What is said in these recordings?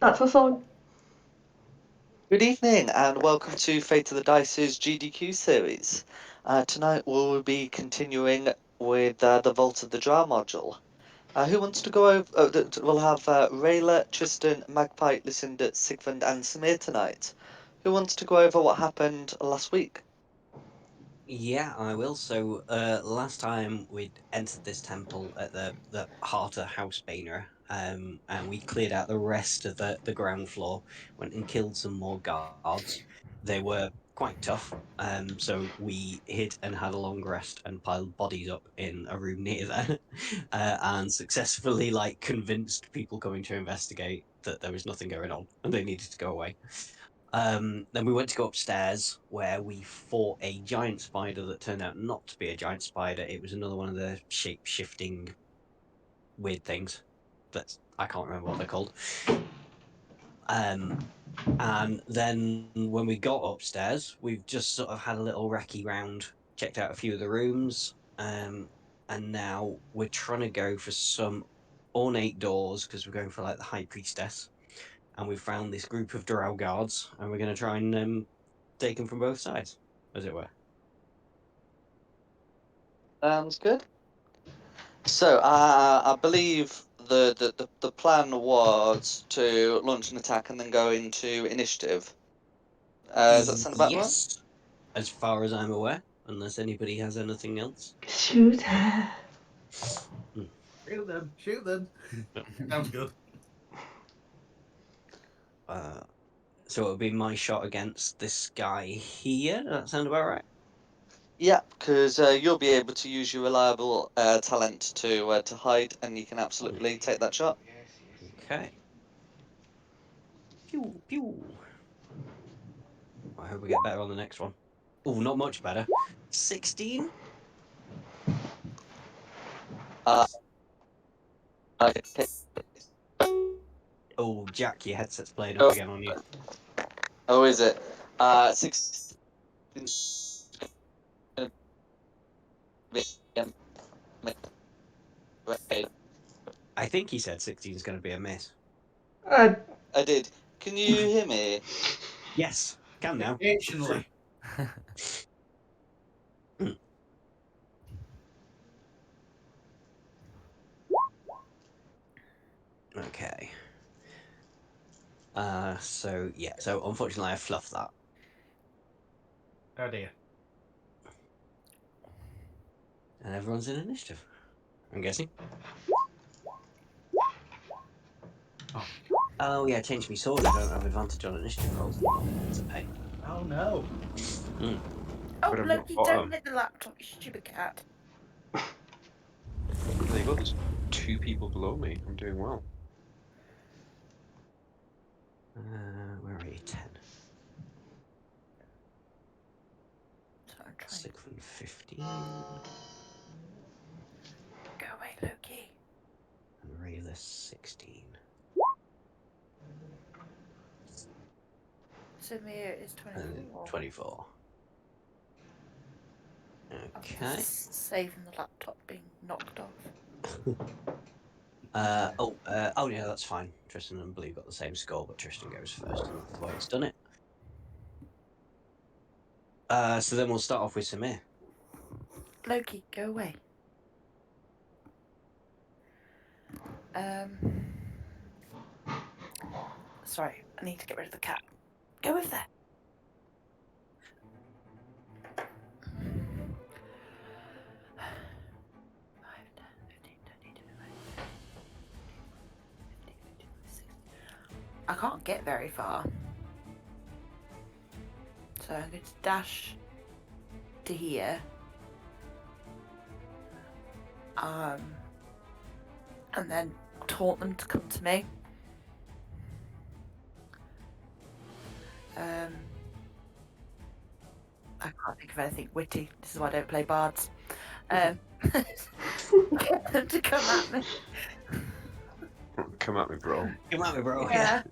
That's a song. Good evening and welcome to Fate of the Dice's GDQ series. Tonight we'll be continuing with the Vault of the Jar module. Who wants to go over? We'll have Rayla, Tristan, Magpie, Lucinda, Sigmund, and Samir tonight. Who wants to go over what happened last week? Yeah, I will. So, last time we'd entered this temple at the heart of House Boehner, and we cleared out the rest of the ground floor, went and killed some more guards. They were quite tough, so we hid and had a long rest and piled bodies up in a room near there, and successfully convinced people coming to investigate that there was nothing going on and they needed to go away. Then we went to go upstairs where we fought a giant spider that turned out not to be a giant spider. It was another one of the shape shifting weird things that I can't remember what they're called. And then when we got upstairs, we've just sort of had a little recce round, checked out a few of the rooms, and now we're trying to go for some ornate doors because we're going for the high priestess. And we've found this group of drow guards, and we're going to try and take them from both sides, as it were. Sounds good. So I believe the plan was to launch an attack and then go into initiative. Does that sound about right? Yes, as far as I'm aware, unless anybody has anything else. Shoot her. Shoot them! Shoot them! Sounds good. So it'll be my shot against this guy here. Does that sound about right? Yeah, because you'll be able to use your reliable talent to hide, and you can absolutely take that shot. Okay. Pew pew. I hope we get better on the next one. Oh, not much better. 16. Okay. Oh, Jack, your headset's playing up again on you. Oh, is it? 16. I think he said 16 is going to be a miss. Uh, I did. Can you hear me? Yes, can now. Occasionally. Okay. So unfortunately I fluffed that. Oh dear. And everyone's in initiative, I'm guessing. Oh yeah, change me sword. I don't have advantage on initiative rolls anymore. It's a pain. Oh no. Oh, I'm Loki, not don't bottom. lick the laptop, you stupid cat. There you go, there's 2 people below me. I'm doing well. Where are you? 10. So I'm trying 6 and 15. to go away, Loki. And Rayla 16. Samir is 24. And 24. Okay. Saving the laptop being knocked off. Oh yeah, that's fine. Tristan and Blue got the same score, but Tristan goes first, and that's the way it's done it. So then we'll start off with Samir. Loki, go away. Sorry, I need to get rid of the cat. Go over there. I can't get very far. So I'm going to dash to here. And then taunt them to come to me. I can't think of anything witty. This is why I don't play bards. Get them to come at me. Come at me, bro. Come at me, bro. Yeah.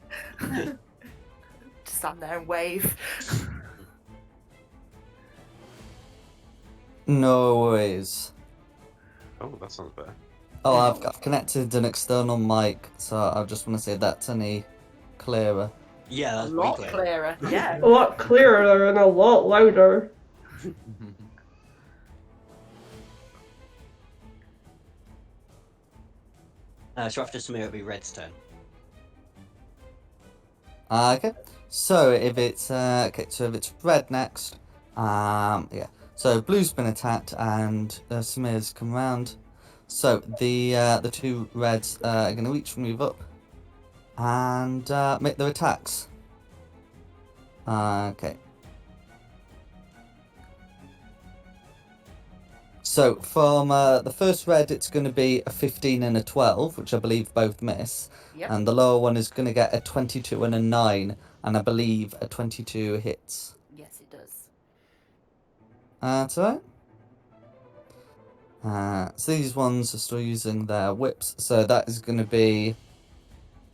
Just stand there and wave. No worries. Oh, that sounds better. Oh, I've connected an external mic, so I just want to say that to any clearer. Yeah, A that's way lot clearer. clearer. Yeah. A lot clearer and a lot louder. So after Samir, it'll be Red's turn. Okay. So if it's so if it's red next, yeah. So blue's been attacked and Samir's come round. So the two reds are going to each move up and make their attacks. Okay. So from the first red, it's going to be a 15 and a 12, which I believe both miss. Yep. And the lower one is going to get a 22 and a 9, and I believe a 22 hits. Yes, it does. That's alright. So these ones are still using their whips, so that is going to be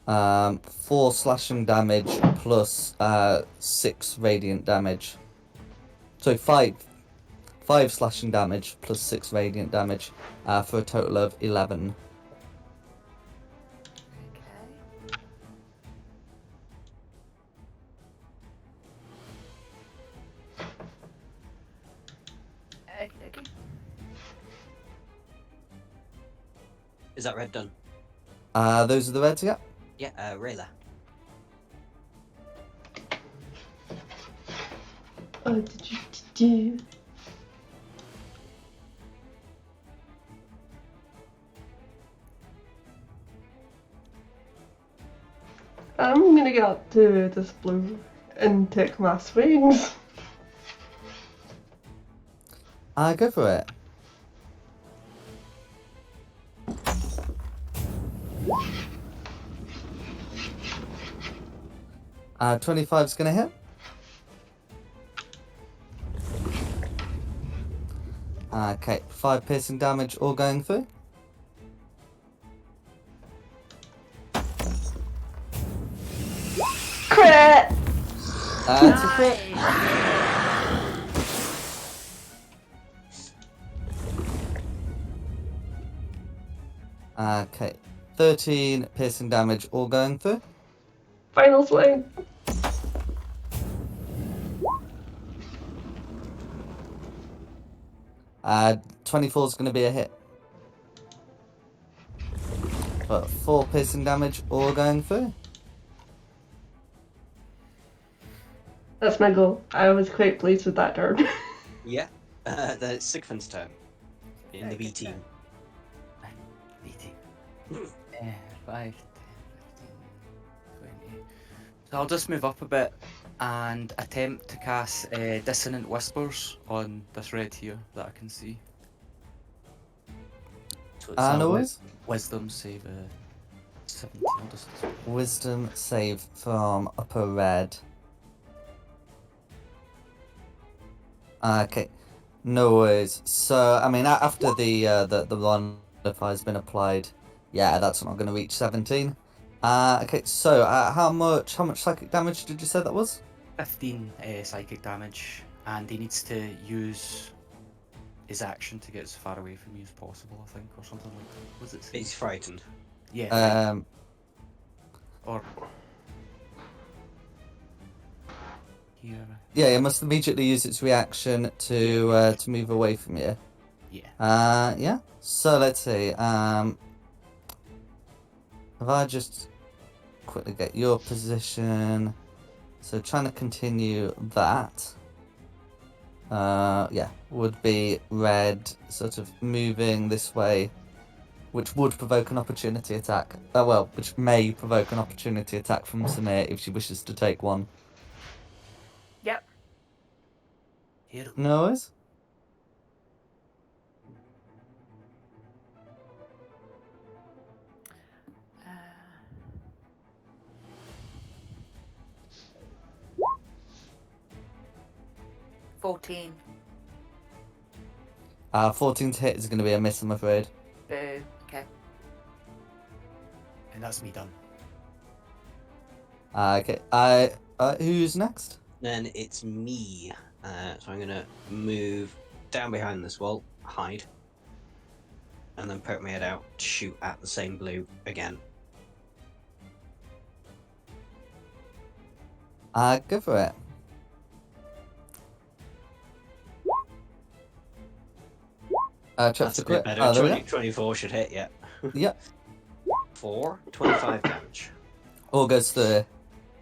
4 slashing damage plus 6 radiant damage. So 5 slashing damage plus 6 radiant damage for a total of 11. Okay. Okay. Is that Red done? Those are the reds, yeah? Yeah, Rayla. Do. I'm gonna get up to this blue and take my swings. Go for it. Uh, 25's gonna hit. Okay, 5 piercing damage all going through. Crit! It's a crit. Okay, 13 piercing damage all going through. Final swing. Uh, 24's gonna be a hit. But 4 piercing damage all going through. That's my goal. I was quite pleased with that turn. Yeah. Then it's Sigmund's turn. In the B team. B team. 5, 10, 15, 20. So I'll just move up a bit and attempt to cast Dissonant Whispers on this red here that I can see. So it's No worries. Wisdom save 17. I'll just... Wisdom save from upper red. Okay, no worries. So I mean, after the modifier has been applied, yeah, that's not going to reach 17. Okay, so how much psychic damage did you say that was? 15 psychic damage, and he needs to use his action to get as far away from you as possible, I think, or something like that. Was it say? He's frightened. Yeah. Or here. Yeah, it must immediately use its reaction to move away from you. Yeah. Yeah. So let's see. If I just quickly get your position, so trying to continue that. Yeah, would be red, sort of moving this way, which would provoke an opportunity attack. Well, which may provoke an opportunity attack from Samir if she wishes to take one. Yep. Here. No worries. Uh, 14. 14 to hit is going to be a miss, I'm afraid. Boo. Okay. And that's me done. Okay. Who's next? Then it's me. So I'm gonna move down behind this wall, hide, and then poke my head out, shoot at the same blue again. Go for it. Check That's the a bit crit. better. Oh, there we 20, go. 24 should hit, yeah. Yep. 4, 25 damage. All goes through.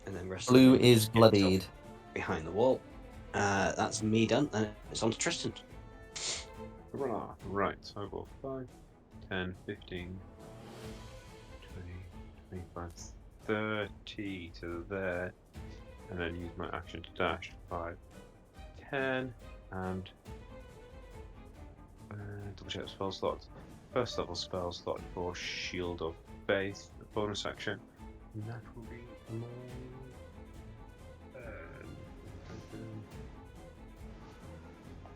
And then rest Blue of them is just get tucked bloodied. behind the wall. That's me done, and it's on to Tristan. Hurrah. Right, so I've got 5, 10, 15, 20, 25, 30 to there. And then use my action to dash. 5, 10, and double check spell slots. First level spell slot for Shield of Faith, the bonus action. And that will be my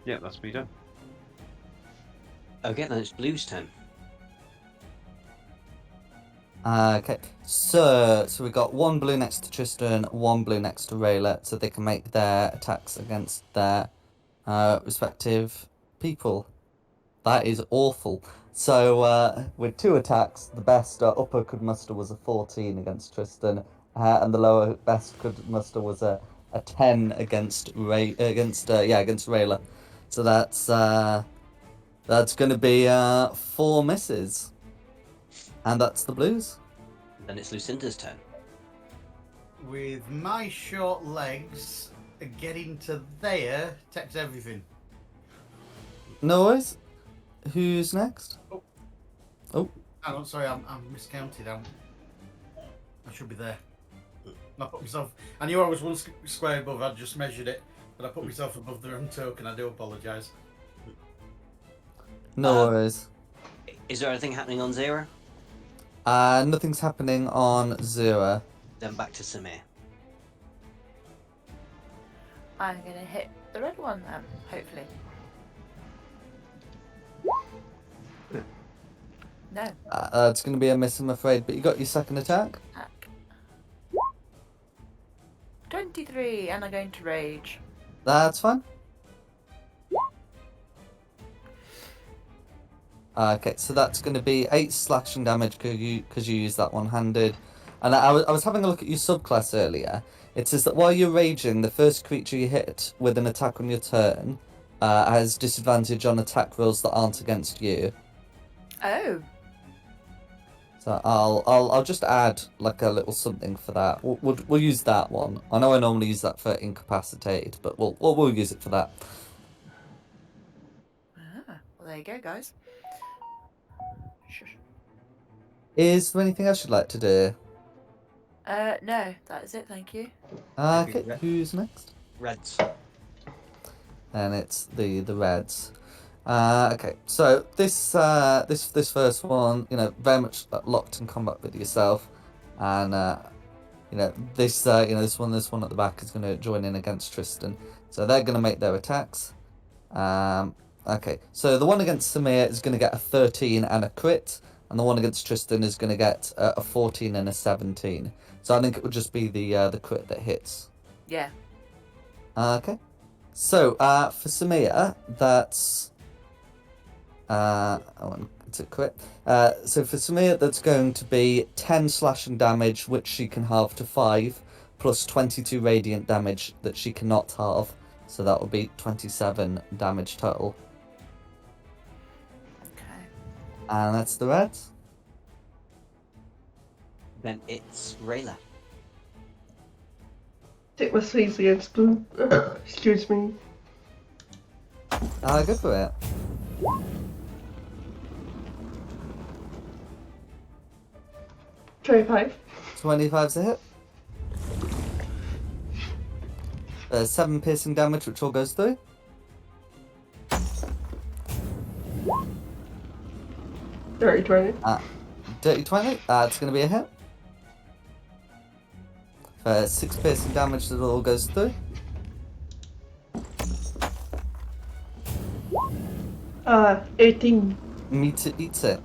yeah, that's me done. Okay, then it's Blue's turn. Okay, so we got one blue next to Tristan, one blue next to Rayla, so they can make their attacks against their respective people. That is awful. So with 2 attacks, the best upper could muster was a 14 against Tristan, and the lower best could muster was a 10 against Rayla. So that's going to be 4 misses, and that's the blues. Then it's Lucinda's turn. With my short legs, getting to there takes everything. No worries. Who's next? Hang on, sorry, I'm miscounted. I should be there. I put myself. I knew I was one square above. I just measured it, but I put myself above the wrong token. I do apologise. No worries. Is there anything happening on 0? Nothing's happening on 0. Then back to Samir. I'm gonna hit the red one then, hopefully. No. It's going to be a miss, I'm afraid, but you got your second attack. 23, and I'm going to rage. That's fine. Okay, so that's going to be 8 slashing damage because you used that one-handed. And I was having a look at your subclass earlier. It says that while you're raging, the first creature you hit with an attack on your turn has disadvantage on attack rolls that aren't against you. Oh. So I'll just add like a little something for that. We'll use that one. I know I normally use that for incapacitated, but we'll use it for that. Well, there you go, guys. Shush. Is there anything else you'd like to do? No, that is it, thank you. Okay, who's next? Reds. And it's the Reds. Okay, so this first one, very much locked in combat with yourself, and this one at the back is going to join in against Tristan. So they're going to make their attacks. Okay, so the one against Samir is going to get a 13 and a crit, and the one against Tristan is going to get a 14 and a 17. So I think it would just be the crit that hits. Yeah. Okay. So for Samir, that's it's a crit. So for Samir, that's going to be 10 slashing damage, which she can halve to 5, plus 22 radiant damage that she cannot halve. So that will be 27 damage total. Okay. And that's the Reds. Then it's Rayla. Take my sleeves against blue. Excuse me. Go for it. 25. 25's a hit. 7 piercing damage, which all goes through. Dirty 20. Dirty 20. It's going to be a hit. 6 piercing damage, that all goes through. 18. Meets it, eats it.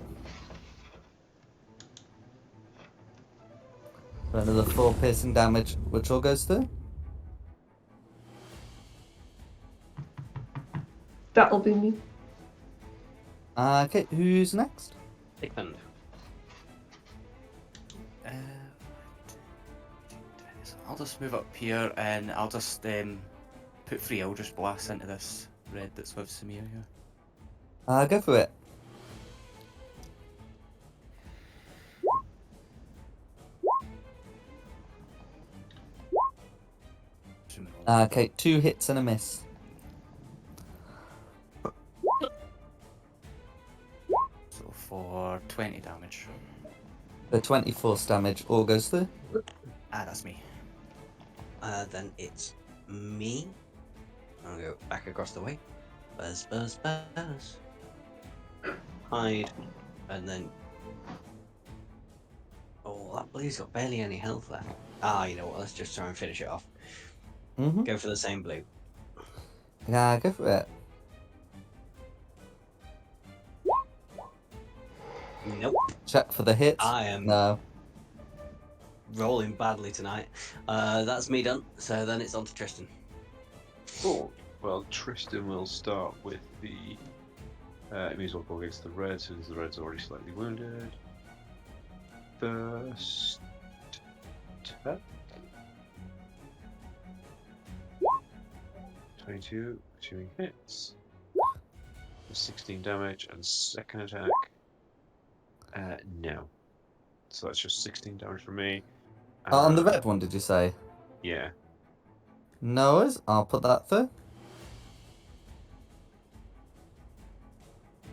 For another 4 piercing damage, which all goes through. That'll be me. Okay, who's next? Dickman. I'll just move up here and I'll just put 3 Eldritch Blasts into this red that's with Samir here. Go for it. Okay, 2 hits and a miss. So for 20 damage. The 20 force damage all goes through. That's me. Then it's me. I'll go back across the way. Buzz, buzz, buzz. Hide. And then... Oh, that blue's got barely any health left. You know what, let's just try and finish it off. Mm-hmm. Go for the same blue. Yeah, go for it. Nope. Check for the hit. I am No. rolling badly tonight. That's me done. So then it's on to Tristan. Cool. Well, Tristan will start with the. It means we'll go against the red, since the red's already slightly wounded. First. Attack. 22, assuming hits. 16 damage, and second attack. No. So that's just 16 damage for me. On the red one, did you say? Yeah. No worries, I'll put that through.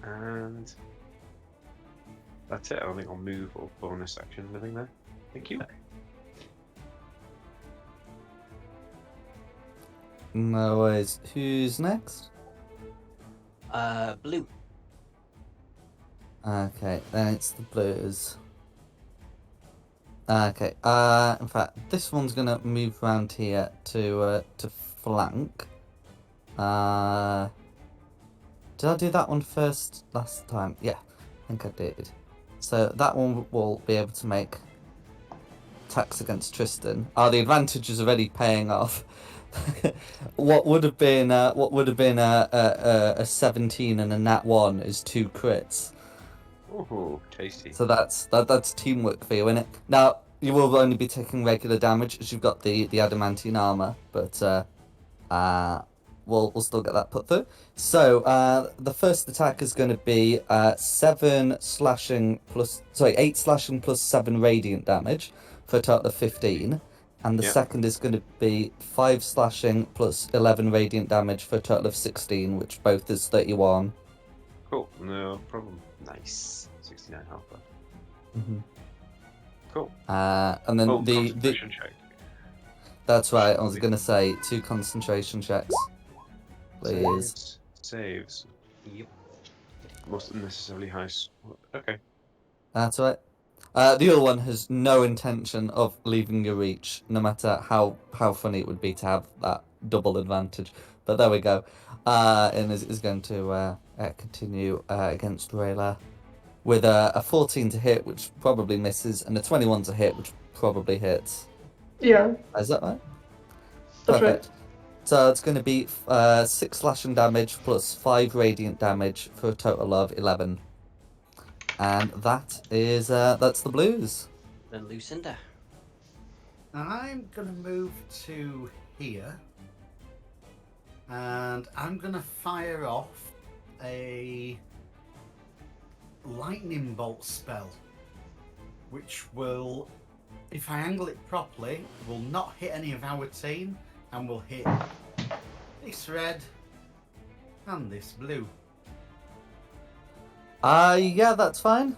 And that's it. I don't think I'll move or bonus action anything there. Thank you. No worries. Who's next? Blue. Okay, then it's the blues. Okay, in fact, this one's gonna move around here to flank. Did I do that one first last time? Yeah, I think I did. So that one will be able to make attacks against Tristan. The advantage is already paying off. What would have been a 17 and a nat 1 is 2 crits. Oh, tasty. So that's teamwork for you, innit? Now you will only be taking regular damage as you've got the adamantine armor, but we'll still get that put through. So the first attack is going to be 8 slashing plus 7 radiant damage for a total of 15. And the second is going to be 5 slashing plus 11 radiant damage for a total of 16, which both is 31. Cool, no problem. Nice. 69 health left. Mm-hmm. Cool. And then the concentration check. That's right. I was going to say 2 concentration checks, please. Saves. Yep. Most unnecessarily high. Okay. That's right. The other one has no intention of leaving your reach, no matter how funny it would be to have that double advantage. But there we go. And is going to continue against Rayla with a 14 to hit, which probably misses, and a 21 to hit, which probably hits. Yeah. Is that right? That's Perfect. right. So it's going to be 6 slashing damage plus 5 radiant damage for a total of 11. And that is that's the blues. Then Lucinda. I'm gonna move to here, and I'm gonna fire off a lightning bolt spell, which will, if I angle it properly, will not hit any of our team and will hit this red and this blue. Yeah, that's fine.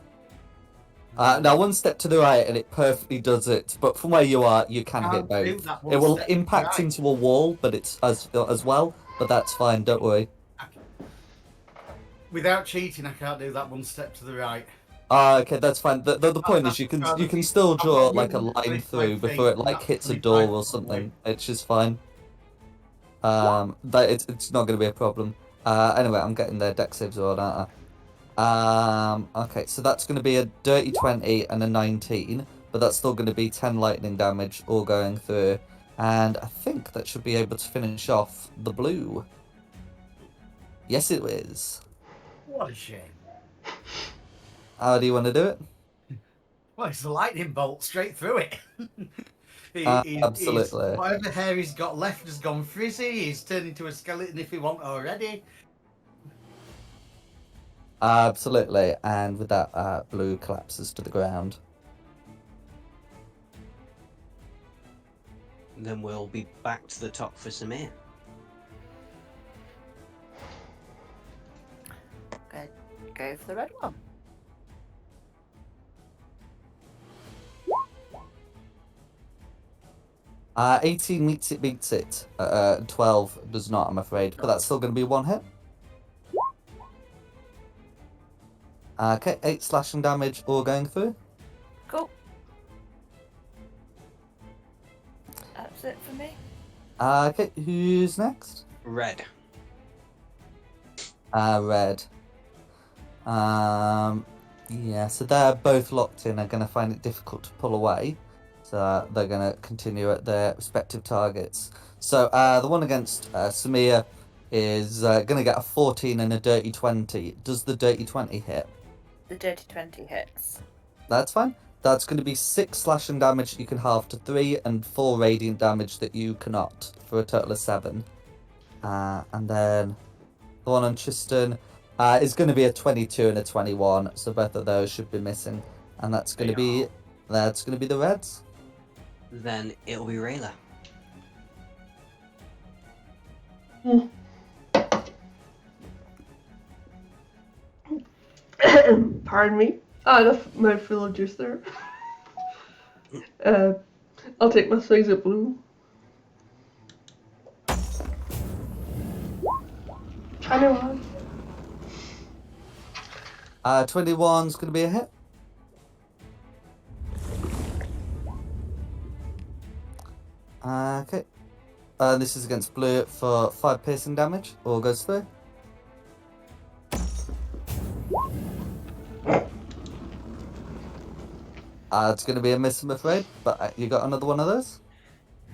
Now one step to the right and it perfectly does it, but from where you are, you can hit Can't do both. that one It will step to the impact right. into a wall, but it's as well. But that's fine. Don't worry. Without cheating, I can't do that one step to the right. Okay, that's fine. The point is you can still draw like a line through before it like hits a door or something. It's just fine. That it's not going to be a problem. Anyway, I'm getting their deck saves all, aren't I? Okay, so that's going to be a dirty 20 and a 19, but that's still going to be 10 lightning damage all going through, and I think that should be able to finish off the blue. Yes, it is. What a shame. How do you want to do it? Well, it's a lightning bolt straight through it. Absolutely. Whatever hair he's got left has gone frizzy. He's turned into a skeleton if he won't already. Absolutely. And with that, Blue collapses to the ground. Then we'll be back to the top for Samir. Go for the red one. Uh, 18 meets it, beats it. 12 does not, I'm afraid. But that's still going to be one hit. Okay, 8 slashing damage, all going through. Cool. That's it for me. Okay, who's next? Red. Red. Yeah, so they're both locked in. Are going to find it difficult to pull away. So they're going to continue at their respective targets. So the one against Samir is going to get a 14 and a dirty 20. Does the dirty 20 hit? The dirty 20 hits. That's fine. That's going to be 6 slashing damage you can halve to 3 and 4 radiant damage that you cannot, for a total of 7. And then the one on Tristan is going to be a 22 and a 21, so both of those should be missing. And that's going to be the Reds. Then it'll be Rayla. Pardon me. Enough mouthful of juice there. I'll take my swings at blue. 21. 21's going to be a hit. Okay. This is against blue for 5 piercing damage. All goes through. It's going to be a miss, I'm afraid, but you got another one of those?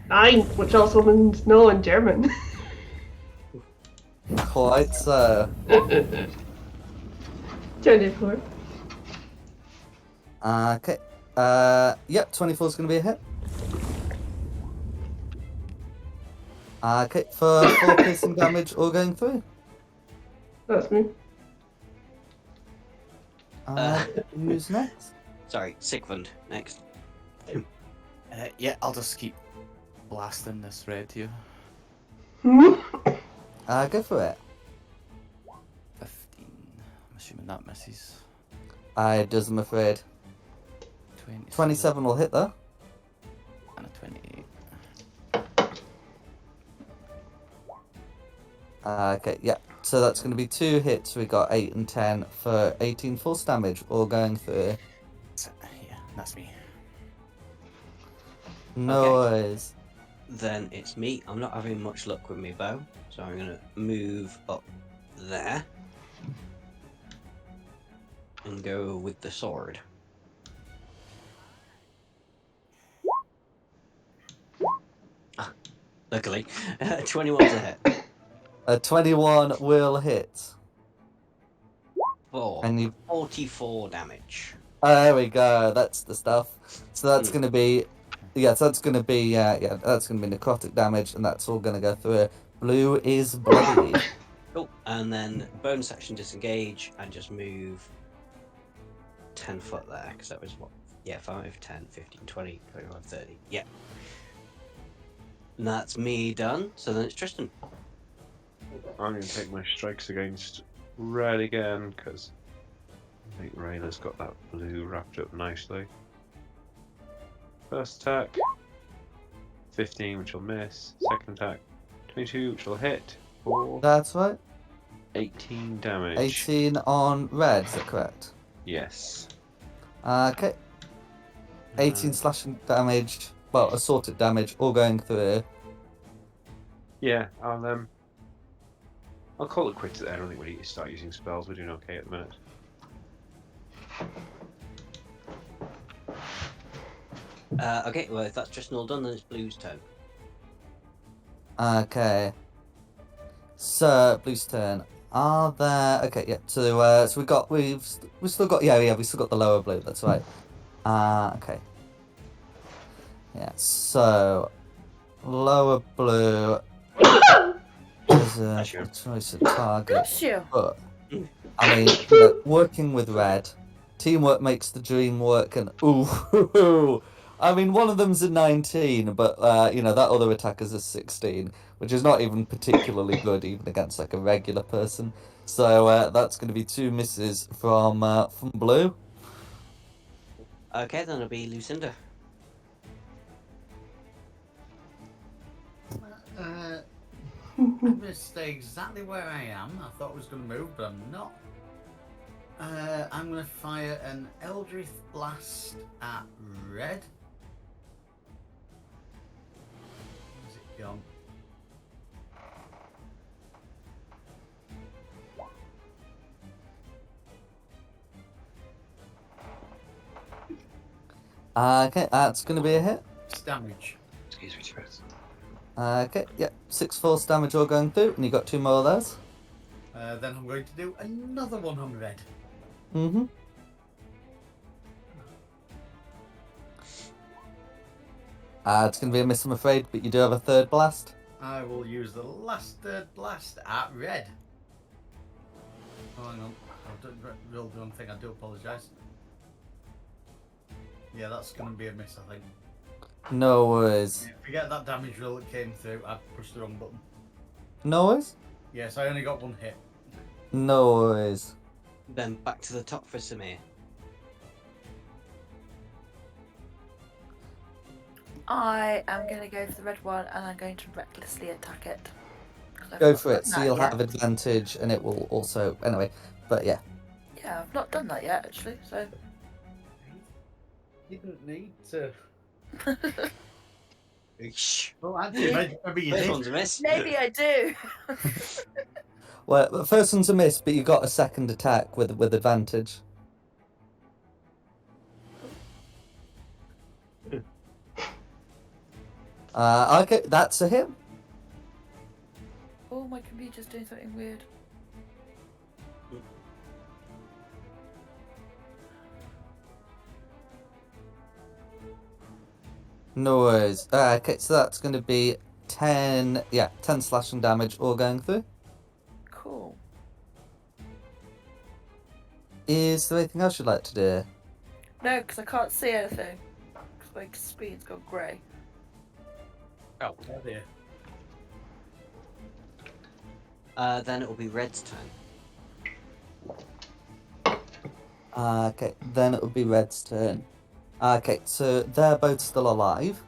9, which also means no in German. Quite so. 24. Okay. Yep, 24 is going to be a hit. Okay, for 4 piercing damage, all going through. That's me. Who's next? Sorry, Sigmund next. Yeah, I'll just keep blasting this red here. Go for it. 15. I'm assuming that misses. It does, I'm afraid. 27 will hit though. And a 28. Okay, yeah. So that's going to be 2 hits. We got 8 and 10 for 18 force damage, all going through. Yeah, that's me. No Okay. worries. Then it's me. I'm not having much luck with my bow, so I'm going to move up there and go with the sword. Luckily, 21's a hit. A 21 will hit. For And you... 44 damage. There we go. That's the stuff. So that's going to be... Yeah, so that's going to be... that's going to be necrotic damage, and that's all going to go through. Blue is bloody. Cool. And then bonus action disengage and just move 10 foot there, because that was what? Yeah, 5, 10, 15, 20, 25, 30. Yeah. And that's me done. So then it's Tristan. I'm going to take my strikes against red again, because I think Rayla's got that blue wrapped up nicely. First attack, 15, which will miss. Second attack, 22, which will hit. For That's right. 18 damage. 18 on red, is that correct? Yes. Okay. 18 slashing damage. Well, assorted damage, all going through. Yeah, I'll call it quits there. I don't think we need to start using spells. We're doing okay at the minute. Okay, well, if that's Tristan all done, then it's Blue's turn. Okay. So, Blue's turn. Are there... Okay, yeah. So we've still got... Yeah, we still got the lower blue. That's right. Okay. Yeah, so lower blue is a Sure. choice of target, Bless you. but I mean, you know, working with red, teamwork makes the dream work, and ooh, I mean, one of them's a 19, but you know, that other attacker's a 16, which is not even particularly good, even against like a regular person. So that's going to be 2 misses from blue. Okay, then it'll be Lucinda. I'm going to stay exactly where I am. I thought I was going to move, but I'm not. I'm going to fire an Eldritch Blast at red. Where's it gone? Okay, that's going to be a hit. It's damage. Excuse me, Chris. Okay, yeah, 6 force damage all going through, and you got 2 more of those. Then I'm going to do another one on red. Mm-hmm. It's going to be a miss, I'm afraid, but you do have a 3rd blast. I will use the last third blast at red. Oh, hang on. I've done rolled the wrong thing. I do apologise. Yeah, that's going to be a miss, I think. No worries. Yeah, forget that damage roll that came through. I pushed the wrong button. No worries. Yes, I only got 1 hit. No worries. Then back to the top for Samir. I am going to go for the red one and I'm going to recklessly attack it. 'Cause I've Go not for it, done so that you'll yet. have advantage, and it will also... Anyway, but yeah. Yeah, I've not done that yet, actually, so... You didn't need to. Shh. Well, actually, maybe you First did. one's a miss. Maybe I do. Well, the first one's a miss, but you got a 2nd attack with advantage. Okay, that's a hit. Oh, my computer's doing something weird. No worries. Okay, so that's going to be 10... Yeah, 10 slashing damage all going through. Cool. Is there anything else you'd like to do? No, because I can't see anything. Because my screen's gone grey. Oh. Oh dear. Then it will be Red's turn. Okay, then it would be Red's turn. Okay, so they're both still alive.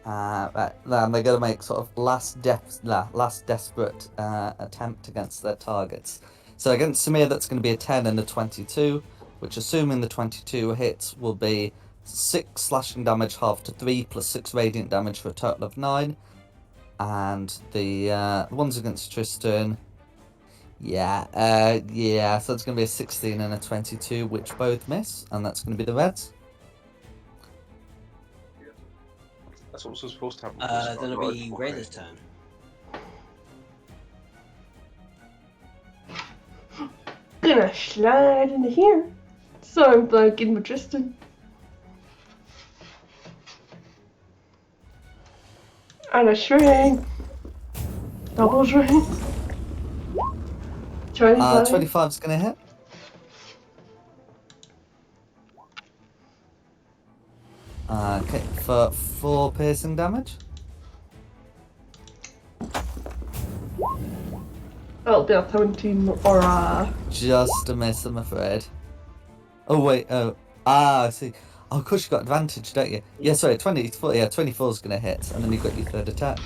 Right, then they're going to make sort of last desperate attempt against their targets. So against Samir, that's going to be a 10 and a 22, which, assuming the 22 hits, will be 6 slashing damage halved to 3, plus 6 radiant damage for a total of 9. And the ones against Tristan... Yeah, so it's going to be a 16 and a 22, which both miss, and that's going to be the Reds. That's what was supposed to happen. Then it'll be Rayla's turn. Gonna slide into here. So I'm blanking with Tristan. And a shrink. Double shrink. 25. 25's going to hit. Okay, for 4 piercing damage. That'll be a 17 or a... Just a miss, I'm afraid. Oh, wait, oh. I see. Oh, of course you've got advantage, don't you? Yeah, sorry, 24, yeah, 24's going to hit, and then you've got your 3rd attack.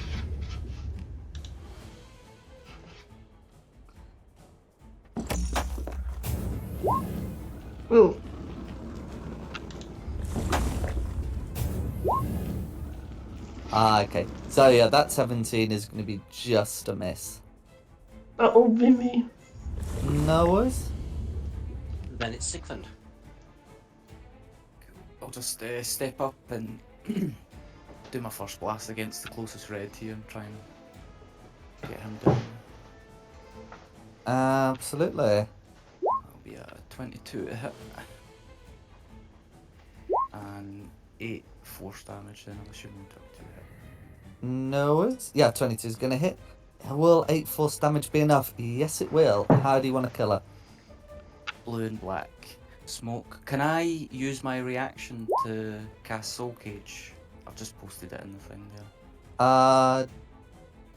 Ooh. Okay. So, yeah, that 17 is going to be just a miss. That'll be me. No worries. Then it's Sigmund. I'll just step up and do my first blast against the closest red here and try and get him down. Absolutely. That'll be a 22 to hit. And 8 force damage then, I'm assuming 22 hit. No worries. Yeah, 22 is going to hit. Will 8 force damage be enough? Yes, it will. How do you want to kill her? Blue and black. Smoke. Can I use my reaction to cast Soul Cage? I've just posted it in the thing there.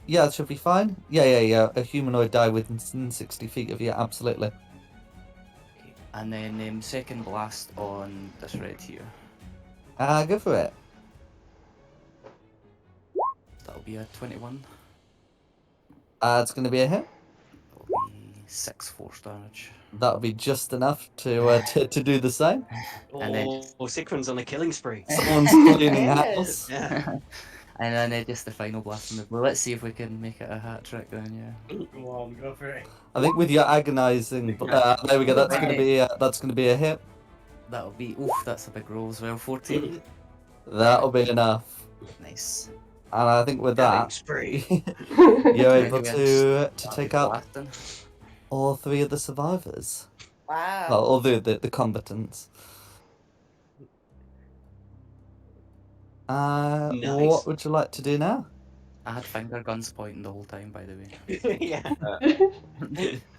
Yeah, it should be fine. Yeah. A humanoid die within 60 feet of you, absolutely. Okay. And then second blast on this red here. Go for it. That'll be a 21. It's going to be a hit. That'll be 6 force damage. That'll be just enough to do the same. And then Sigrun's on a killing spree. Someone's cleaning house. Yeah. And then just the final blast on the blue. Let's see if we can make it a hat trick then, yeah. Go on, go for it. I think with your agonizing, there we go. That's going to be a hit. That'll be, oof, that's a big roll as well. 14. That'll be enough. Nice. And I think with Killing that, spree. you're able to take out Blasting. all 3 of the survivors. Wow. Well, all the combatants. Nice. What would you like to do now? I had finger guns pointing the whole time, by the way. Yeah.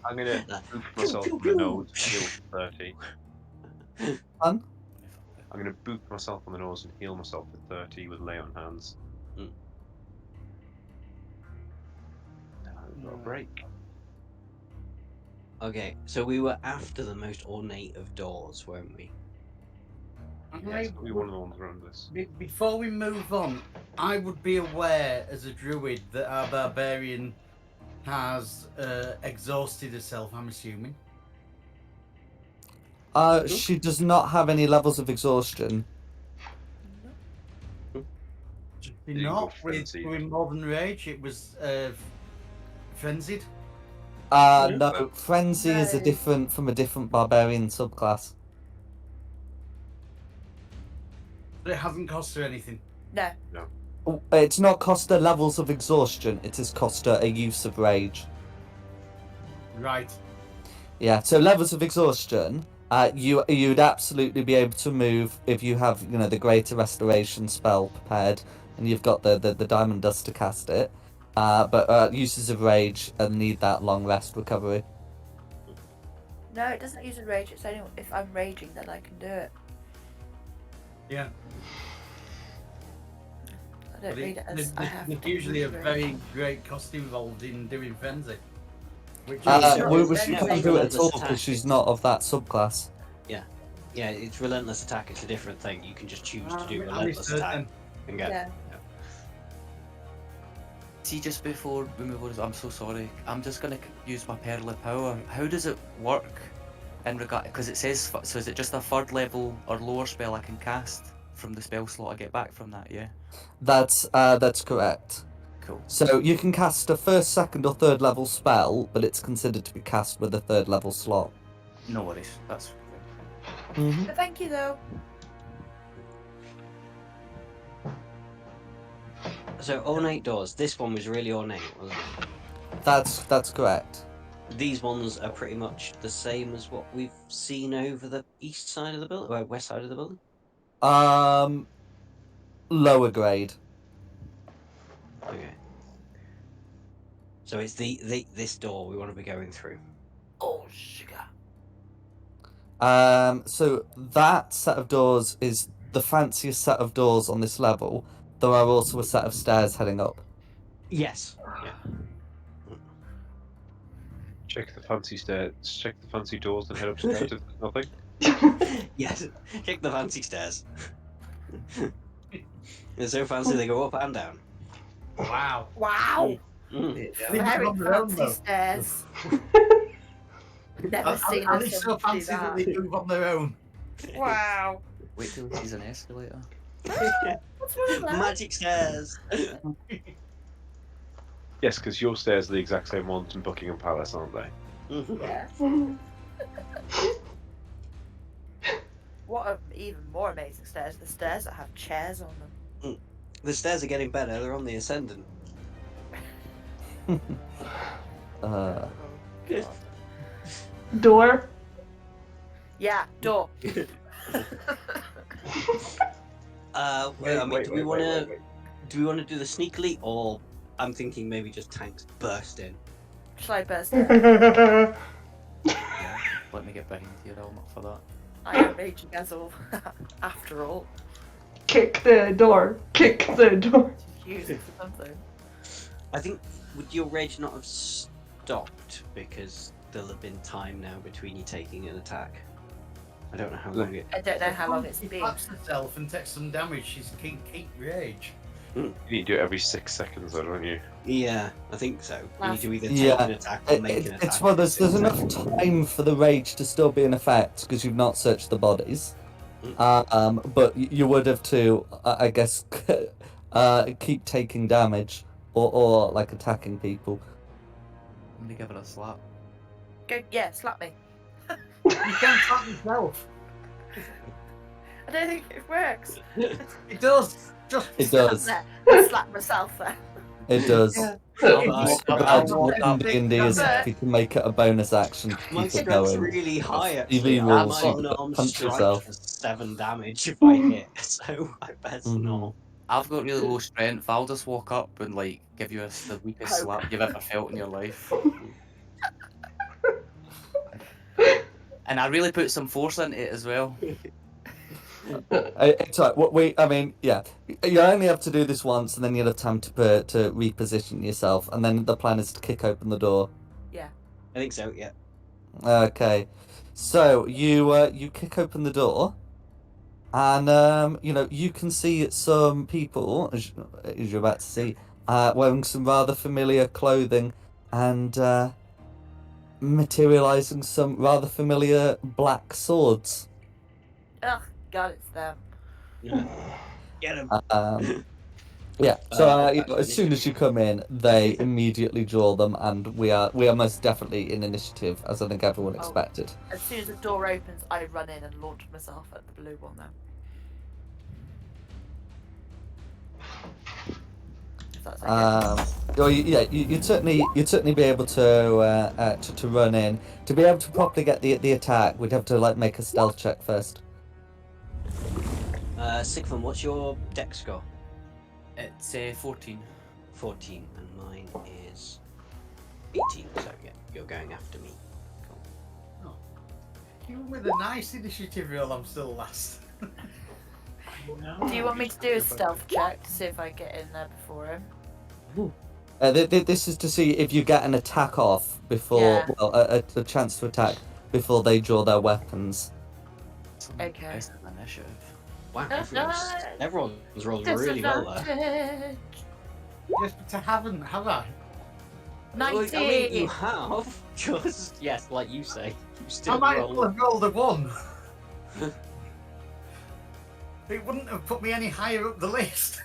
I'm gonna boop myself on the nose and heal for 30. Fun? I'm gonna boop myself on the nose and heal myself for 30 with lay on hands. Mm. I've got a break. Okay, so we were after the most ornate of doors, weren't we? Yeah, it's gonna be one of the ones around this. Before we move on, I would be aware as a druid that our barbarian has exhausted herself, I'm assuming. She does not have any levels of exhaustion. Didn't Not go with frenzied. doing more than rage, it was frenzied. No, frenzy is No. from a different barbarian subclass. But it hasn't cost her anything. No. It's not cost her levels of exhaustion. It has cost her a use of rage. Right. Yeah. So levels of exhaustion, you'd absolutely be able to move if you have the greater restoration spell prepared and you've got the diamond dust to cast it. But uses of rage need that long rest recovery. No, it doesn't use a rage. It's only if I'm raging that I can do it. Yeah. I don't But read it as I have there's to usually a use rage. very great cost involved in doing frenzy. Which Sure, She it's couldn't do it at all because she's not of that subclass. Yeah, it's relentless attack. It's a different thing. You can just choose to do I relentless misheard attack them. and get. Yeah. See, just before we move on, I'm so sorry. I'm just gonna use my Pearl of Power. How does it work in regard? Because it says, so is it just a 3rd level or lower spell I can cast from the spell slot I get back from that? Yeah. That's correct. Cool. So you can cast a 1st, 2nd, or 3rd level spell, but it's considered to be cast with a 3rd level slot. No worries. That's. But thank you though. So ornate doors. This one was really ornate, wasn't it? That's correct. These ones are pretty much the same as what we've seen over the east side of the building, or west side of the building. Lower grade. Okay. So it's this door we want to be going through. Oh, sugar. So that set of doors is the fanciest set of doors on this level. There are also a set of stairs heading up. Yes. Yeah. Check the fancy stairs. Check the fancy doors and head upstairs if there's nothing. Yes. Check the fancy stairs. They're so fancy they go up and down. Wow. Wow. Mm. Very on their own, fancy though. stairs. Never seen Are us they so somebody fancy that do they move on their own? that. Wow. Wait till he's an escalator. What's wrong with that? Magic stairs. Yes, because your stairs are the exact same ones in Buckingham Palace, aren't they? Yeah. What are even more amazing stairs? The stairs that have chairs on them. The stairs are getting better. They're on the ascendant. God. Door. Yeah, door. Well, I mean, do we want to do the sneakily, or I'm thinking maybe just tanks burst in. Shall I burst in? Yeah, let me get behind you, I'll not for that. I am raging as all, after all. Kick the door. Kick the door. Use it for something. I think, would your rage not have stopped because there'll have been time now between you taking an attack? I don't know how long it. I don't know how long it's She been. slaps herself and takes some damage. She's keep rage. You need to do it every 6 seconds, though, don't you? Yeah, I think so. You need to either take Yeah. an attack or make an attack. It's well, there's enough time for the rage to still be in effect because you've not searched the bodies. But you would have to, I guess, keep taking damage or like attacking people. I'm gonna give her a slap. Go, yeah, slap me. You can't slap yourself. I don't think it works. It does. Just It does. Slap there. I slap myself there. It does. Yeah. D&D is if you can make it a bonus action to My keep it strength's going. really high, TV actually. I rules, might you not punch strike yourself. for 7 damage if I hit, so I best not. I've got really low strength. I'll just walk up and like give you the weakest slap you've ever felt in your life. And I really put some force into it as well. It's like what we. I mean, yeah. You only have to do this once, and then you'll have time to reposition yourself, and then the plan is to kick open the door. Yeah. I think so, yeah. Okay, so you kick open the door, and you can see some people, as you're about to see, wearing some rather familiar clothing, and materializing some rather familiar black swords. Ugh, God, it's them. Get him. Yeah. So That's as soon as you come in, they immediately draw them, and we are most definitely in initiative, as I think everyone expected. As soon as the door opens, I run in and launch myself at the blue one now. If that's okay. Well, you'd certainly be able to run in. To be able to properly get the attack, we'd have to like make a stealth check first. Sigfund, what's your dex score? It's 14. 14, and mine is 18, so yeah, you're going after me. Even with a nice initiative roll, I'm still last. Do you want me to do a stealth check to see if I get in there before him? This is to see if you get an attack off before, a chance to attack before they draw their weapons. Okay. Impressive initiative. Wow, everyone's rolled really well there. Disadvantage. Yes, but I haven't, have I? 19. I mean, you have, just, yes, like you say, you still I might roll. have rolled a 1. It wouldn't have put me any higher up the list.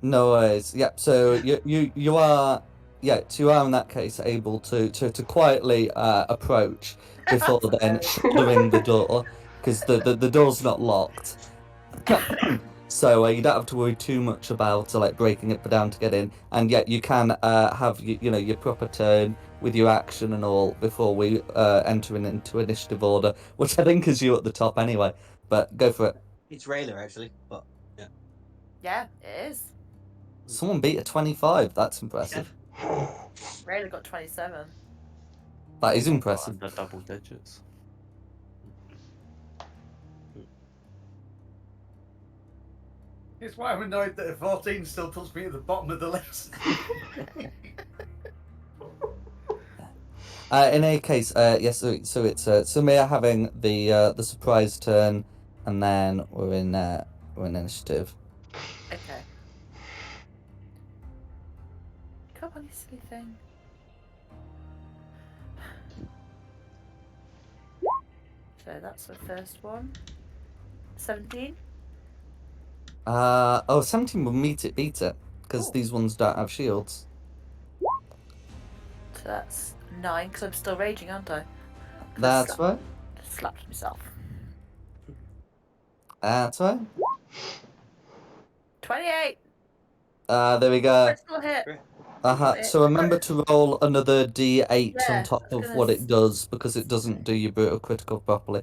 No worries. Yep. So you are in that case able to quietly approach before then shuttering the door, because the door's not locked. So you don't have to worry too much about like breaking it down to get in, and yet you can have your proper turn with your action and all before we enter into initiative order, which I think is you at the top anyway. But go for it. It's Rayla, actually, but yeah. Yeah, it is. Someone beat a 25. That's impressive. Rayla got 27. That is impressive. Under double digits. It's why I'm annoyed that a 14 still puts me at the bottom of the list. In any case, yes. So it's Samir having the surprise turn, and then we're in initiative. Okay. Come on, you silly thing. So that's the first one. 17. 17 will beat it, because these ones don't have shields. So that's 9, because I'm still raging, aren't I? That's right. Just slapped myself. That's right. 28. There we go. Critical hit. So remember to roll another D8 Yeah, on top I was of gonna what it does, because it doesn't do your brutal critical properly.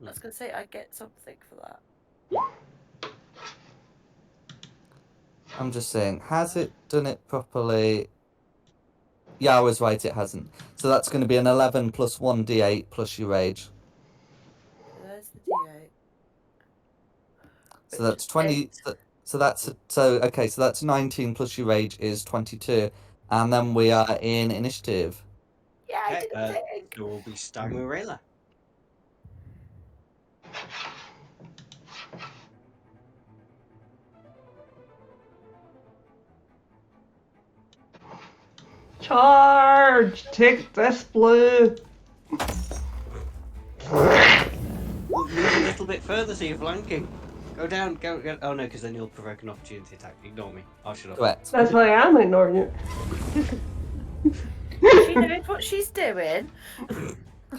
I was going to say I get something for that. I'm just saying, has it done it properly? Yeah, I was right, it hasn't. So that's going to be an 11 plus 1d8 plus your rage. So there's the D8. So that's 20. So that's 19 plus your rage is 22. And then we are in initiative. Yeah, I Okay, didn't think. so we'll be starting with Rayla. Charge! Take this, Blue! Move a little bit further so you're flanking. Go down, go. Oh no, because then you'll provoke an opportunity attack. Ignore me. I'll shut up. Correct. That's why I'm ignoring you. She knows what she's doing.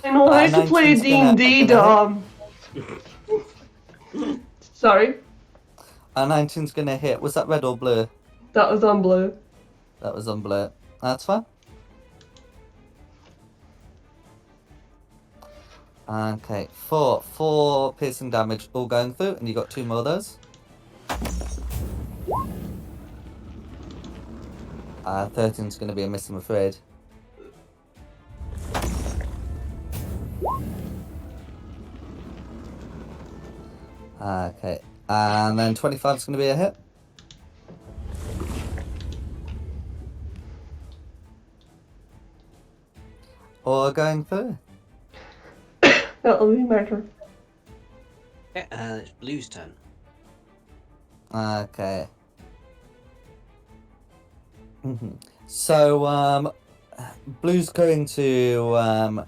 I know how to play 19's gonna D&D, hit. Dom. Sorry, 19's going to hit. Was that red or blue? that was on Blue. That was on blue. That's fine. Okay, four piercing damage all going through, and you got 2 more of those. 13's going to be a miss, I'm afraid. Okay, and then 25's going to be a hit. Or going through. That'll be my turn. Okay, it's Blue's turn. Okay. So, Blue's going to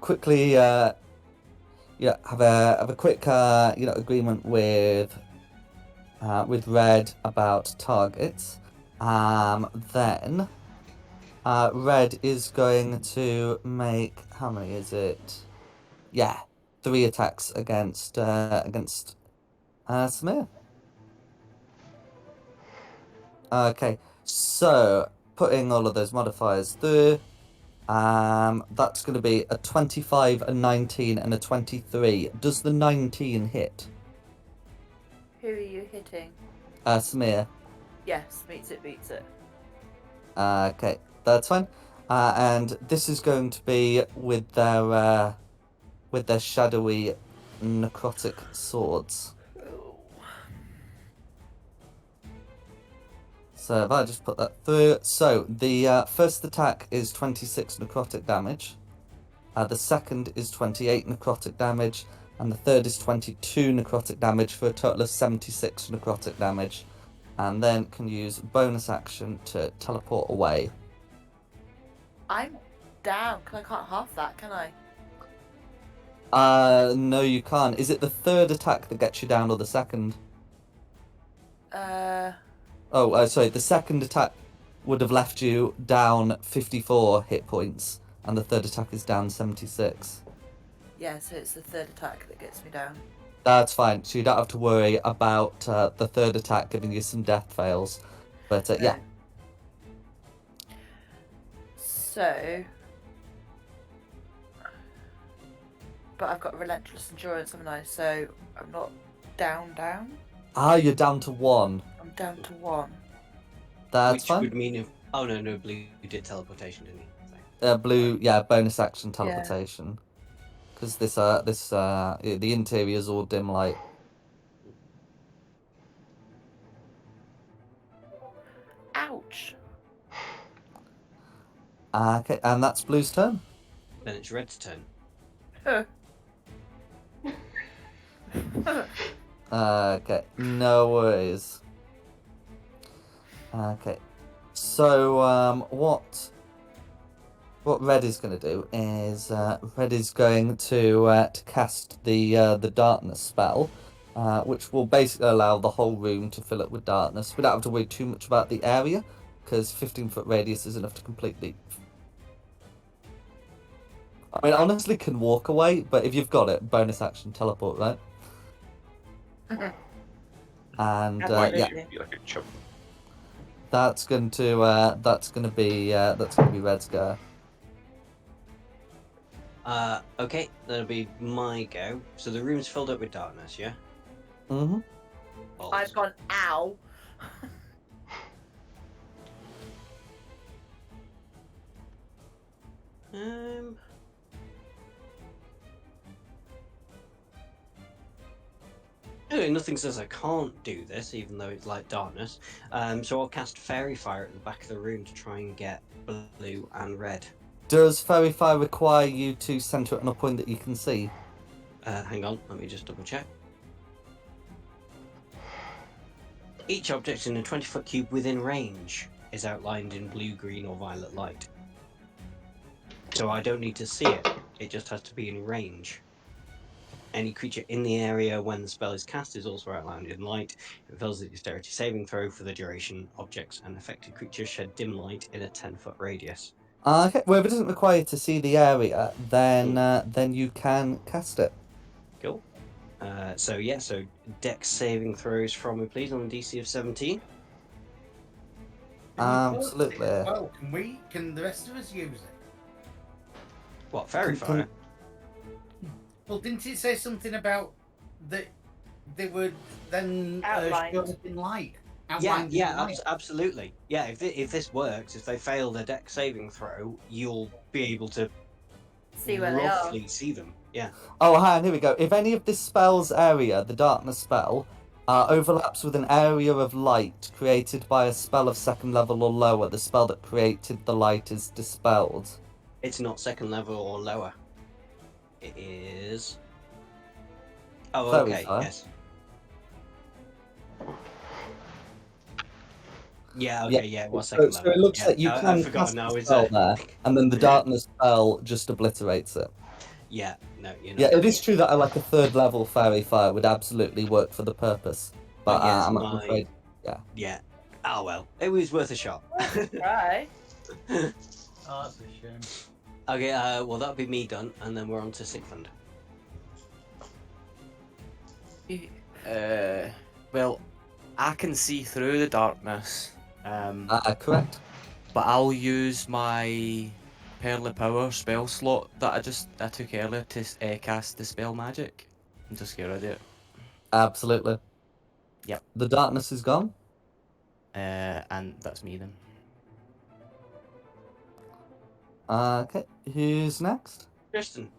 quickly have a quick agreement with Red about targets. Then Red is going to make, how many is it? Yeah, 3 attacks against Samir. Okay, so putting all of those modifiers through, that's going to be a 25, a 19, and a 23. Does the 19 hit? Who are you hitting? Samir. Yes, beats it. Okay, that's fine. And this is going to be with their shadowy necrotic swords. So if I just put that through, so the first attack is 26 necrotic damage, the second is 28 necrotic damage, and the third is 22 necrotic damage for a total of 76 necrotic damage, and then can use bonus action to teleport away. I'm down, because I can't half that, can I? No you can't. Is it the third attack that gets you down or the second? Sorry, the second attack would have left you down 54 hit points, and the third attack is down 76. Yeah, so it's the third attack that gets me down. That's fine, so you don't have to worry about the third attack giving you some death fails. But yeah. So... But I've got relentless endurance, haven't I? So I'm not down. You're down to 1. I'm down to 1. That's Which fine. would mean if... Oh no, Blue did teleportation, didn't he? Blue, yeah, bonus action teleportation. Because the interior is all dim light. Ouch. Okay, and that's Blue's turn. Then it's Red's turn. Okay, no worries. Okay, so what Red is going to do is Red is going to cast the darkness spell, which will basically allow the whole room to fill up with darkness. We don't have to worry too much about the area, because 15-foot radius is enough to completely... I mean, honestly, can walk away, but if you've got it, bonus action teleport, right? And yeah, Be like a chump. that's going to be Red's go. Okay, that'll be my go. So the room's filled up with darkness, yeah? Mm-hmm. Balls. I've gone, ow. Nothing says I can't do this, even though it's like darkness. So I'll cast Fairy Fire at the back of the room to try and get blue and red. Does Fairy Fire require you to centre it on a point that you can see? Hang on, let me just double check. Each object in a 20-foot cube within range is outlined in blue, green, or violet light. So I don't need to see it, it just has to be in range. Any creature in the area when the spell is cast is also outlined in light. If it fails the dexterity saving throw for the duration, objects and affected creatures shed dim light in a 10-foot radius. Okay, well, if it doesn't require you to see the area, then you can cast it. Cool. So dex saving throws from me, please, on a DC of 17. Absolutely. Oh, can the rest of us use it? What, Fairy Fire? Well, didn't it say something about that they would then Outlined. show up in light? Absolutely. Yeah, if this works, if they fail their dex saving throw, you'll be able to See where roughly see them. Yeah. Oh, hi, and here we go. If any of this spell's area, the darkness spell, overlaps with an area of light created by a spell of second level or lower, the spell that created the light is dispelled. It's not second level or lower. It is... Oh, Fairy okay, Fire. yes. Yeah, okay, yeah, it was second So level. it looks Yeah, like you I've can forgotten cast now, the is spell it? there, and then the darkness spell just obliterates it. Yeah, no, you're not. Yeah, it is true that like a third level Fairy Fire would absolutely work for the purpose, but yes, I'm afraid, Yeah. Oh well, it was worth a shot. Right. Oh, that's a shame. Okay, well that'll be me done, and then we're on to Sigfund. Well, I can see through the darkness. correct. But I'll use my Pearly Power spell slot that I took earlier to cast Dispel Magic and just get rid of it. Absolutely. Yep. The darkness is gone. And that's me then. Okay, who's next? Tristan.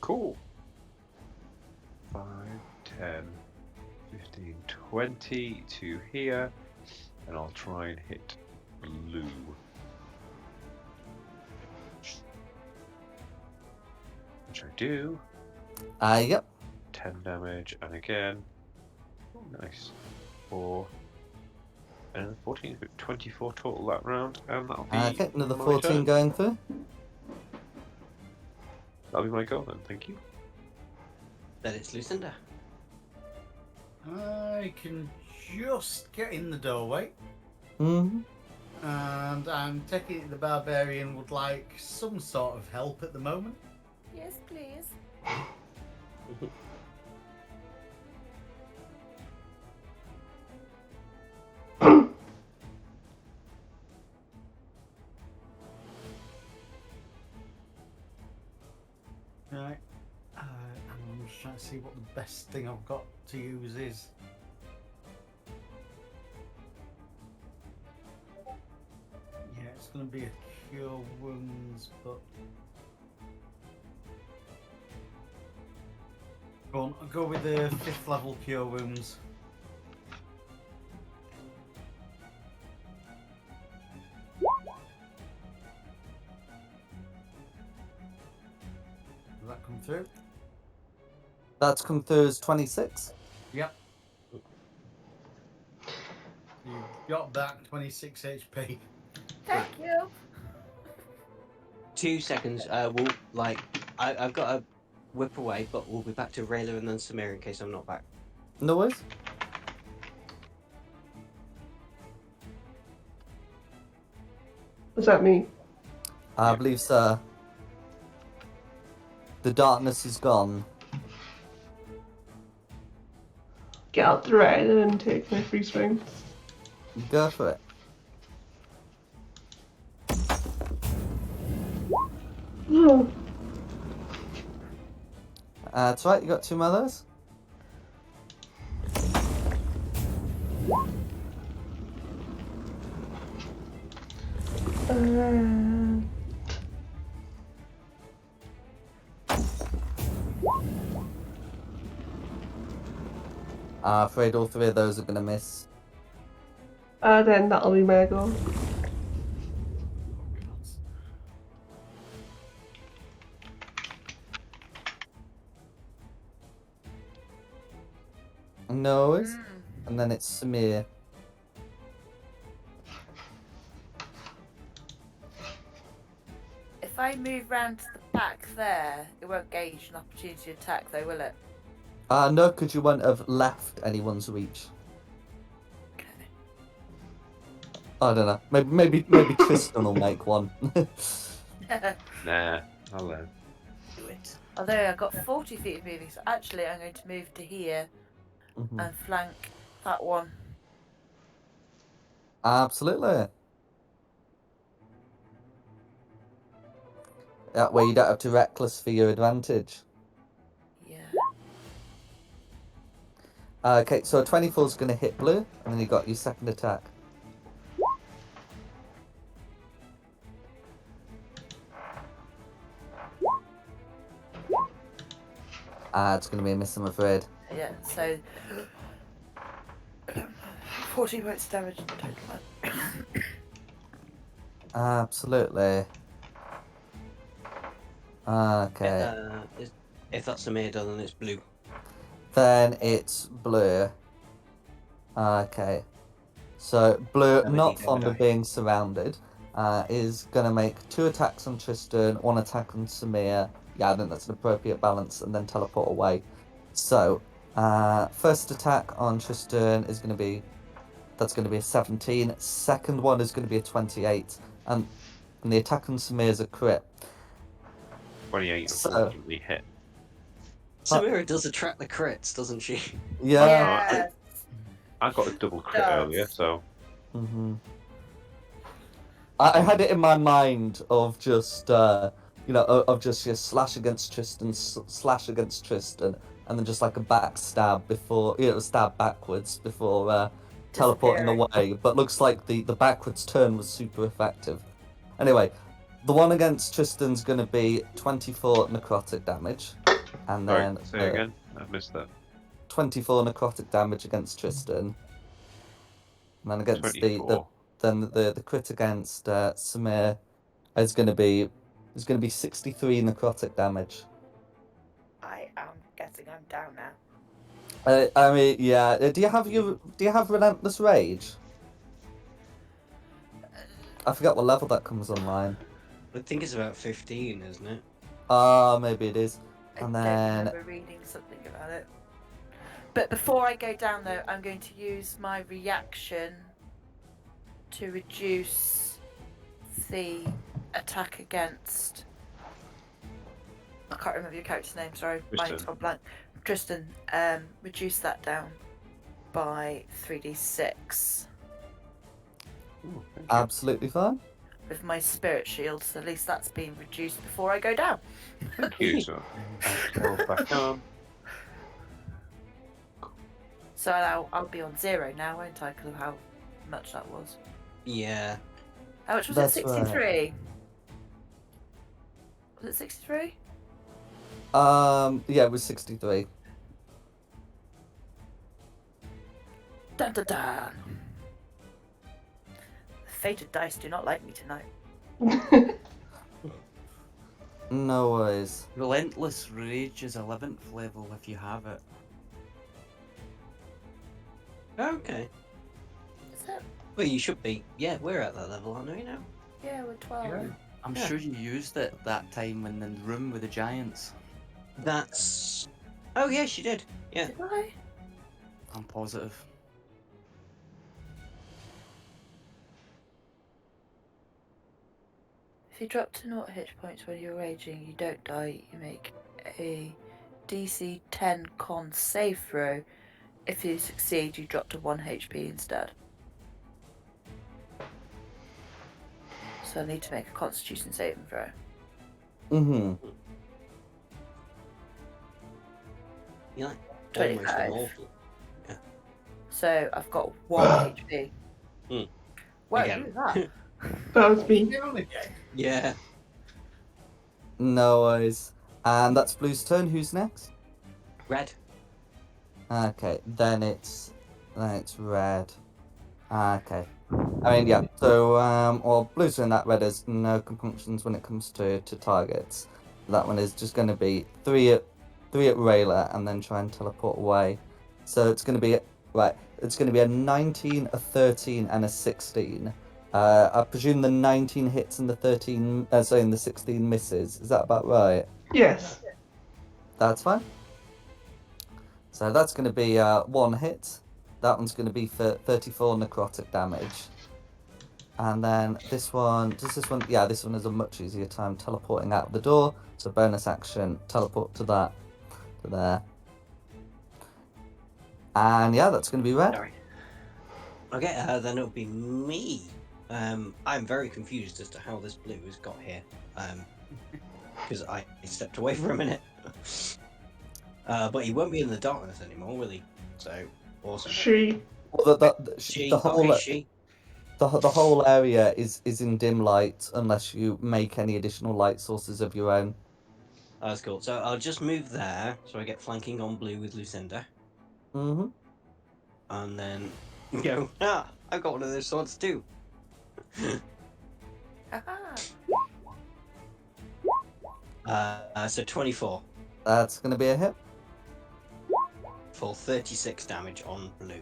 Cool. 5, 10, 15, 20 to here, and I'll try and hit blue. Which I do. Yep. 10 damage, and again. Oh, nice. 4. And 14, 24 total that round, and that'll be. Okay, another my 14 turn. going through. That'll be my go then, thank you. Then it's Lucinda. I can just get in the doorway, Mm-hmm. and I'm taking it the barbarian would like some sort of help at the moment. Yes, please. Right. I'm just trying to see what the best thing I've got to use is. Yeah, it's going to be a cure wounds, but go on, I'll go with the 5th level cure wounds. Does that come through? That's come through as 26. Yep. You got back 26 HP. Thank you. 2 seconds. We'll I've got to whip away, but we'll be back to Rayla and then Samir in case I'm not back. No worries. Was that me? I believe, sir. The darkness is gone. Get out the red and take my free swing. Go for it. Oh, That's right, you got 2 more of those. I'm afraid all three of those are going to miss. Then that'll be my go. No worries. And then it's Samir. If I move round to the back there, it won't gauge an opportunity attack though, will it? No, because you won't have left anyone's reach. Okay. I don't know. Maybe Tristan will make one. Nah, I'll let. Do it. Although I've got 40 feet of moving, so actually I'm going to move to here and flank that one. Absolutely. That way you don't have to reckless for your advantage. Yeah. Okay, so a 24 is going to hit blue, and then you got your second attack. It's going to be a miss, I'm afraid. Yeah, so 14 points of damage in total. Absolutely. Okay. If that's a made, then it's blue. Then it's blue. Okay. So blue, not fond of being surrounded, is going to make 2 attacks on Tristan, 1 attack on Samir. Yeah, I think that's an appropriate balance, and then teleport away. So, first attack on Tristan is going to be, that's going to be a 17. Second one is going to be a 28, and the attack on Samir is a crit. 28 So- unfortunately hit. Samira does attract the crits, doesn't she? Yeah. I got a double crit earlier, so. I had it in my mind of just, of just slash against Tristan, slash against Tristan, and then just like a backstab before, stab backwards before teleporting away. But looks like the backwards turn was super effective. Anyway, the one against Tristan's going to be 24 necrotic damage. And then Sorry, say again. I missed that. 24 necrotic damage against Tristan. And then against 24. the crit against Samir is going to be 63 necrotic damage. I am guessing I'm down now. I mean, yeah. Do you have Relentless Rage? I forgot what level that comes online. I think it's about 15, isn't it? Maybe it is. And I then don't remember reading something about it. But before I go down though, I'm going to use my reaction to reduce the attack against. I can't remember your character's name. Sorry, mine's gone blank. Tristan. Reduce that down by 3d6. Ooh, absolutely fine. With my spirit shield, so at least that's been reduced before I go down. thank you, so. I'll back on. So I'll be on 0 now, won't I? Because of how much that was. Yeah. How much was That's it? 63? Was it 63? Yeah, it was 63. Dun dun dun! The fated dice do not like me tonight. No worries. Relentless Rage is 11th level if you have it. Okay. Is it? Well, you should be. Yeah, we're at that level, aren't we now? Yeah, we're 12. Yeah. I'm Yeah. sure you used it that time in the room with the giants. That's. Oh, yes, you did. Yeah. Did I? I'm positive. If you drop to 0 hit points when you're raging, you don't die. You make a DC 10 con save throw. If you succeed, you drop to 1 HP instead. So I need to make a Constitution saving throw. Mm-hmm. You're like 25. almost immortal. So I've got 1 HP. Hmm. Wow, Again. look at that. That was me. You're on again. Yeah. No worries. And that's Blue's turn. Who's next? Red. Okay, then it's red. Okay. I mean, yeah. So, well, Blue's doing that. Red has no compunctions when it comes to targets. That one is just going to be three at Rayla, and then try and teleport away. So it's going to be right. It's going to be a 19, a 13, and a 16. I presume the 19 hits and the 13, sorry, and the 16 misses. Is that about right? Yes. That's fine. So that's going to be one hit. That one's going to be for 34 necrotic damage. And then this one, yeah, this one is a much easier time teleporting out the door. So bonus action, teleport to that, to there. And yeah, that's going to be red. Sorry. Okay, then it'll be me. I'm very confused as to how this blue has got here. Because I stepped away for a minute. But he won't be in the darkness anymore, will he? So, awesome. She. Well, She, the whole okay, she. the whole area is in dim light unless you make any additional light sources of your own. That's cool. So I'll just move there, so I get flanking on blue with Lucinda. Mm-hmm. And then go, I've got one of those swords too. So 24 That's going to be a hit. for 36 damage on blue.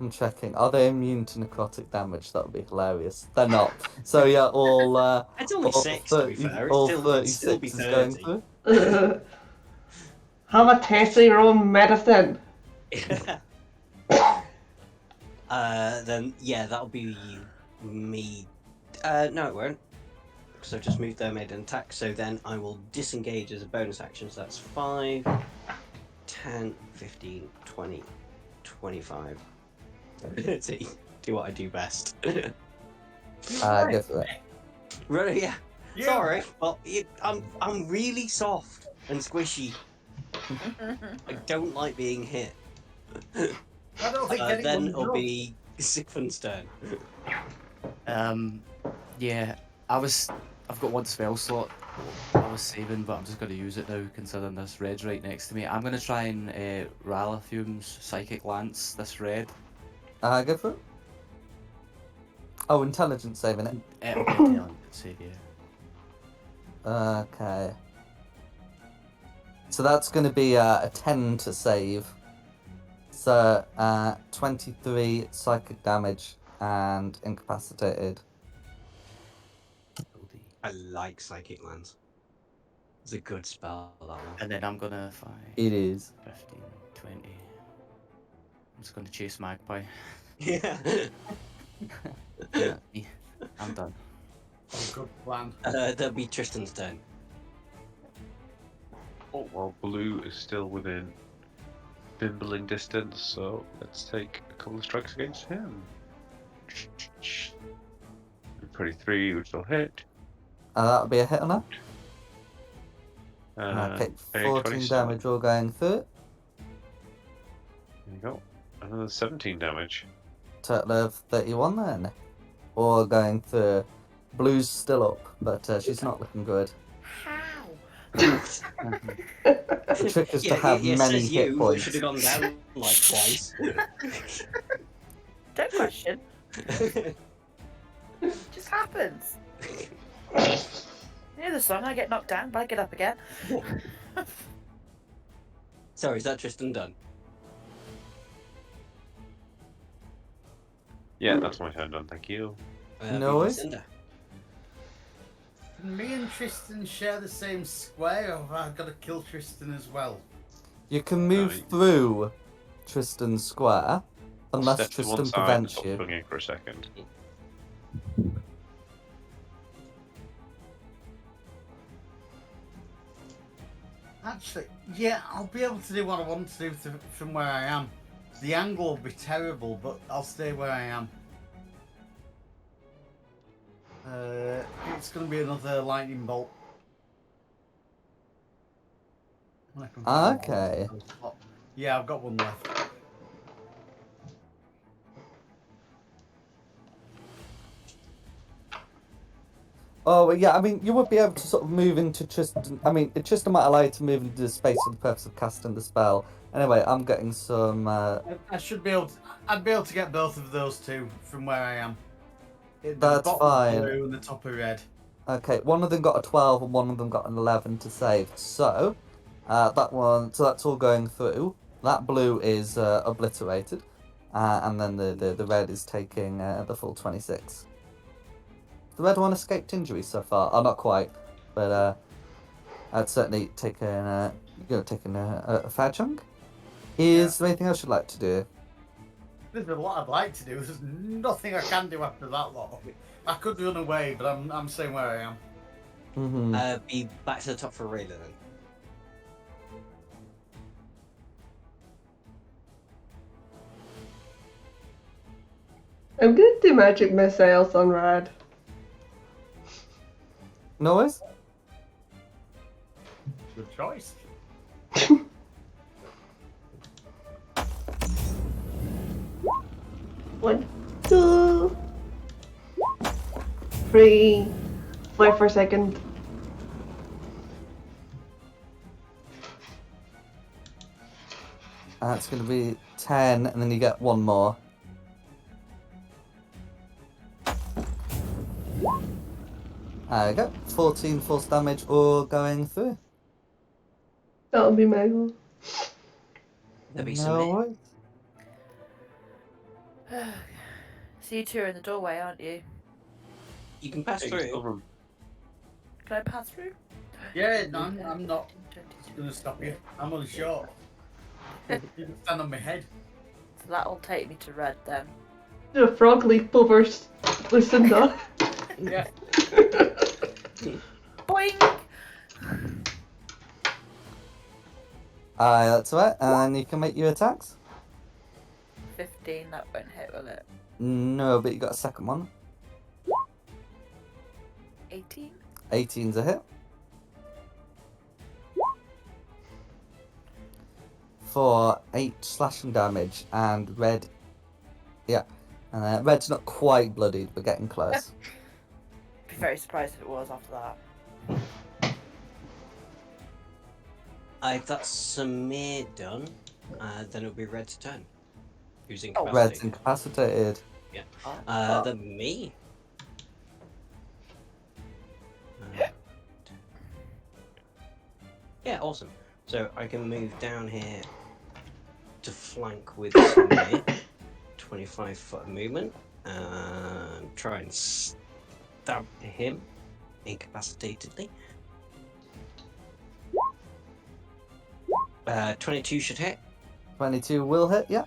I'm checking. Are they immune to necrotic damage? That would be hilarious. They're not. So yeah, all It's only all 6 to be 30 fair. all It'd still 36 be is going 30. through. Have a taste of your own medicine. Then yeah, that'll be me. No, it won't. So just move there, made an attack. So then I will disengage as a bonus action. So that's 5, 10, 15, 20, 25, 30. Do what I do best. Go for it. Really? Yeah. Yeah. Sorry. Well, I'm really soft and squishy. I don't like being hit. I don't think Then anyone it'll does. be Sigfund's turn. Yeah, I've got one spell slot I was saving, but I'm just going to use it now, considering this red's right next to me. I'm going to try and Ralathum's Psychic Lance this red. Go for it. Oh, intelligence saving it. It'll be a intelligence save, yeah. Okay. So that's going to be a 10 to save. So 23 psychic damage and incapacitated. I like Psychic Lance. It's a good spell, that one. And then I'm going to 5, It is. 15, 20. I'm just going to chase Magpie. Yeah. Yeah, I'm done. Good plan. That'll be Tristan's turn. Oh, well, blue is still within bimbling distance, so let's take a couple of strikes against him. 23, which will hit. That'll be a hit on her. Okay, a 14 27. damage all going through it. There you go. Another 17 damage. Total of 31 then. All going through. Blue's still up, but she's not looking good. How? The trick is to have many says hit you, points. should have gone down like twice. Don't question. Just happens. You know the song, I get knocked down, but I get up again. Sorry, is that Tristan done? Yeah, that's my turn done, thank you. No worries. Lucinda. Can me and Tristan share the same square, or have I got to kill Tristan as well? You can move Right. through Tristan's square, unless Step to one Tristan side prevents and you. stop swinging for a second. Actually, yeah, I'll be able to do what I want to do from where I am. The angle will be terrible, but I'll stay where I am. It's going to be another lightning bolt. When I can find Okay. one. Yeah, I've got one left. Oh, well, yeah, I mean, you would be able to sort of move into Tristan. I mean, Tristan might allow you to move into the space for the purpose of casting the spell. Anyway, I'm getting some. I should be able. I'd be able to get both of those two from where I am. The That's bottom fine. blue and the top are red. Okay, one of them got a 12 and one of them got an 11 to save. So, that one. So that's all going through. That blue is obliterated, and then the red is taking the full 26. The red one escaped injury so far. Oh, not quite, but I'd certainly taken a fair chunk. Is there anything else you'd like to do? There's a lot I'd like to do. There's nothing I can do after that lot. I could run away, but I'm staying where I am. Mm-hmm. Be back to the top for Rayla then. I'm gonna do magic missiles on Rad. No worries. Good choice. 1, 2, 3. Wait for a second. That's going to be 10, and then you get one more. There we go. 14 force damage, all going through. That'll be my goal. There'll be No some. worries. So you two are in the doorway, aren't you? You can pass Hey, through. over. Can I pass through? Yeah, no, I'm not gonna stop you. I'm only short. You can stand on my head. So that'll take me to red then. Do a frog leap over Lucinda. Yeah. Boing! That's right, and you can make your attacks. 15, that won't hit, will it? No, but you got a second one. 18? 18's a hit. For 8 slashing damage, and red. Yeah, red's not quite bloodied, but getting close. Be very surprised if it was after that. If that's Samir done, then it'll be Red's turn. Who's Oh, incapacitated. Red's incapacitated. Then me. Yeah, awesome. So I can move down here to flank with Samir. 25-foot movement. Try and stab him incapacitatedly. 22 should hit 22 will hit, yeah.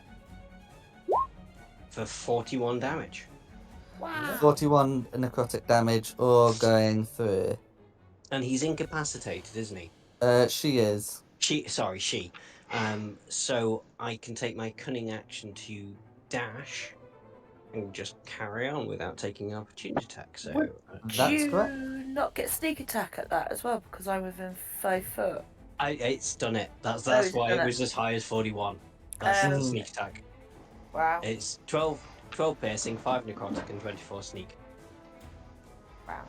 for 41 damage. Wow! 41 necrotic damage, all going through. And he's incapacitated, isn't he? She is. She. So I can take my cunning action to dash and just carry on without taking an opportunity attack. So Do That's you correct. not get sneak attack at that as well? Because I'm within 5 foot. it's done it. That's it's why done it it. was as high as 41. That's the Um, sneak attack. Wow. It's 12 piercing, 5 necrotic, and 24 sneak. Wow.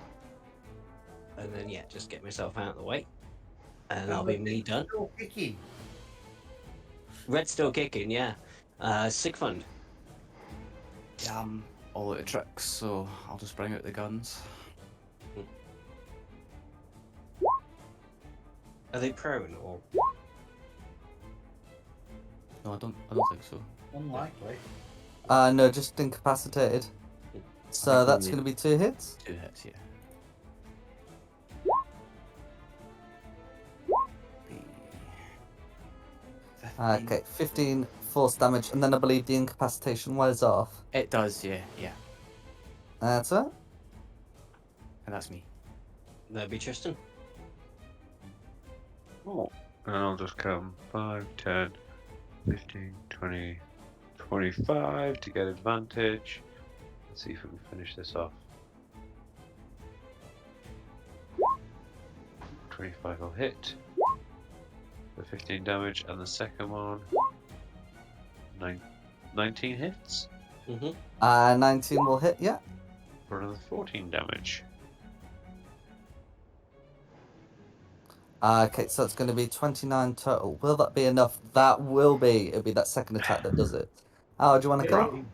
And then just get myself out of the way, and that'll be me done. Still kicking. Red's still kicking, yeah. Sigfund. Yeah, I'm all out of tricks, so I'll just bring out the guns. Are they prone or? No, I don't think so. Unlikely. No, just incapacitated. So that's going to be 2 hits. 2 hits, yeah. Okay, 15 force damage, and then I believe the incapacitation wears off. It does, yeah. That's it. And that's me. That'd be Tristan. Oh. And I'll just come 5, 10, 15, 20, 25 to get advantage. Let's see if we can finish this off. 25 will hit for 15 damage, and the second one 19 hits 19 will hit, yeah. for another 14 damage. Okay, so it's going to be 29 total. Will that be enough? That will be. It'll be that second attack that does it. Oh, do you want to kill him?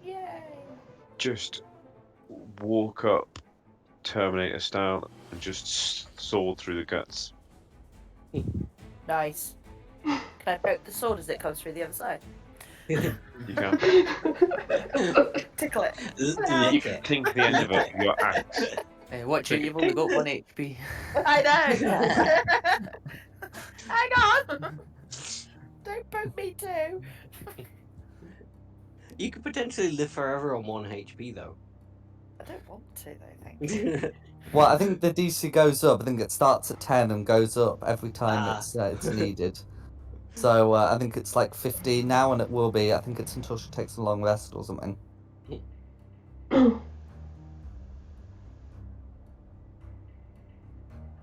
Yay! Just walk up, Terminator style, and just sword through the guts. Nice. Can I poke the sword as it comes through the other side? You can. Tickle it. You can tink the end of it with your axe. Hey, watch it, you've only got 1 HP. I know. Hang on. Don't poke me too. You could potentially live forever on 1 HP though. I don't want to though. Thank you. Well, I think the DC goes up. I think it starts at 10 and goes up every time Ah. it's needed. So I think it's like 15 now, and it will be. I think it's until she takes a long rest or something.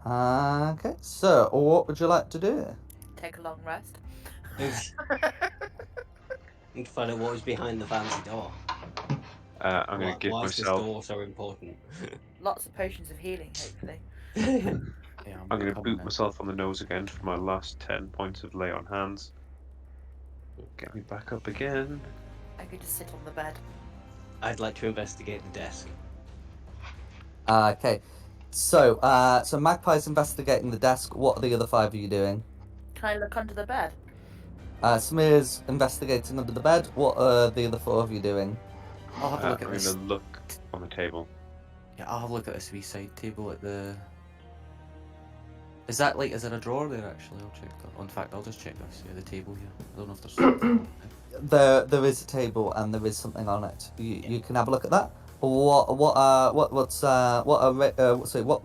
Okay, so what would you like to do? Take a long rest. Need to find out what was behind the fancy door. I'm going to give Why is this myself. door so important? Lots of potions of healing, hopefully. Yeah, I'm going to coming boot in. myself on the nose again for my last 10 points of lay on hands. Get me back up again. I could just sit on the bed. I'd like to investigate the desk. Okay, so so Magpie's investigating the desk. What are the other 5 of you doing? Can I look under the bed? Smear's investigating under the bed. What are the other 4 of you doing? I'll have a look I'm at going this. to look on the table. Yeah, I'll have a look at this wee side table at the. Is that like, is there a drawer there actually? I'll check that. In fact, I'll just check this. Yeah, the table here. I don't know if there's something. There is a table and there is something on it. You can have a look at that. What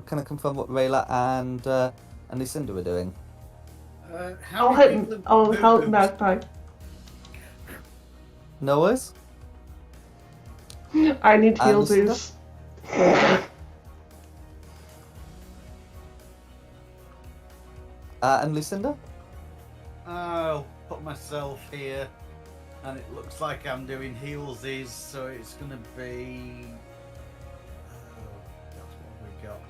can I confirm what Rayla and Lucinda were doing? I'll help Magpie. No worries. I need heal Lucinda? boost. And Lucinda? I'll put myself here, and it looks like I'm doing healsies, so it's gonna be. That's what we got.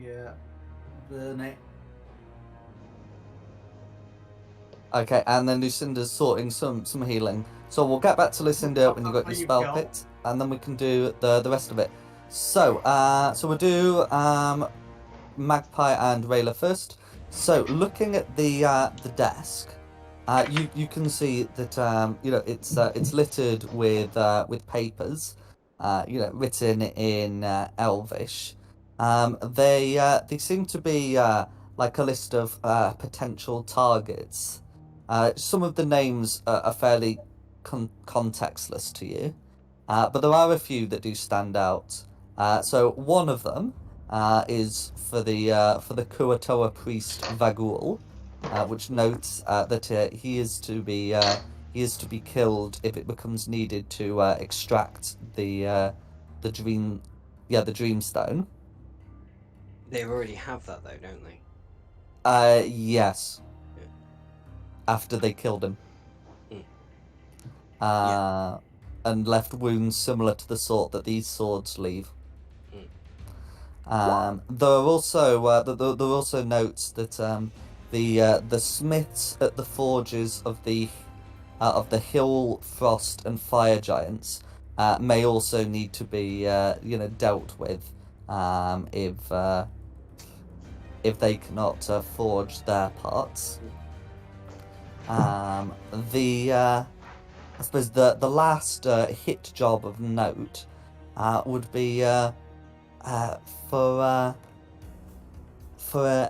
Yeah, burn it. Okay, and then Lucinda's sorting some healing. So we'll get back to Lucinda when you got your You've spell got- picked, and then we can do the rest of it. So so we'll do Magpie and Rayla first. So looking at the desk, you can see that it's littered with papers, written in Elvish. They seem to be like a list of potential targets. Some of the names are fairly contextless to you, but there are a few that do stand out. So one of them is for the Kuatoa priest Vagul, which notes that he is to be killed if it becomes needed to extract the dream stone. They already have that though, don't they? Yes. Yeah. After they killed him. Yeah. And left wounds similar to the sort that these swords leave. There are also notes that the smiths at the forges of the Hill, Frost, and Fire Giants may also need to be dealt with if they cannot forge their parts. I suppose the last hit job of note would be for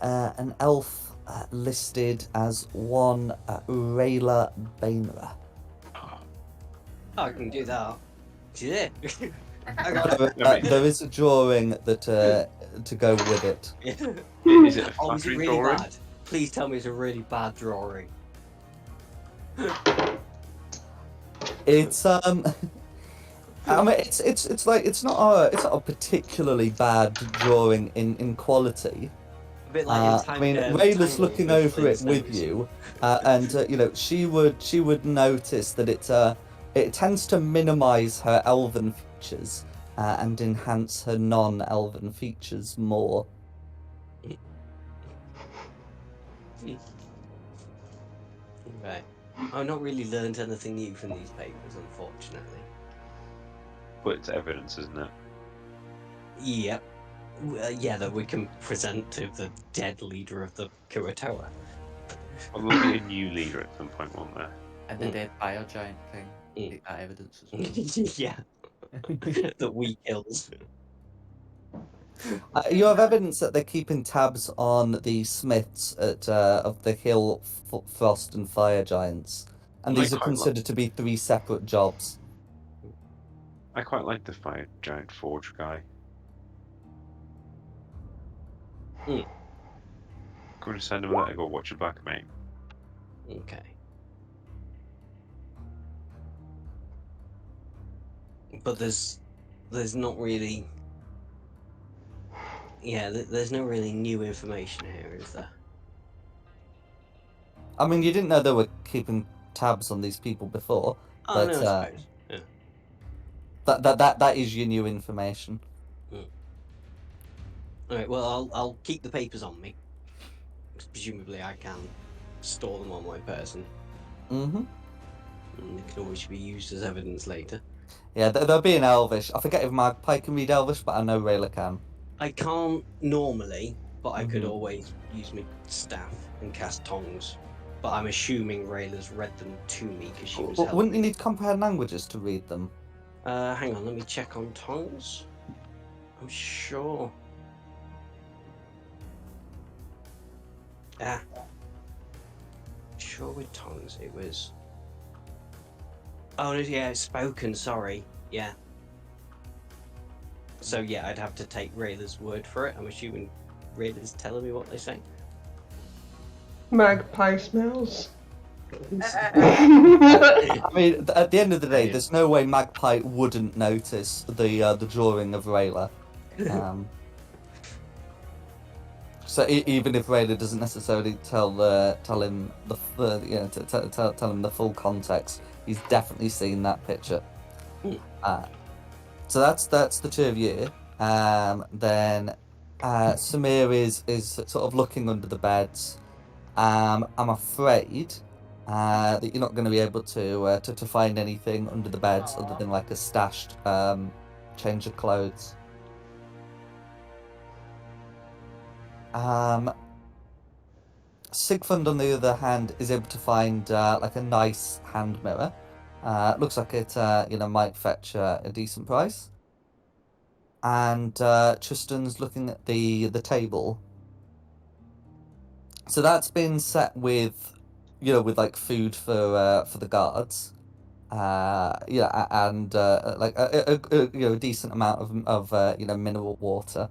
an elf listed as one Rayla Bainra. I can do that. Yeah. There is a drawing that to go with it. Is it a Oh, is it flattering really drawing? bad? Please tell me it's a really bad drawing. It's I mean it's like it's not a particularly bad drawing in quality. A bit like I mean, Rayla's looking over it with you, and she would notice that it tends to minimise her elven features, and enhance her non-elven features more. Right. I've not really learned anything new from these papers, unfortunately. But it's evidence, isn't it? Yep. Yeah, that we can present to the dead leader of the Kuatoa. Well, there'll be a new leader at some point, won't there? And the dead fire giant thing. Take that evidence as well. Yeah. That we killed. You have evidence that they're keeping tabs on the smiths at of the Hill, Frost, and Fire Giants, and Well, these are considered to be 3 separate jobs. I quite like the fire giant forge guy. Mm. Going to send him a letter. Go watch your back, mate. Okay. But there's not really. Yeah, there's no really new information here, is there? I mean, you didn't know they were keeping tabs on these people before, Oh, but no, I suppose. Yeah. that is your new information. Alright, well, I'll keep the papers on me. Because presumably I can store them on my person. Mm-hmm. And they can always be used as evidence later. Yeah, they'll be in Elvish. I forget if Magpie can read Elvish, but I know Rayla can. I can't normally, but I could always use my staff and cast tongs. But I'm assuming Rayla's read them to me because she was But wouldn't you helping. need comprehend languages to read them? Hang on, let me check on tongs. I'm sure. Sure with tongues it was. Oh yeah, it's spoken, sorry. Yeah. So yeah, I'd have to take Rayla's word for it. I'm assuming Rayla's telling me what they say. Magpie smells. I mean, at the end of the day, there's no way Magpie wouldn't notice the drawing of Rayla. So even if Rayla doesn't necessarily tell him tell him the full context, he's definitely seen that picture. So that's the 2 of you. Then Samir is sort of looking under the beds. I'm afraid that you're not going to be able to find anything under the beds other than like a stashed change of clothes. Sigfund, on the other hand, is able to find like a nice hand mirror. Looks like it might fetch a decent price. And Tristan's looking at the table. So that's been set with, with like food for the guards. And like a decent amount of mineral water.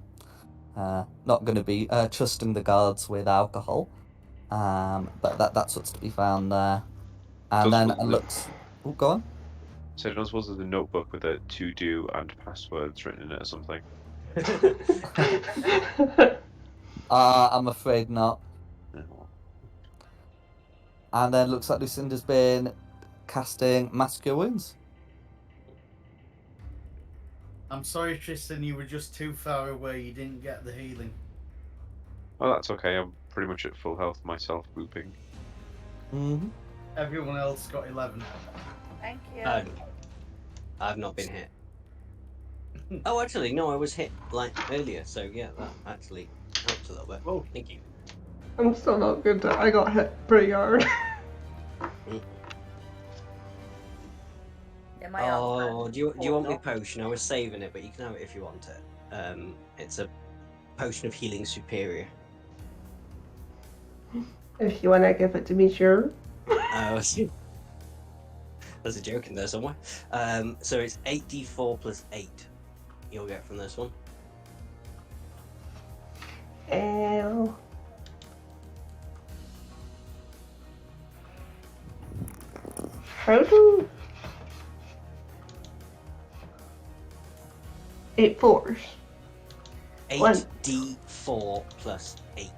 Not going to be trusting the guards with alcohol, but that's what's to be found there. And then it looks. Oh, go on. So I don't suppose there's a notebook with a to-do and passwords written in it or something. I'm afraid not. No. And then looks like Lucinda's been casting Mask Cure Wounds. I'm sorry, Tristan, you were just too far away. You didn't get the healing. Well, that's okay. I'm pretty much at full health myself, grouping. Mm-hmm. Everyone else got 11. Thank you. I've not been hit. Oh, actually, no, I was hit like earlier, so yeah, that actually helps a little bit. Oh, thank you. I'm still not good. I got hit pretty hard. Oh, do you want my potion? I was saving it, but you can have it if you want it. It's a potion of healing superior. If you want to give it to me, sure. There's a joke in there somewhere. So it's 8d4 plus 8 you'll get from this one. Ow. How do 8 4s? 8d4 plus 8.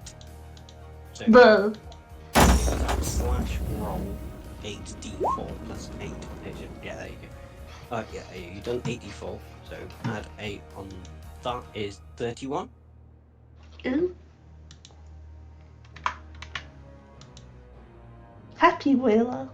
So The slash roll 8d4 plus 8. Yeah, there you go. Yeah, you've done 84, so add 8 on that is 31. Ooh. Happy Willa.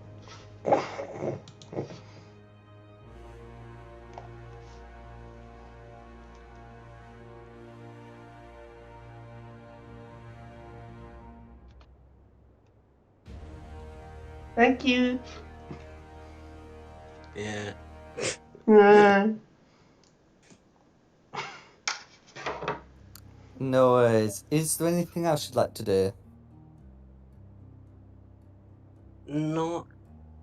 Thank you. Yeah. No worries. Is there anything else you'd like to do? Not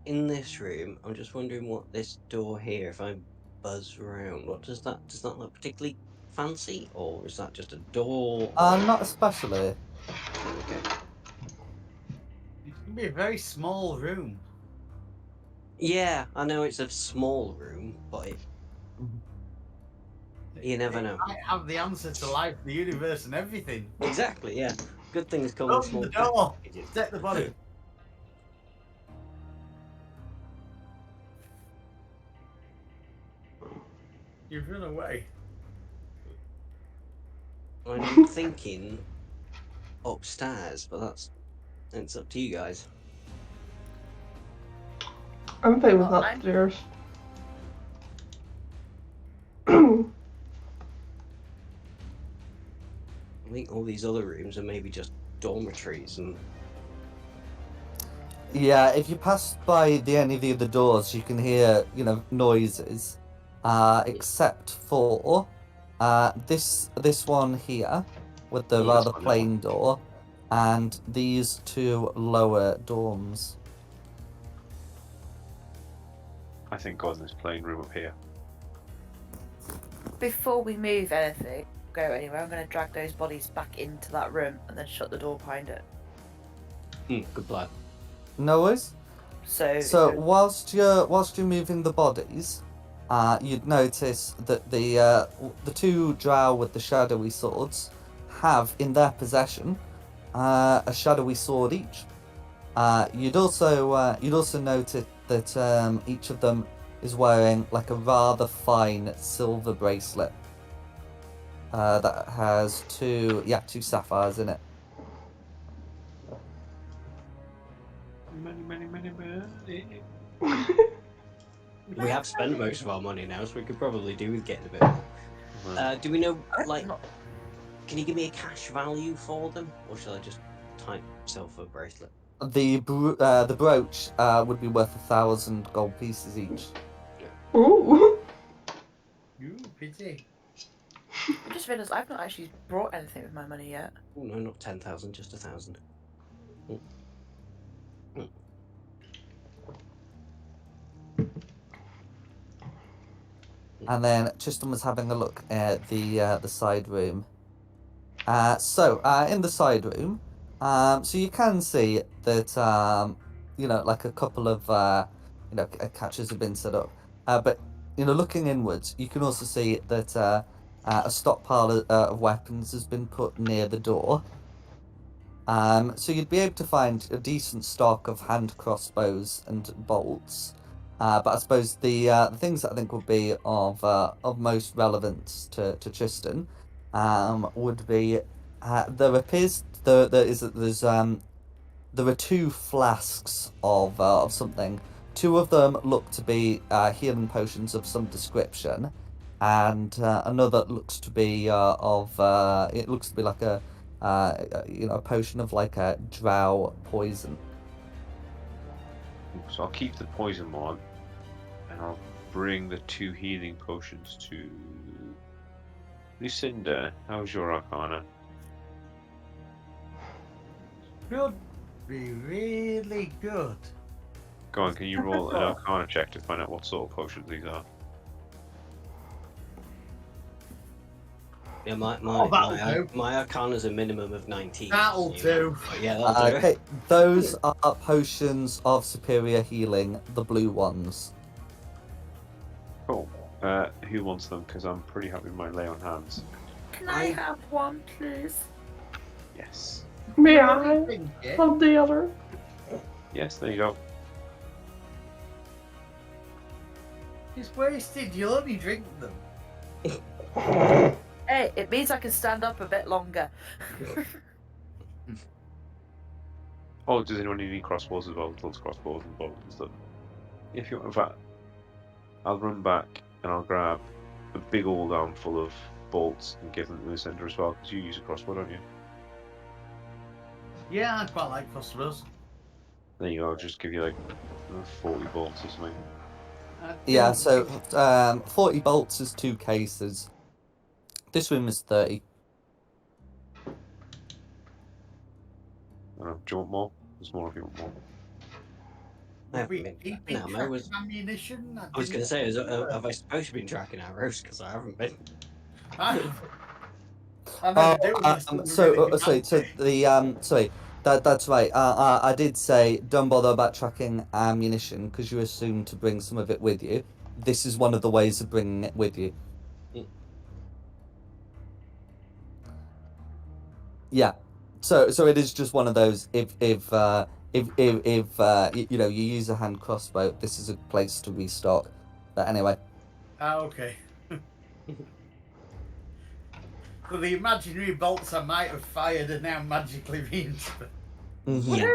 in this room. I'm just wondering what this door here, if I buzz around, what does that look particularly fancy, or is that just a door? Not especially. Okay. It's gonna be a very small room. Yeah, I know it's a small room, but you never know. It might have the answer to life, the universe, and everything. Exactly, yeah. Good things come in Open small the door. packages. Protect the body. You've run away. I'm thinking upstairs, but it's up to you guys. I'm fine with Well, I'm- upstairs. I think all these other rooms are maybe just dormitories and Yeah, if you pass by any of the other doors, you can hear, noises. Except for this one here with the Oh, this rather one, that plain door, and these two lower dorms. I think go in this plain room up here. Before we move anything, go anywhere, I'm going to drag those bodies back into that room and then shut the door behind it. good plan. No worries. So whilst you're moving the bodies, you'd notice that the two drow with the shadowy swords have in their possession a shadowy sword each. You'd also notice that each of them is wearing like a rather fine silver bracelet that has two sapphires in it. Money. We have spent most of our money now, so we could probably do with getting a bit more. Do we know, like, can you give me a cash value for them, or shall I just type silver bracelet? The brooch would be worth 1,000 gold pieces each. Ooh. Pity. I just realised I've not actually brought anything with my money yet. Oh no, not 10,000, just 1,000. And then Tristan was having a look at the side room. In the side room, so you can see that like a couple of catches have been set up. But looking inwards, you can also see that a stockpile of weapons has been put near the door. So you'd be able to find a decent stock of hand crossbows and bolts. But I suppose the things that I think would be of most relevance to Tristan would be there are two flasks of something. Two of them look to be healing potions of some description, and another looks to be it looks to be like a potion of like a drow poison. So I'll keep the poison one, and I'll bring the two healing potions to Lucinda. How's your Arcana? Could be really good. Go on, can you roll an Arcana check to find out what sort of potions these are? Yeah, my Arcana's a minimum of 19. That'll do. Yeah, that'll do. Okay, those are potions of superior healing, the blue ones. Cool. Who wants them? Because I'm pretty happy with my lay on hands. Can I have one, please? Yes. May I have the other? Yes, there you go. It's wasted. You'll only drink them. Hey, it means I can stand up a bit longer. Oh, does anyone need any crossbows as well? There's lots of crossbows and bows and stuff. If you want, in fact, I'll run back and I'll grab a big old arm full of bolts and give them to the centre as well, because you use a crossbow, don't you? Yeah, I quite like crossbows. There you go, I'll just give you like 40 bolts or something. Yeah, so 40 bolts is 2 cases. This room is 30. Do you want more? There's more if you want more. I haven't We been keep tracking in them. track of ammunition. I was going to say, have I supposed to be tracking arrows? Because I haven't been. I never do unless I'm really Sorry, that's right. I did say don't bother about tracking ammunition because you assume to bring some of it with you. This is one of the ways of bringing it with you. Yeah, so it is just one of those. If you know you use a hand crossbow, this is a place to restock. But anyway. Okay. So the imaginary bolts I might have fired are now magically reinstalled. Mm-hmm. Yay!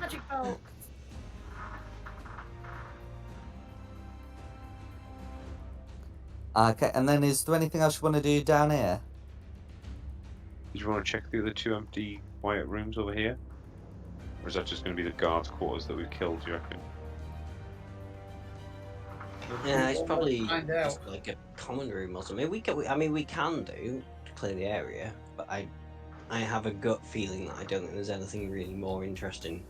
Magic bolt. Okay, and then is there anything else you want to do down here? Did you want to check the other 2 empty quiet rooms over here? Or is that just going to be the guards' quarters that we've killed, do you reckon? Yeah, it's probably Find out. just like a common room or something. We can do to clear the area, but I have a gut feeling that I don't think there's anything really more interesting.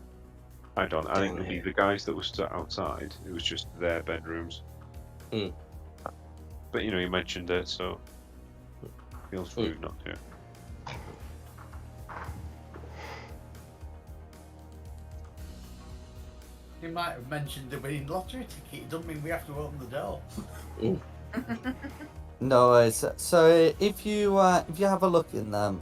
I don't. I think Down it'll be here. the guys that were stood outside. It was just their bedrooms. But you mentioned it, so feels rude not to. You might have mentioned the winning lottery ticket. It doesn't mean we have to open the door. No, so if you have a look in them,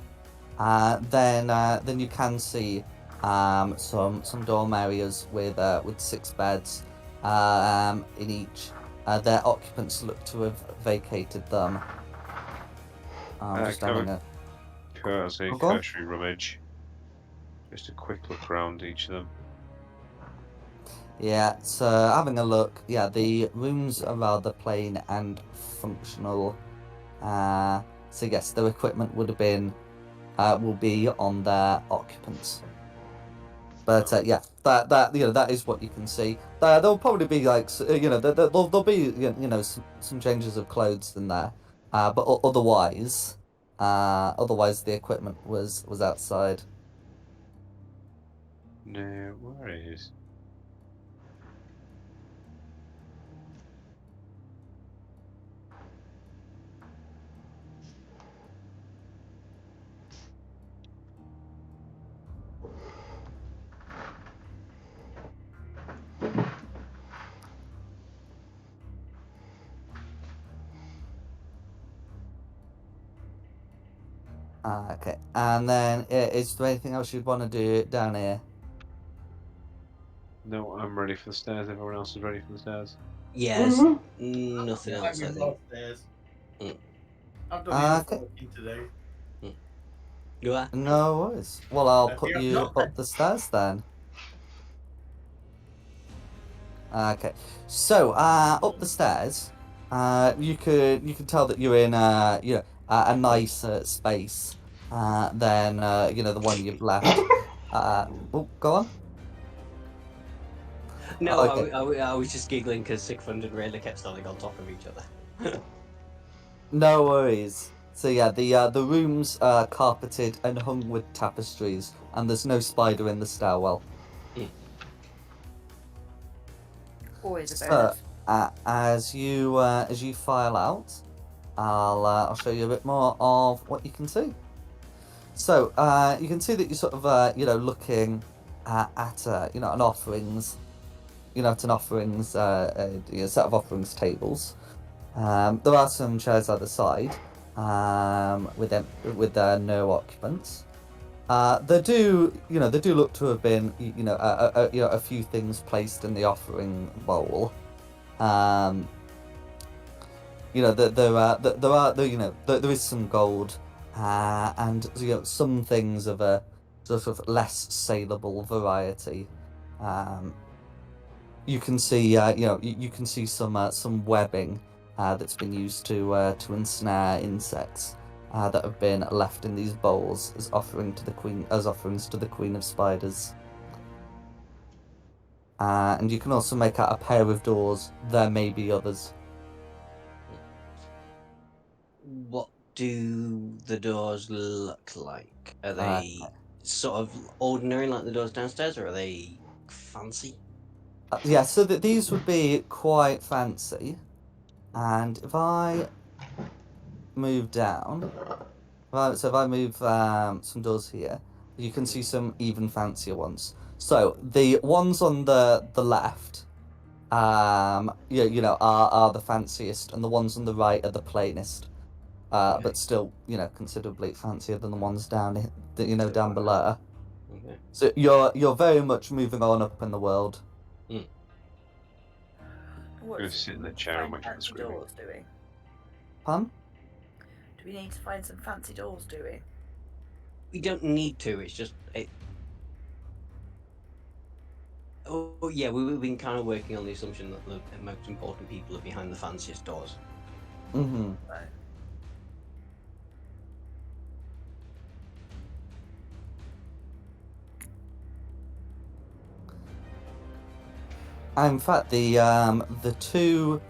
then you can see some dorm areas with 6 beds in each. Their occupants look to have vacated them. Just having a cursory rummage. Just a quick look around each of them. Yeah, so having a look, yeah, the rooms are rather plain and functional. So yes, their equipment will be on their occupants. But yeah, that is what you can see. There'll probably be like there'll be some changes of clothes in there, but otherwise the equipment was outside. No worries. Okay, and then is there anything else you'd want to do down here? No, I'm ready for the stairs. Everyone else is ready for the stairs. Yes, nothing else. I think. I've done enough walking today. You are? No worries. Well, I'll put Yeah, you not up the stairs then. Okay, so up the stairs, you could tell that you're in a nicer space than the one you've left. Oh, go on. No, Okay. I was just giggling because Sigfund and Rayla kept standing on top of each other. No worries. So yeah, the rooms are carpeted and hung with tapestries, and there's no spider in the stairwell. Always a So, bonus. as you file out, I'll show you a bit more of what you can see. So you can see that you're sort of looking at an offerings, at an offerings a set of offerings tables. There are some chairs either side with no occupants. They do look to have been a few things placed in the offering bowl. There is some gold, and some things of a sort of less saleable variety. You can see you can see some webbing that's been used to ensnare insects that have been left in these bowls as offerings to the Queen of Spiders. And you can also make out a pair of doors. There may be others. What do the doors look like? Are they sort of ordinary like the doors downstairs, or are they fancy? Yeah, so that these would be quite fancy. And if I move down, if I move some doors here, you can see some even fancier ones. So the ones on the left, are the fanciest, and the ones on the right are the plainest. But still, considerably fancier than the ones down down below. Okay. So you're very much moving on up in the world. I'm going to sit in the chair and wait for the fancy screaming. doors, do we? Pardon? Do we need to find some fancy doors, do we? We don't need to. It's just Oh yeah, we've been kind of working on the assumption that the most important people are behind the fanciest doors. Mm-hmm. Right. In fact, the two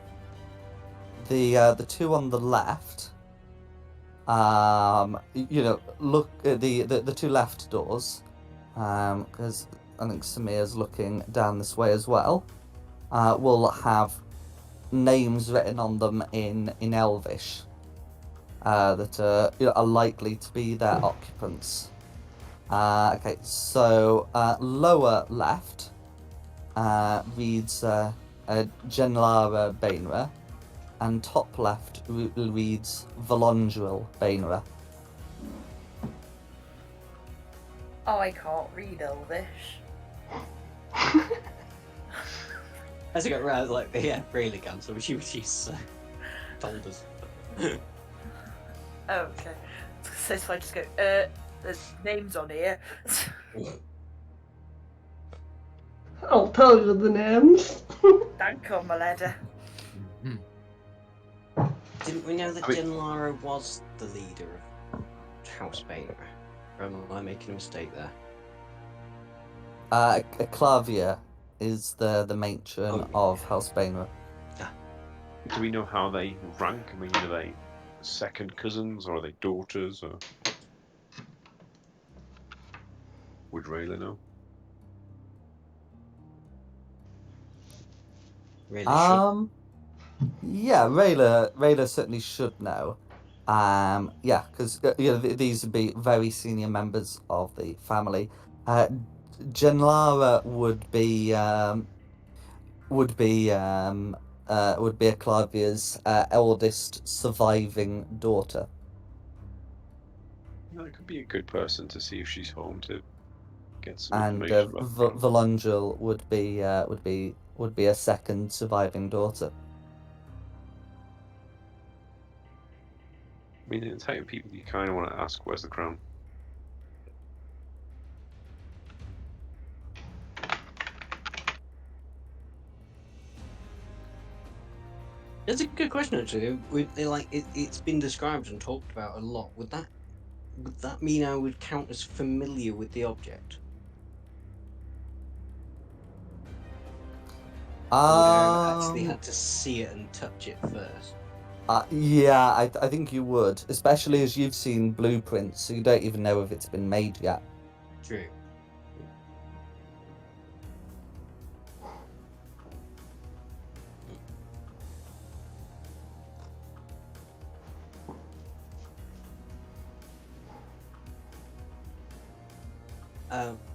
on the left, look at the two left doors, because I think Samir's looking down this way as well. Will have names written on them in Elvish, that are likely to be their occupants. Okay, so lower left reads Genlara Bainra, and top left reads Volondril Bainra. Oh, I can't read Elvish. As I got around, like, yeah, really can, so she's told us. Oh, okay. So if I just go, there's names on here. I'll tell you the names. Danko, my ladder. Didn't we know that Genlara was the leader of House Bainer? Or am I making a mistake there? Clavia is the matron of House Bainra. Do we know how they rank? I mean, are they second cousins, or are they daughters, or would Rayla know? Really should. Yeah, Rayla certainly should know. Yeah, because these would be very senior members of the family. Genlara would be Clavia's eldest surviving daughter. Yeah, that could be a good person to see if she's home to get some And information about. Volondril would be a second surviving daughter. I mean, the type of people you kind of want to ask, where's the crown? It's a good question, actually. It's been described and talked about a lot. Would that mean I would count as familiar with the object? Or would I have actually had to see it and touch it first? Yeah, I think you would, especially as you've seen blueprints, so you don't even know if it's been made yet. True.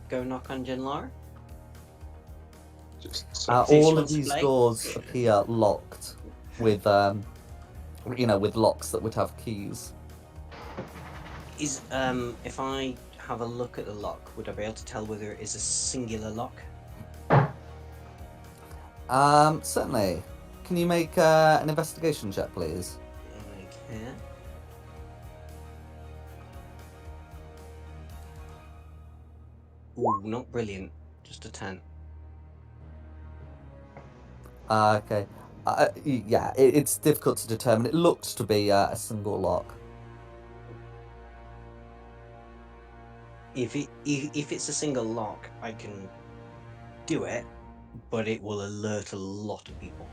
Go knock on Genlara? All of these doors appear locked with with locks that would have keys. Is if I have a look at the lock, would I be able to tell whether it is a singular lock? Certainly. can you make an investigation check, please? I can. Ooh, not brilliant. Just a 10. Okay. Yeah, it's difficult to determine. It looks to be a single lock. If it's a single lock, I can do it, but it will alert a lot of people.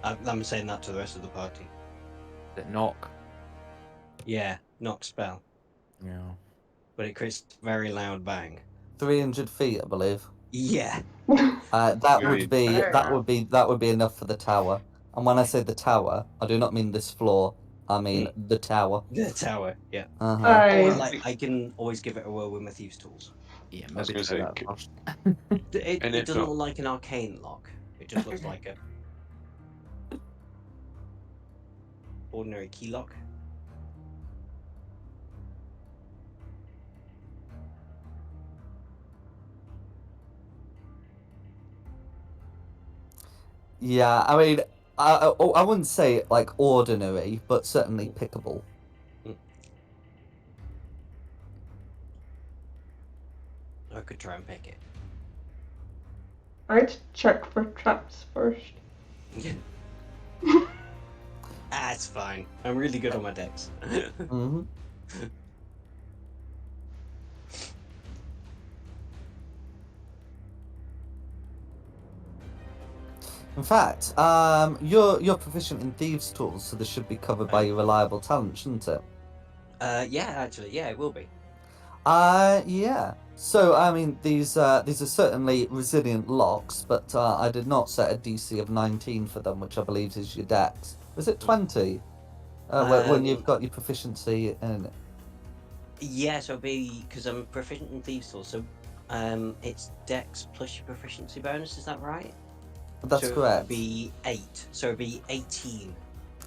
I'm saying that to the rest of the party. The knock. Yeah, knock spell, Yeah. but it creates a very loud bang. 300 feet, I believe. Yeah. That Really? would be enough for the tower. And when I say the tower, I do not mean this floor. I mean the tower. The tower. Yeah. Uh-huh. I can always give it a whirl with my thieves' tools. Yeah, I was maybe gonna try say, that first. It And if doesn't not- look like an arcane lock. It just looks like a ordinary key lock. Yeah, I mean, I wouldn't say like ordinary, but certainly pickable. I could try and pick it. I'd check for traps first. It's fine. I'm really good on my decks. Mm-hmm. In fact, you're proficient in thieves' tools, so this should be covered by your reliable talent, shouldn't it? Yeah, actually, yeah, it will be. Yeah. So I mean, these are certainly resilient locks, but I did not set a DC of 19 for them, which I believe is your dex. Was it 20? When you've got your proficiency in it. Yeah, so it'll be because I'm proficient in thieves' tools, so it's dex plus your proficiency bonus. Is that right? That's so correct. It'd be 8. So it'd be 18.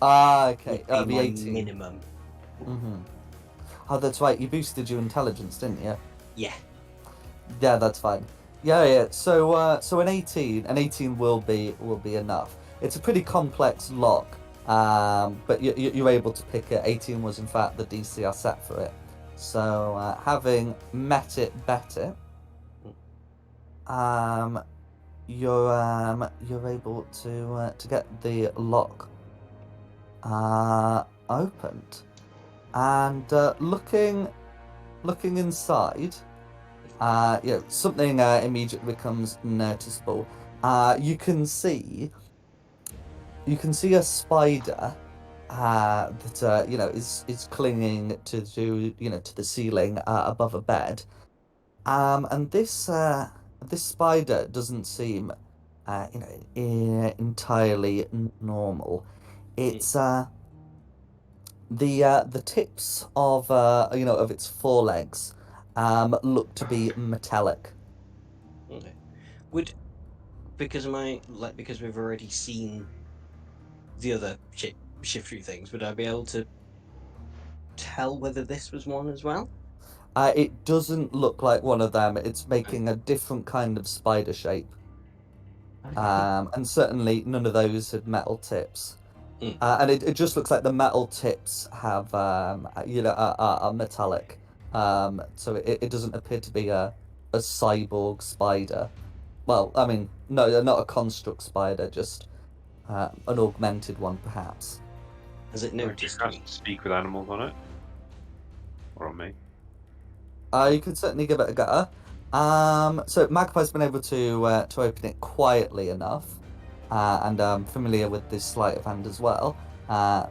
Okay. Would be Be my 18. minimum. Mm-hmm. Oh, that's right. You boosted your intelligence, didn't you? Yeah. Yeah, that's fine. Yeah. So an 18 will be enough. It's a pretty complex lock, but you're able to pick it. 18 was in fact the DC I set for it. So having met it better, you're able to get the lock opened, and looking inside. Something immediately becomes noticeable. You can see a spider that is clinging to the ceiling above a bed. And this spider doesn't seem entirely normal. It's the tips of of its forelegs look to be metallic. Okay. Because we've already seen the other shift through things, would I be able to tell whether this was one as well? It doesn't look like one of them. It's making a different kind of spider shape. Okay. And certainly none of those had metal tips. Mm. And it just looks like the metal tips have are metallic. So it doesn't appear to be a cyborg spider. Well, I mean, no, not a construct spider, just an augmented one, perhaps. Has it Would you noticed cast me? speak with animals on it? Or on me? You could certainly give it a go. So Magpie's been able to open it quietly enough, and familiar with this sleight of hand as well. That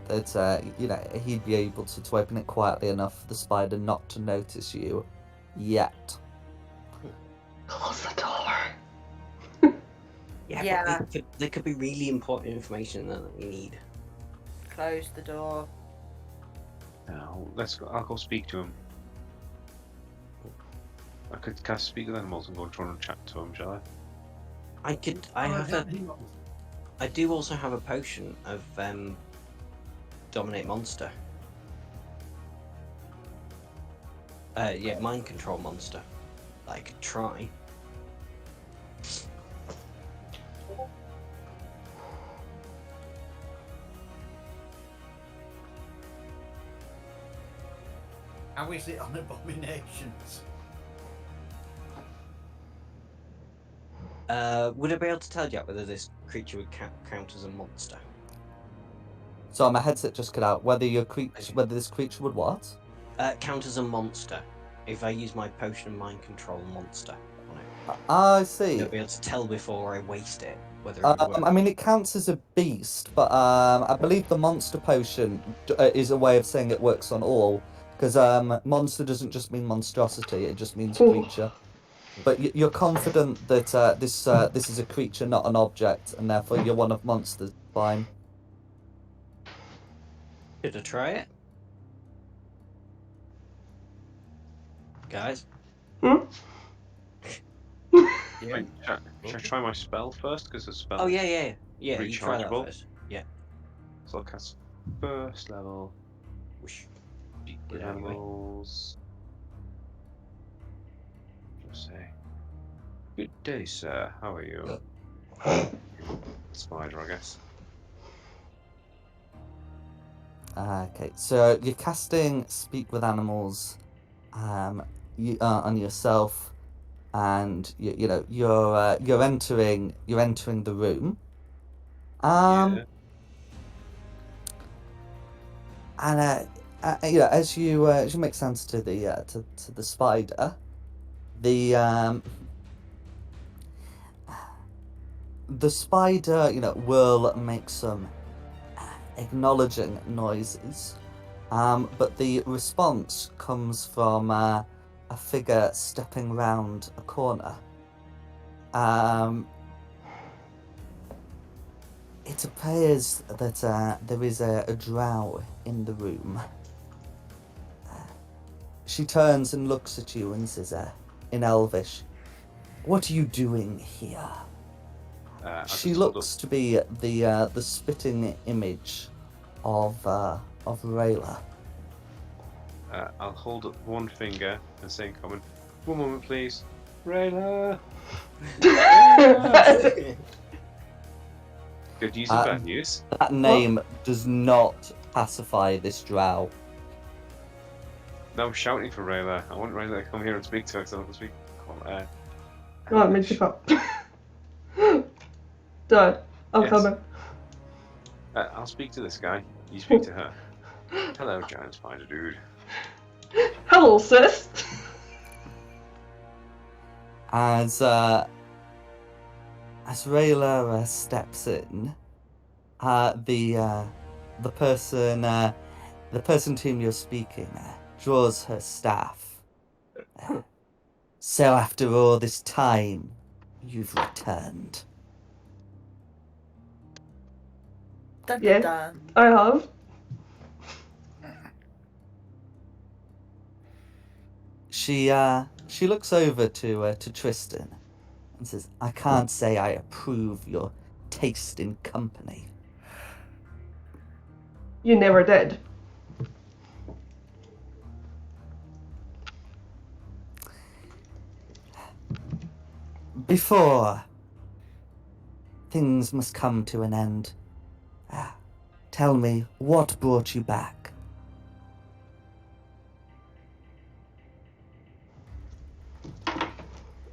he'd be able to open it quietly enough for the spider not to notice you yet. Close the door. Yeah. But there could be really important information that we need. Close the door. No, I'll go speak to him. I could cast speak with animals and go try and chat to him, shall I? I do also have a potion of dominate monster. Mind control monster. That I could try. How is it on abominations? Would I be able to tell yet whether this creature would count as a monster? So my headset just cut out. Whether this creature would what? Count as a monster. If I use my potion of mind control monster on it. I see. I'll be able to tell before I waste it whether it would work. I mean, it counts as a beast, but I believe the monster potion is a way of saying it works on all. Because monster doesn't just mean monstrosity; it just means creature. But you're confident that this is a creature, not an object, and therefore you're one of monsters. Fine. Should I try it? Guys? Hmm? Yeah. Wait, should I try my spell first? Because the spell. Oh, yeah. Yeah, you try that Rechargeable? first. Yeah. So I'll cast first level. Whoosh. Speak Get with out of the way. animals. Just say, good day, sir. How are you? Spider, I guess. Okay, so you're casting Speak with Animals, on yourself, and you're entering the room. Yeah. And as you make sense to the spider, the spider will make some acknowledging noises, but the response comes from a figure stepping round a corner. It appears that there is a drow in the room. She turns and looks at you and says, in Elvish, "What are you doing here?" She looks to be the spitting image of Rayla. I'll hold up one finger and say in common, "One moment, please, Rayla." Good use and bad use. That name does not pacify this drow. No, I'm shouting for Rayla. I want Rayla to come here and speak to her, because I want to speak. Go on, make the cup. Dad, I'm Yes. coming. I'll speak to this guy. You speak to her. Hello, giant spider dude. Hello, sis. As Rayla steps in, the person to whom you're speaking draws her staff. So after all this time, you've returned. Dun, Yeah. dun. I have. She looks over to Tristan and says, "I can't say I approve your taste in company." You never did. Before things must come to an end, tell me what brought you back.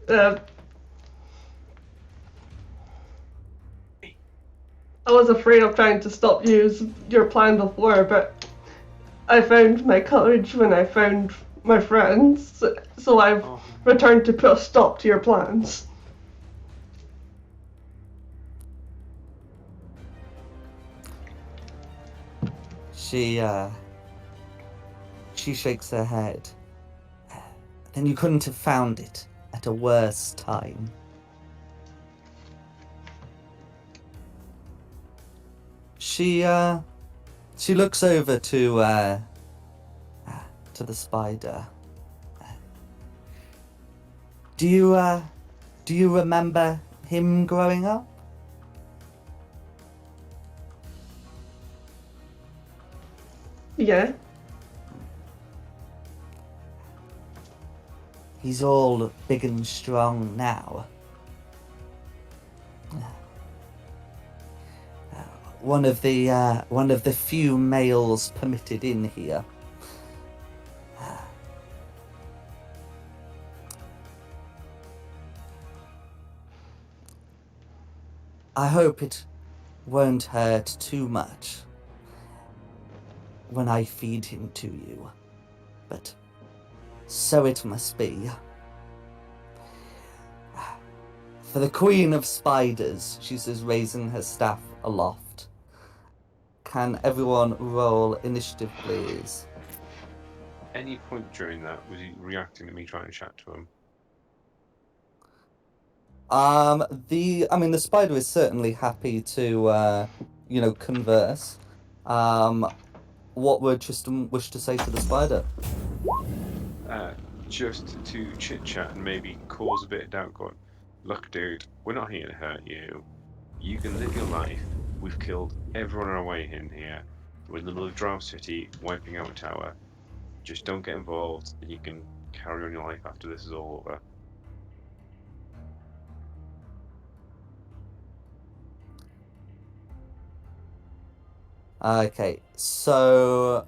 I was afraid of trying to stop your plan before, but I found my courage when I found my friends, so I've returned to put a stop to your plans. She shakes her head. Then you couldn't have found it at a worse time. She looks over to the spider. Do you remember him growing up? Yeah. He's all big and strong now. One of the few males permitted in here. I hope it won't hurt too much when I feed him to you, but so it must be. For the Queen of Spiders, she says, raising her staff aloft. Can everyone roll initiative, please? Any point during that was he reacting to me trying to chat to him? The spider is certainly happy to, converse. What would Tristan wish to say to the spider? Just to chit chat and maybe cause a bit of doubt. Going, look, dude, we're not here to hurt you. You can live your life. We've killed everyone on our way in here. We're in the middle of Drow City, wiping out a tower. Just don't get involved, and you can carry on your life after this is all over. Okay, so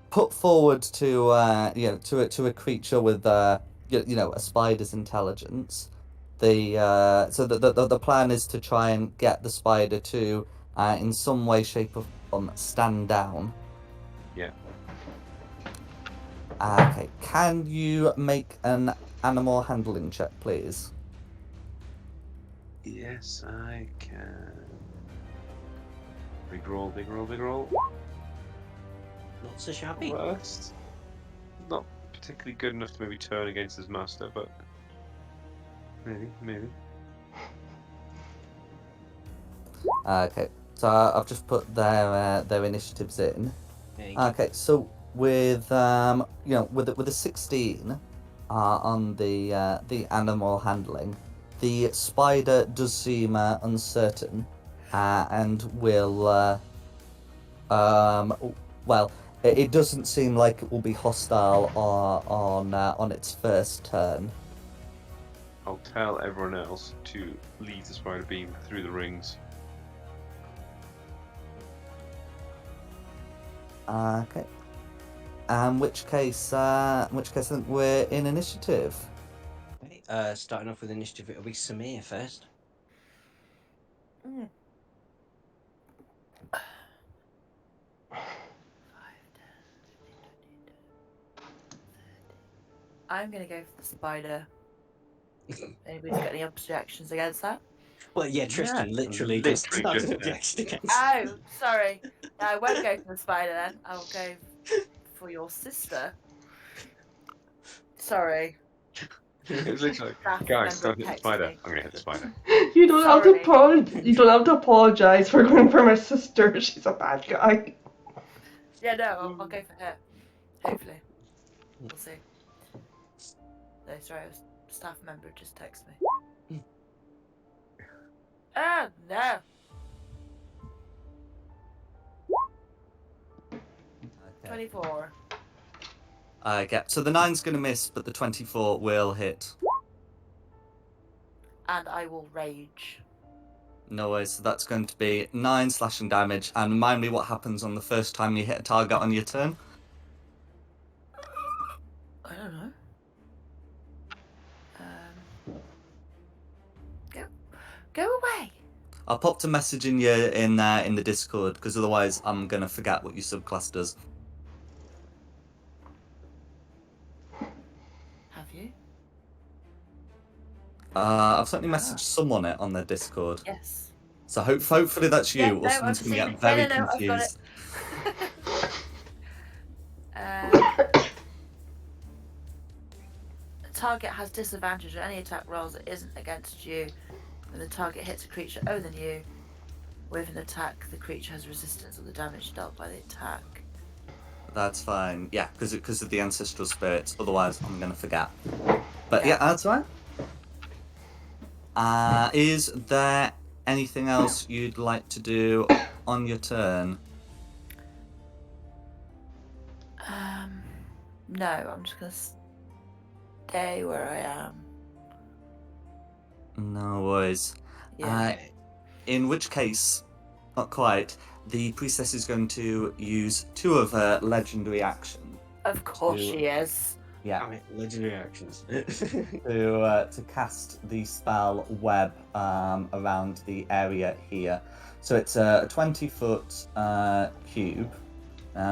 put forward to a creature with a spider's intelligence. The plan is to try and get the spider to in some way, shape, or form stand down. Yeah. Okay, can you make an animal handling check, please? Yes, I can. Big roll, big roll, big roll. Not so shabby. Well, that's not particularly good enough to maybe turn against his master, but maybe. Okay, so I've just put their initiatives in. Okay, so with with a 16 on the animal handling, the spider does seem uncertain, and will it doesn't seem like it will be hostile on its first turn. I'll tell everyone else to leave the spider beam through the rings. Okay. In which case I think we're in initiative. Okay, starting off with initiative, it'll be Samir first. Mm. 5, 10, 15, 20, 30. I'm gonna go for the spider. Anybody's got any objections against that? Well, yeah, Tristan literally just started just objection against. Oh, sorry. No, I won't go for the spider then. I'll go for your sister. Sorry. It was literally like, guys, don't hit the spider. I'm gonna hit the spider. You don't have to apologize for going for my sister. She's a bad guy. Yeah, no, I'll go for her. Hopefully. We'll see. No, sorry, a staff member just texted me. Oh, no. Okay. 24. Okay, so the 9's going to miss, but the 24 will hit. And I will rage. No worries, so that's going to be 9 slashing damage. And remind me what happens on the first time you hit a target on your turn. I don't know. Go away. I popped a message in the Discord, because otherwise I'm going to forget what your subclass does. Have you? I've certainly messaged someone it on their Discord. Yes. So hopefully that's you, Yeah, or no, someone's I've going to seen get it. very No, I've got confused. The target has disadvantage on any attack rolls that isn't against you. When the target hits a creature other than you with an attack, the creature has resistance of the damage dealt by the attack. That's fine. Yeah, because of the ancestral spirits. Otherwise, I'm going to forget. But yeah, that's fine. Is there anything else you'd like to do on your turn? No, I'm just gonna stay where I am. No worries. Yeah. In which case, not quite, the priestess is going to use 2 of her legendary action. Of course she is. Yeah. Damn it, legendary actions. To cast the spell web around the area here. So it's a 20-foot cube.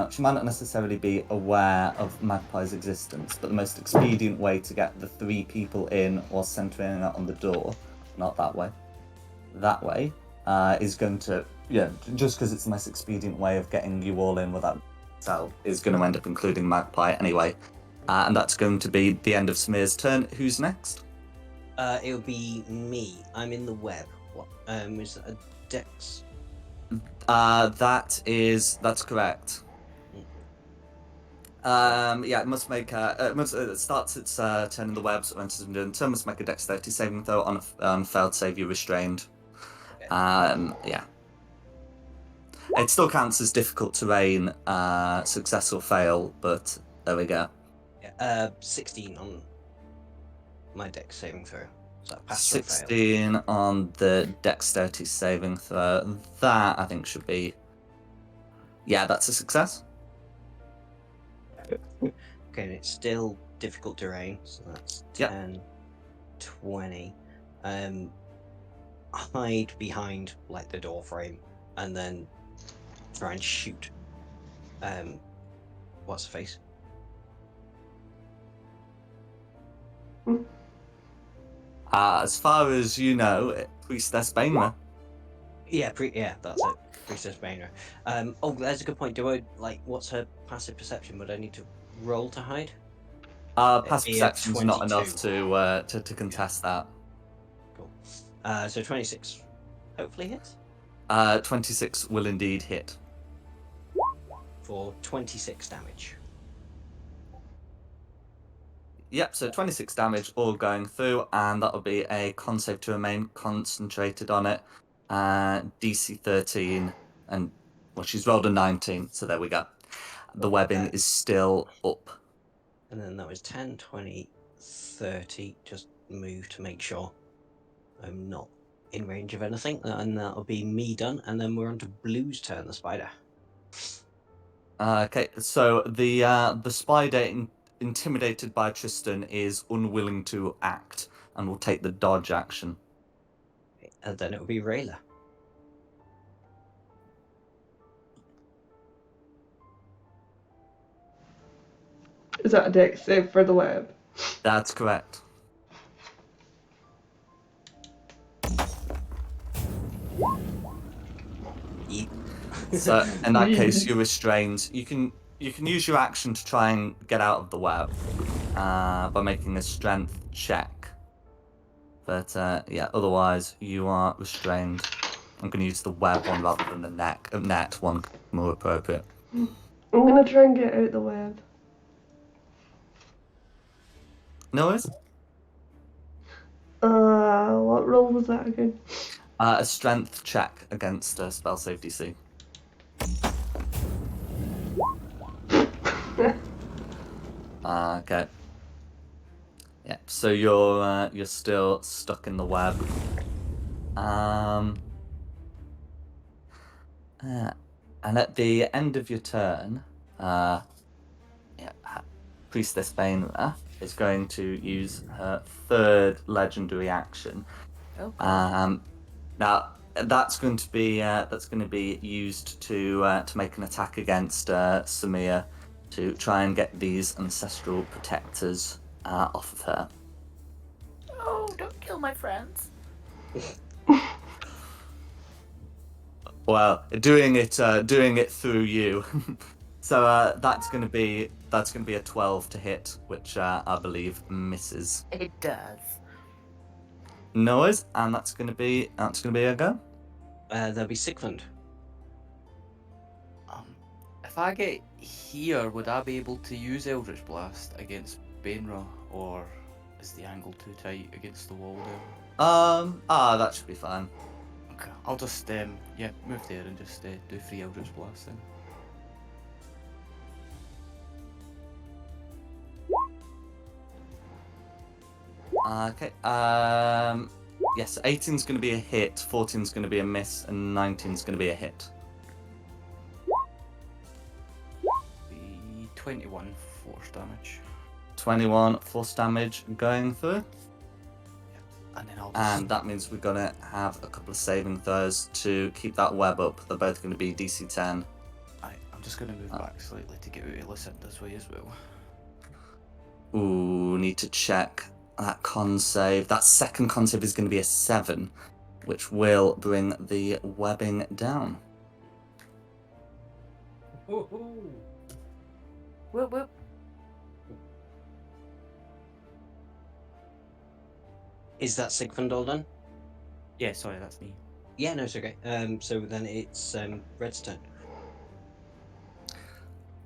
She might not necessarily be aware of Magpie's existence, but the most expedient way to get the 3 people in or centering it on the door, not that way, is going to, just because it's the most expedient way of getting you all in without cell, is going to end up including Magpie anyway. And that's going to be the end of Smear's turn. Who's next? It'll be me. I'm in the web. What? Is that a dex? That's correct. It must make it starts its turn in the webs. Turn must make a dexterity saving throw on failed save. You're restrained. Yeah. It still counts as difficult terrain, success or fail, but there we go. 16 on my dex saving throw. Is that pass or fail? 16 on the dexterity saving throw. That I think should be. Yeah, that's a success. Okay, and it's still difficult terrain, so that's 10, 20. Hide behind like the door frame, and then try and shoot. What's the face? As far as you know, Priestess Bainra. Yeah, that's it. Priestess Bainer. Oh, that's a good point. Do I what's her passive perception? Would I need to roll to hide? Passive Yeah, perception's not enough 22. to contest that. Cool. So 26. Hopefully hits. 26 will indeed hit. For 26 damage. Yep, so 26 damage all going through, and that'll be a con save to remain concentrated on it. DC 13, and well, she's rolled a 19, so there we go. The webbing is still up. And then that was 10, 20, 30. Just move to make sure I'm not in range of anything, and that'll be me done. And then we're on to Blue's turn, the spider. Okay, so the spider, intimidated by Tristan, is unwilling to act and will take the dodge action. And then it will be Rayla. Is that a dex save for the web? That's correct. So in that case, you're restrained. You can use your action to try and get out of the web by making a strength check. But otherwise you are restrained. I'm going to use the web one rather than the net one, more appropriate. I'm going to try and get out the web. No worries. What roll was that again? A strength check against spell save DC. Okay. Yeah, so you're still stuck in the web. And at the end of your turn, Priestess Bainra is going to use her third legendary action. Oh. Now that's going to be used to make an attack against Samir, to try and get these ancestral protectors off of her. Oh, don't kill my friends. Well, doing it through you. So that's going to be a 12 to hit, which I believe misses. It does. No worries, and that's going to be a go. There'll be Sigmund. If I get here, would I be able to use Eldritch Blast against Bainra, or is the angle too tight against the wall there? That should be fine. Okay, I'll just move there and just do 3 Eldritch Blasts then. Okay. Yes, 18's going to be a hit, 14's going to be a miss, and 19's going to be a hit. The 21 force damage. 21 force damage going through. And then I'll just... And that means we're going to have a couple of saving throws to keep that web up. They're both going to be DC 10. I'm just going to move back slightly to get out of Lucinda's way as well. Ooh, need to check that con save. That second con save is going to be a 7, which will bring the webbing down. Woohoo! Whoop whoop. Is that Sigfund all done? Yeah, sorry, that's me. Yeah, no, it's okay. So then it's Red's turn.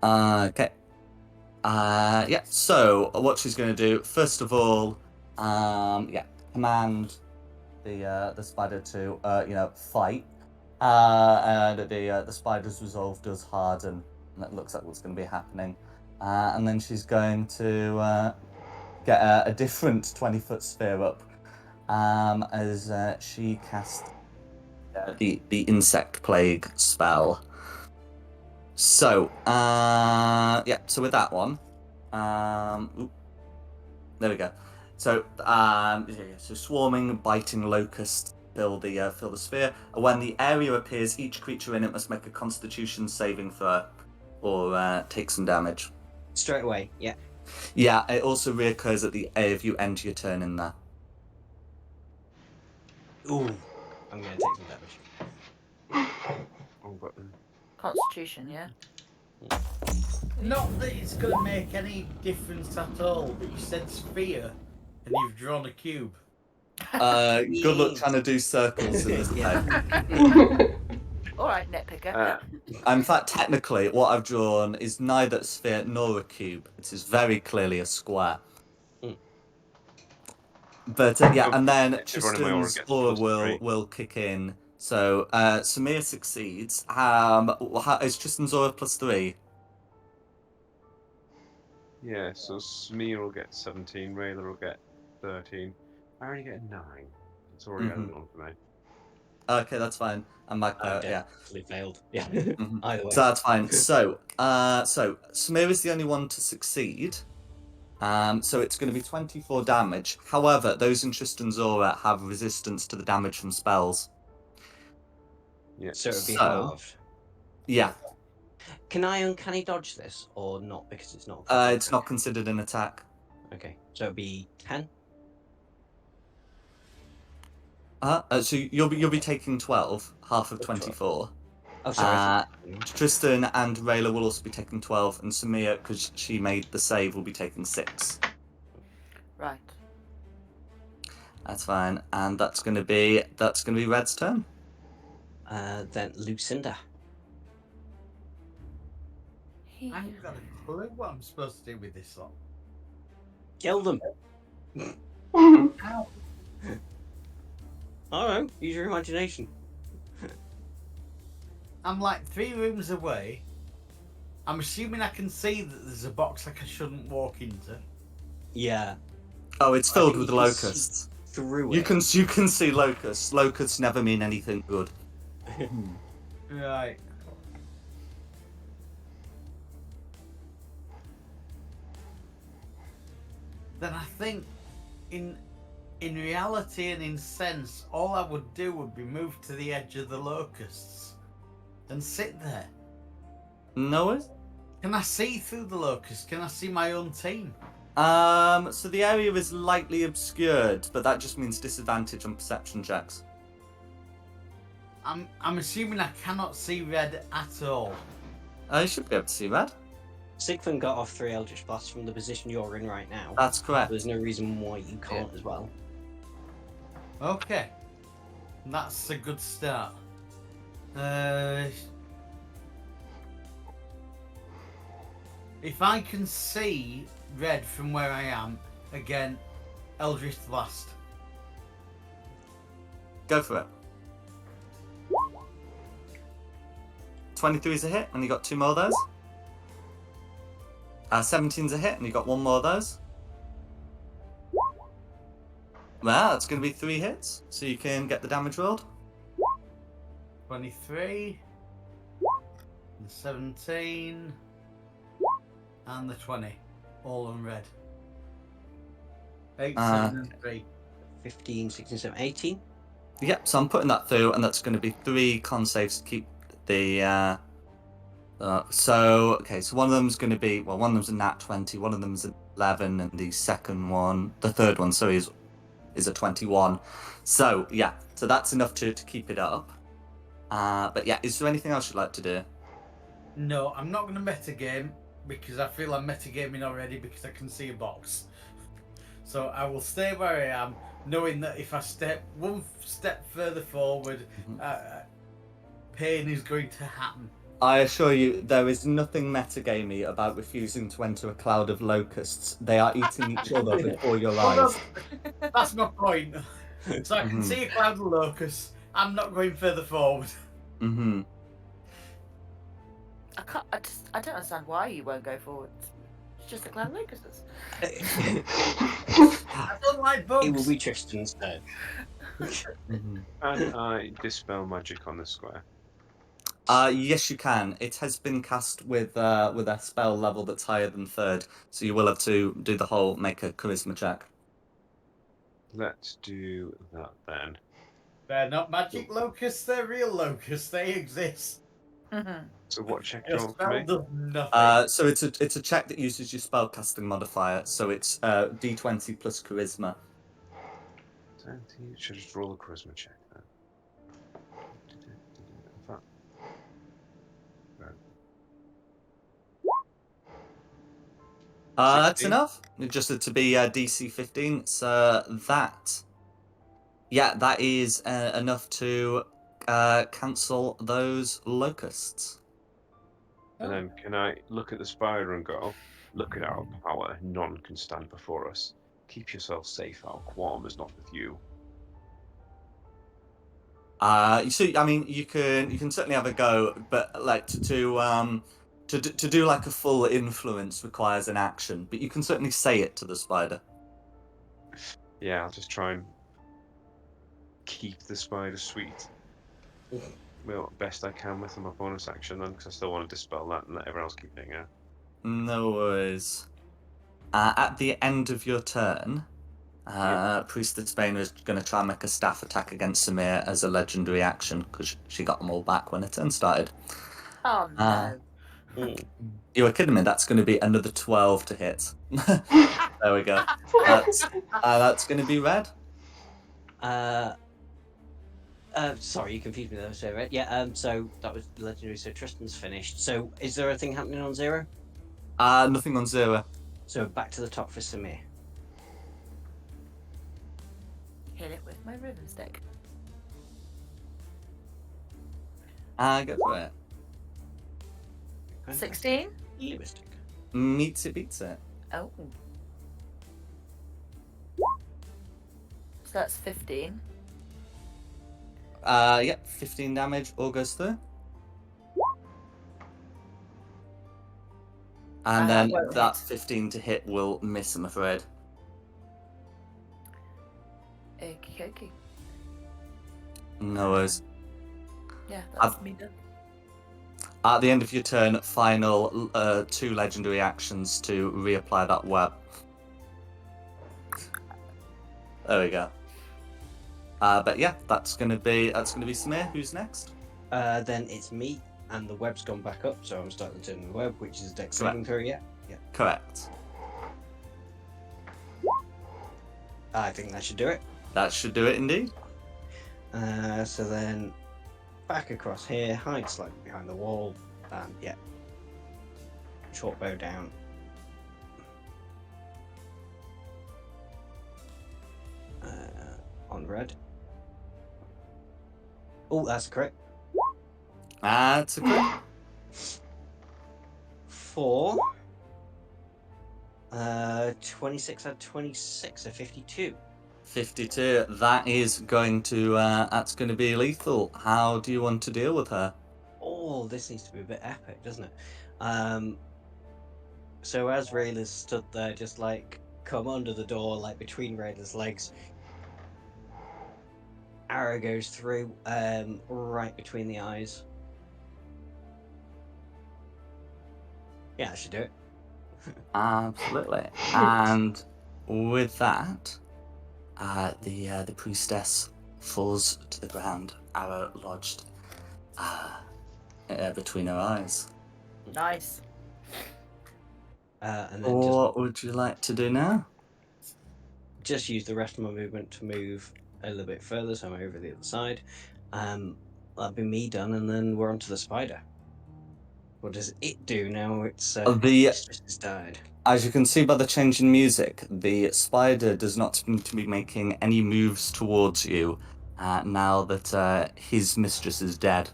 Okay. Yeah, so what she's going to do, first of all, command the spider to, fight. And the spider's resolve does harden, and that looks like what's going to be happening. And then she's going to get a different 20-foot sphere up as she casts the insect plague spell. So, so with that one, there we go. So, so swarming, biting locusts fill the sphere. When the area appears, each creature in it must make a Constitution saving throw, or take some damage. Straight away, yeah. Yeah, it also reoccurs at the if you end your turn in there. Ooh, I'm gonna take some damage. Oh, but Constitution, yeah. Not that it's going to make any difference at all, but you said sphere and you've drawn a cube. Good luck trying to do circles in this Yeah. play. All right, nitpicker. In fact, technically, what I've drawn is neither a sphere nor a cube. It is very clearly a square. Mm. But yeah, and then Everyone in my aura Tristan's gets aura +3. will kick in. So Samir succeeds. Is Tristan's aura +3? Yeah, so Smear will get 17, Rayla will get 13. I only get a 9. It's already Mhm. added on for me. Okay, that's fine. And Magpie, yeah. Definitely failed. Yeah. Mhm. Either way. So that's fine. So Samir is the only one to succeed. So it's going to be 24 damage. However, those in Tristan's aura have resistance to the damage from spells. Yeah. So it would be So- halved. Yeah, Can I uncanny dodge this or not? Because it's not. it's not considered an attack. Okay, so it'd be 10. So you'll be taking 12, half of 24. Oh, sorry. Tristan and Rayla will also be taking 12, and Samir, because she made the save, will be taking 6. Right. That's fine, and that's gonna be Red's turn. Then Lucinda. I haven't got a clue what I'm supposed to do with this lot. Kill them. Ow. I don't know. Use your imagination. I'm like 3 rooms away. I'm assuming I can see that there's a box like I shouldn't walk into. Yeah. Oh, it's filled think with you can locusts. Through You it. can see locusts. Locusts never mean anything good. Right. Then I think in reality and in sense, all I would do would be move to the edge of the locusts and sit there. No worries. Can I see through the locusts? Can I see my own team? So the area is lightly obscured, but that just means disadvantage on perception checks. I'm assuming I cannot see red at all. You should be able to see Red. Sigfund got off 3 Eldritch Blasts from the position you're in right now. That's correct. There's no reason why you can't as well. Okay. That's a good start. If I can see red from where I am, again, Eldritch Blast. Go for it. 23 is a hit, and you got 2 more of those. 17's a hit, and you got 1 more of those. Well, that's going to be 3 hits, so you can get the damage rolled. 23, the 17, and the 20, all on red. 8, 7, and 3. 15, 16, 17, 18. Yep, so I'm putting that through, and that's going to be 3 con saves to keep the. So one of them's going to be one of them's a nat 20, one of them's an 11, and the third one, sorry, is a 21. So yeah, so that's enough to keep it up. But yeah, is there anything else you'd like to do? No, I'm not going to metagame because I feel I'm metagaming already because I can see a box. So I will stay where I am, knowing that if I step one step further forward, pain is going to happen. I assure you, there is nothing metagamey about refusing to enter a cloud of locusts. They are eating each other before your eyes. That's my point. So I can see a cloud of locusts. I'm not going further forward. Mm-hmm. I don't understand why you won't go forward. It's just a cloud of locusts. I don't like bugs. It will be Tristan's turn. And I dispel magic on the square. Yes, you can. It has been cast with a spell level that's higher than 3rd, so you will have to do the whole make a charisma check. Let's do that then. They're not magic locusts, they're real locusts. They exist. So what check do Your you want spell from me? does nothing. So it's a check that uses your spellcasting modifier, so it's d20 plus charisma. Should just roll a charisma check then. That's 16. enough. Just to be DC 15. So that is enough to cancel those locusts. And then can I look at the spider and go, look at our power, none can stand before us. Keep yourself safe, our qualm is not with you. So I mean, you can certainly have a go, but like to do like a full influence requires an action. But you can certainly say it to the spider. Yeah, I'll just try and keep the spider sweet. Well, best I can with my bonus action then, because I still want to dispel that and let everyone else keep being No worries. At the end of your turn, Priestess Bane is going to try and make a staff attack against Samir as a legendary action, because she got them all back when her turn started. Oh no. You were kidding me, that's going to be another 12 to hit. There we go. That's going to be red. Sorry, you confused me there, so right? Yeah, so that was legendary, so Tristan's finished. So is there a thing happening on 0? Nothing on 0. So back to the top for Samir. Hit it with my ribbon stick. Go for it. 16? Linguistic. Meets it, beats it. Oh. So that's 15. Yep, 15 damage, all goes through. And then that 15 to hit will miss, I'm afraid. Okie. No worries. Yeah, that's me done. At the end of your turn, final 2 legendary actions to reapply that web. There we go. But yeah, that's gonna be Samir. Who's next? Then it's me, and the web's gone back up, so I'm starting to turn the web, which is dex saving throw. Yeah. Correct. I think that should do it. That should do it indeed. So then back across here, hide slightly behind the wall, and yeah, short bow down. On red. Oh, that's correct. That's a crit. 4. 26 and 26, so 52. 52. That is going to that's going to be lethal. How do you want to deal with her? Oh, this needs to be a bit epic, doesn't it? So as Rayla's stood there, just like come under the door, like between Rayla's legs, arrow goes through, right between the eyes. Yeah, that should do it. Absolutely. And with that, the priestess falls to the ground, arrow lodged between her eyes. Nice. And then What would you like to do now? just use the rest of my movement to move a little bit further, so I'm over the other side. That'll be me done, and then we're on to the spider. What does it do now? It's mistress has died. As you can see by the change in music, the spider does not seem to be making any moves towards you now that his mistress is dead.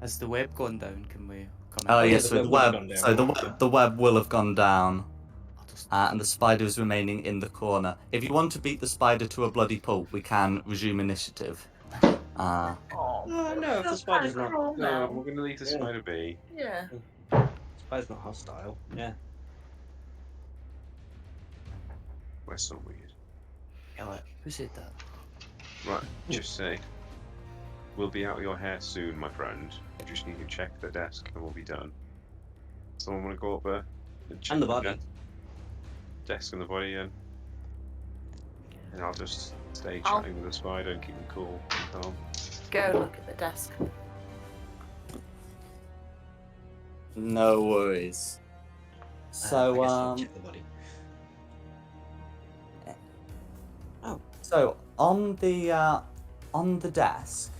Has the web gone down? Can we come Oh in? yes, the so web would have gone down. so the web will have gone down, I'll just- and the spider is remaining in the corner. If you want to beat the spider to a bloody pulp, we can resume initiative. Oh, No, if the spider's not. cruel No, now. we're going to leave the Yeah. spider be. Yeah. Spider's not hostile. Yeah. We're so weird. Who said that? Right, just say. We'll be out of your hair soon, my friend. You just need to check the desk and we'll be done. Someone want to go up there? Check And the body. Desk and the body, and I'll just stay I'll- chatting with the spider and keep him cool and calm. Go look at the desk. No worries. I So guess I'll check the body. So on the desk,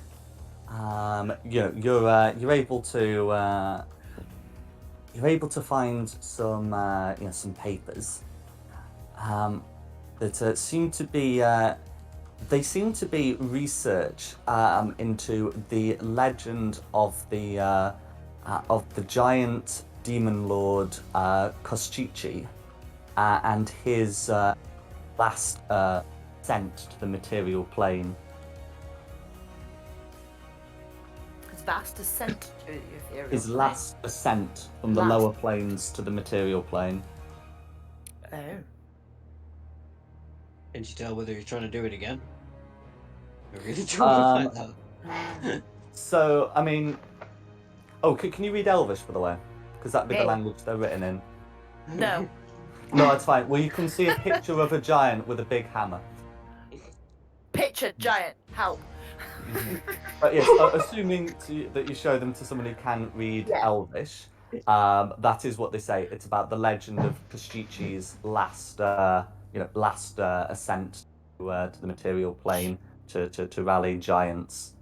you're able to find some some papers that seem to be research into the legend of the giant demon lord Kostici and his last ascent to the material plane. His vast ascent to the ethereal His plane. last ascent from the Last. lower planes to the material plane. Oh. Can you tell whether he's trying to do it again? I really trying to find out. So, I mean... Oh, can you read Elvish, by the way? Because that'd be the No. language they're written in. No. No, that's fine. Well, you can see a picture of a giant with a big hammer. Picture giant. Help. But yes, assuming that you show them to someone who can read Yeah. Elvish, that is what they say. It's about the legend of Kostici's last ascent to the material plane to rally giants.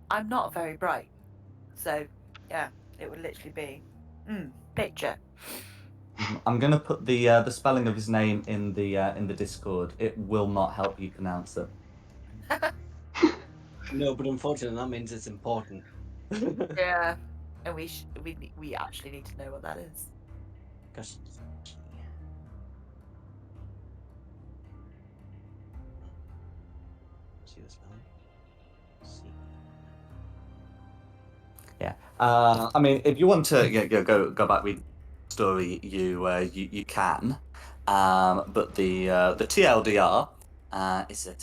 I'm not very bright, so yeah, it would literally be picture. I'm gonna put the spelling of his name in the Discord. It will not help you pronounce it. No, but unfortunately, that means it's important. Yeah, and we actually need to know what that is. Because see the spelling. See. Yeah. I mean, if you want to go back read the story, you can. But the TLDR is that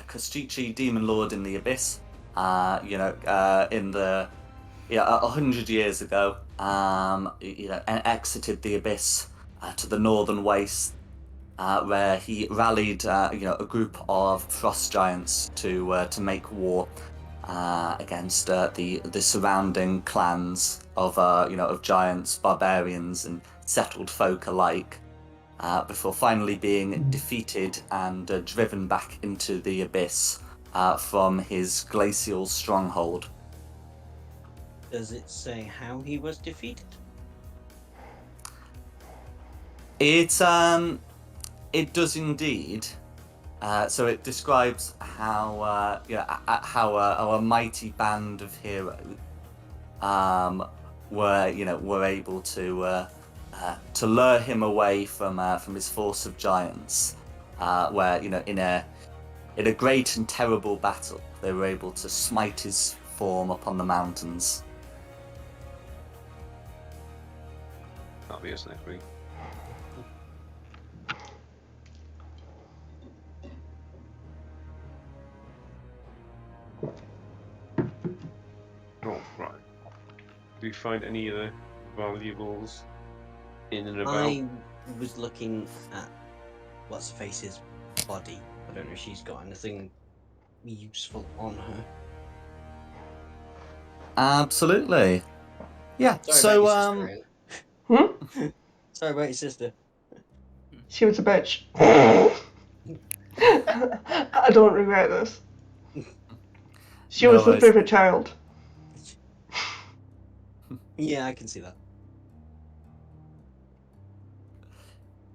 Kostici, Demon Lord in the Abyss, in the 100 years ago, exited the Abyss to the northern waste, where he rallied a group of frost giants to make war against the surrounding clans of giants, barbarians, and settled folk alike, before finally being defeated and driven back into the abyss from his glacial stronghold. Does it say how he was defeated? It does indeed. So it describes how a mighty band of heroes were able to lure him away from his force of giants, where in a great and terrible battle they were able to smite his form upon the mountains. That'll be us next week. Oh, right. Do we find any of the valuables in and about. I was looking at what's her face's body. I don't know if she's got anything useful on her. Absolutely. Yeah. Sorry So about your sister, Aaron. Sorry about your sister. She was a bitch. I don't regret this. She No was the worries. favorite child. Yeah, I can see that.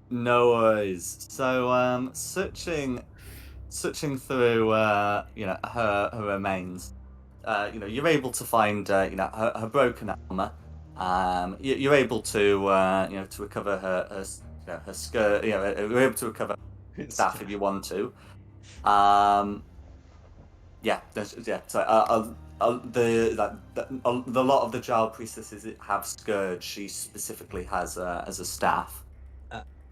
No worries. So, searching through, her remains, you're able to find, her broken armor. You're able to, to recover her skirt. You're able to recover staff if you want to. So, the lot of the child priestesses that have scourge, she specifically has as a staff.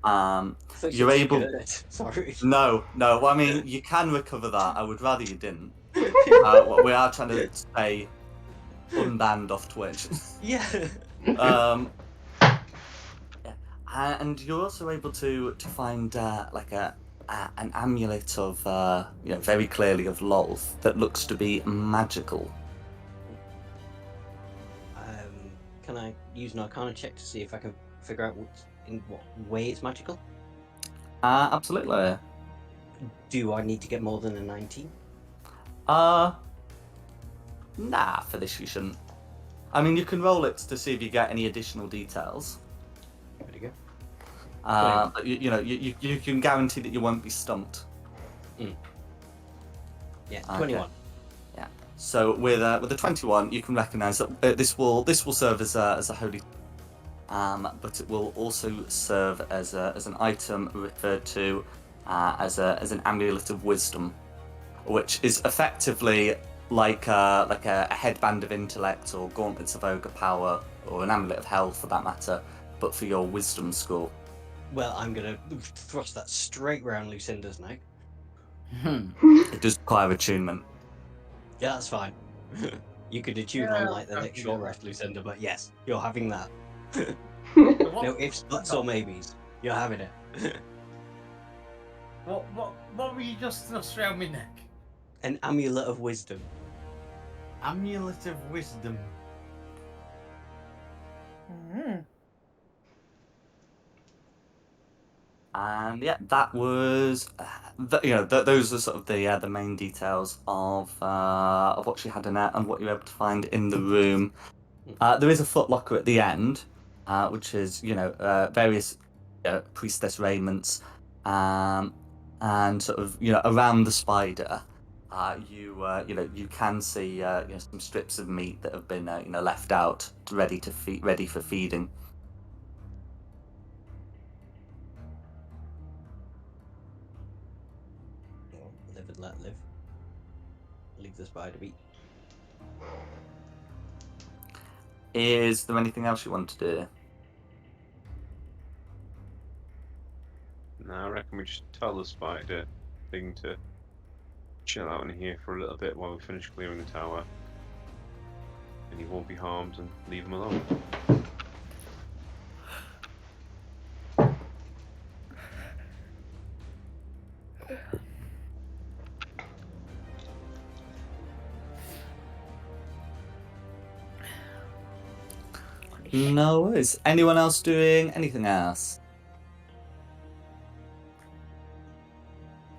You're able. Sorry. No. Well, I mean, you can recover that. I would rather you didn't. We are trying to stay unbanned off Twitch. Yeah. And you're also able to find like an amulet of very clearly of Lolth that looks to be magical. Can I use an Arcana check to see if I can figure out in what way it's magical? Absolutely. Do I need to get more than a 19? Nah, for this you shouldn't. I mean, you can roll it to see if you get any additional details. There you go. But you can guarantee that you won't be stumped. Yeah, 21. Okay. Yeah. So with a 21, you can recognise that this will serve as a holy, but it will also serve as an item referred to as an amulet of wisdom, which is effectively like a headband of intellect or gauntlets of ogre power or an amulet of health for that matter, but for your wisdom score. Well, I'm gonna thrust that straight round Lucinda's neck. It does require attunement. Yeah, that's fine. You could attune on like the next short rest, Lucinda, but yes, you're having that. No ifs, buts, or maybes. You're having it. What were you just thrust around my neck? An amulet of wisdom. Amulet of wisdom. And yeah, that was, those are sort of the main details of what she had in it and what you were able to find in the room. There is a footlocker at the end, which is various priestess raiments, and sort of around the spider. You can see some strips of meat that have been left out, ready for feeding. Well, live and let live. Leave the spider be. Is there anything else you want to do? No, I reckon we just tell the spider thing to chill out in here for a little bit while we finish clearing the tower. And he won't be harmed, and leave him alone. No worries. Anyone else doing anything else?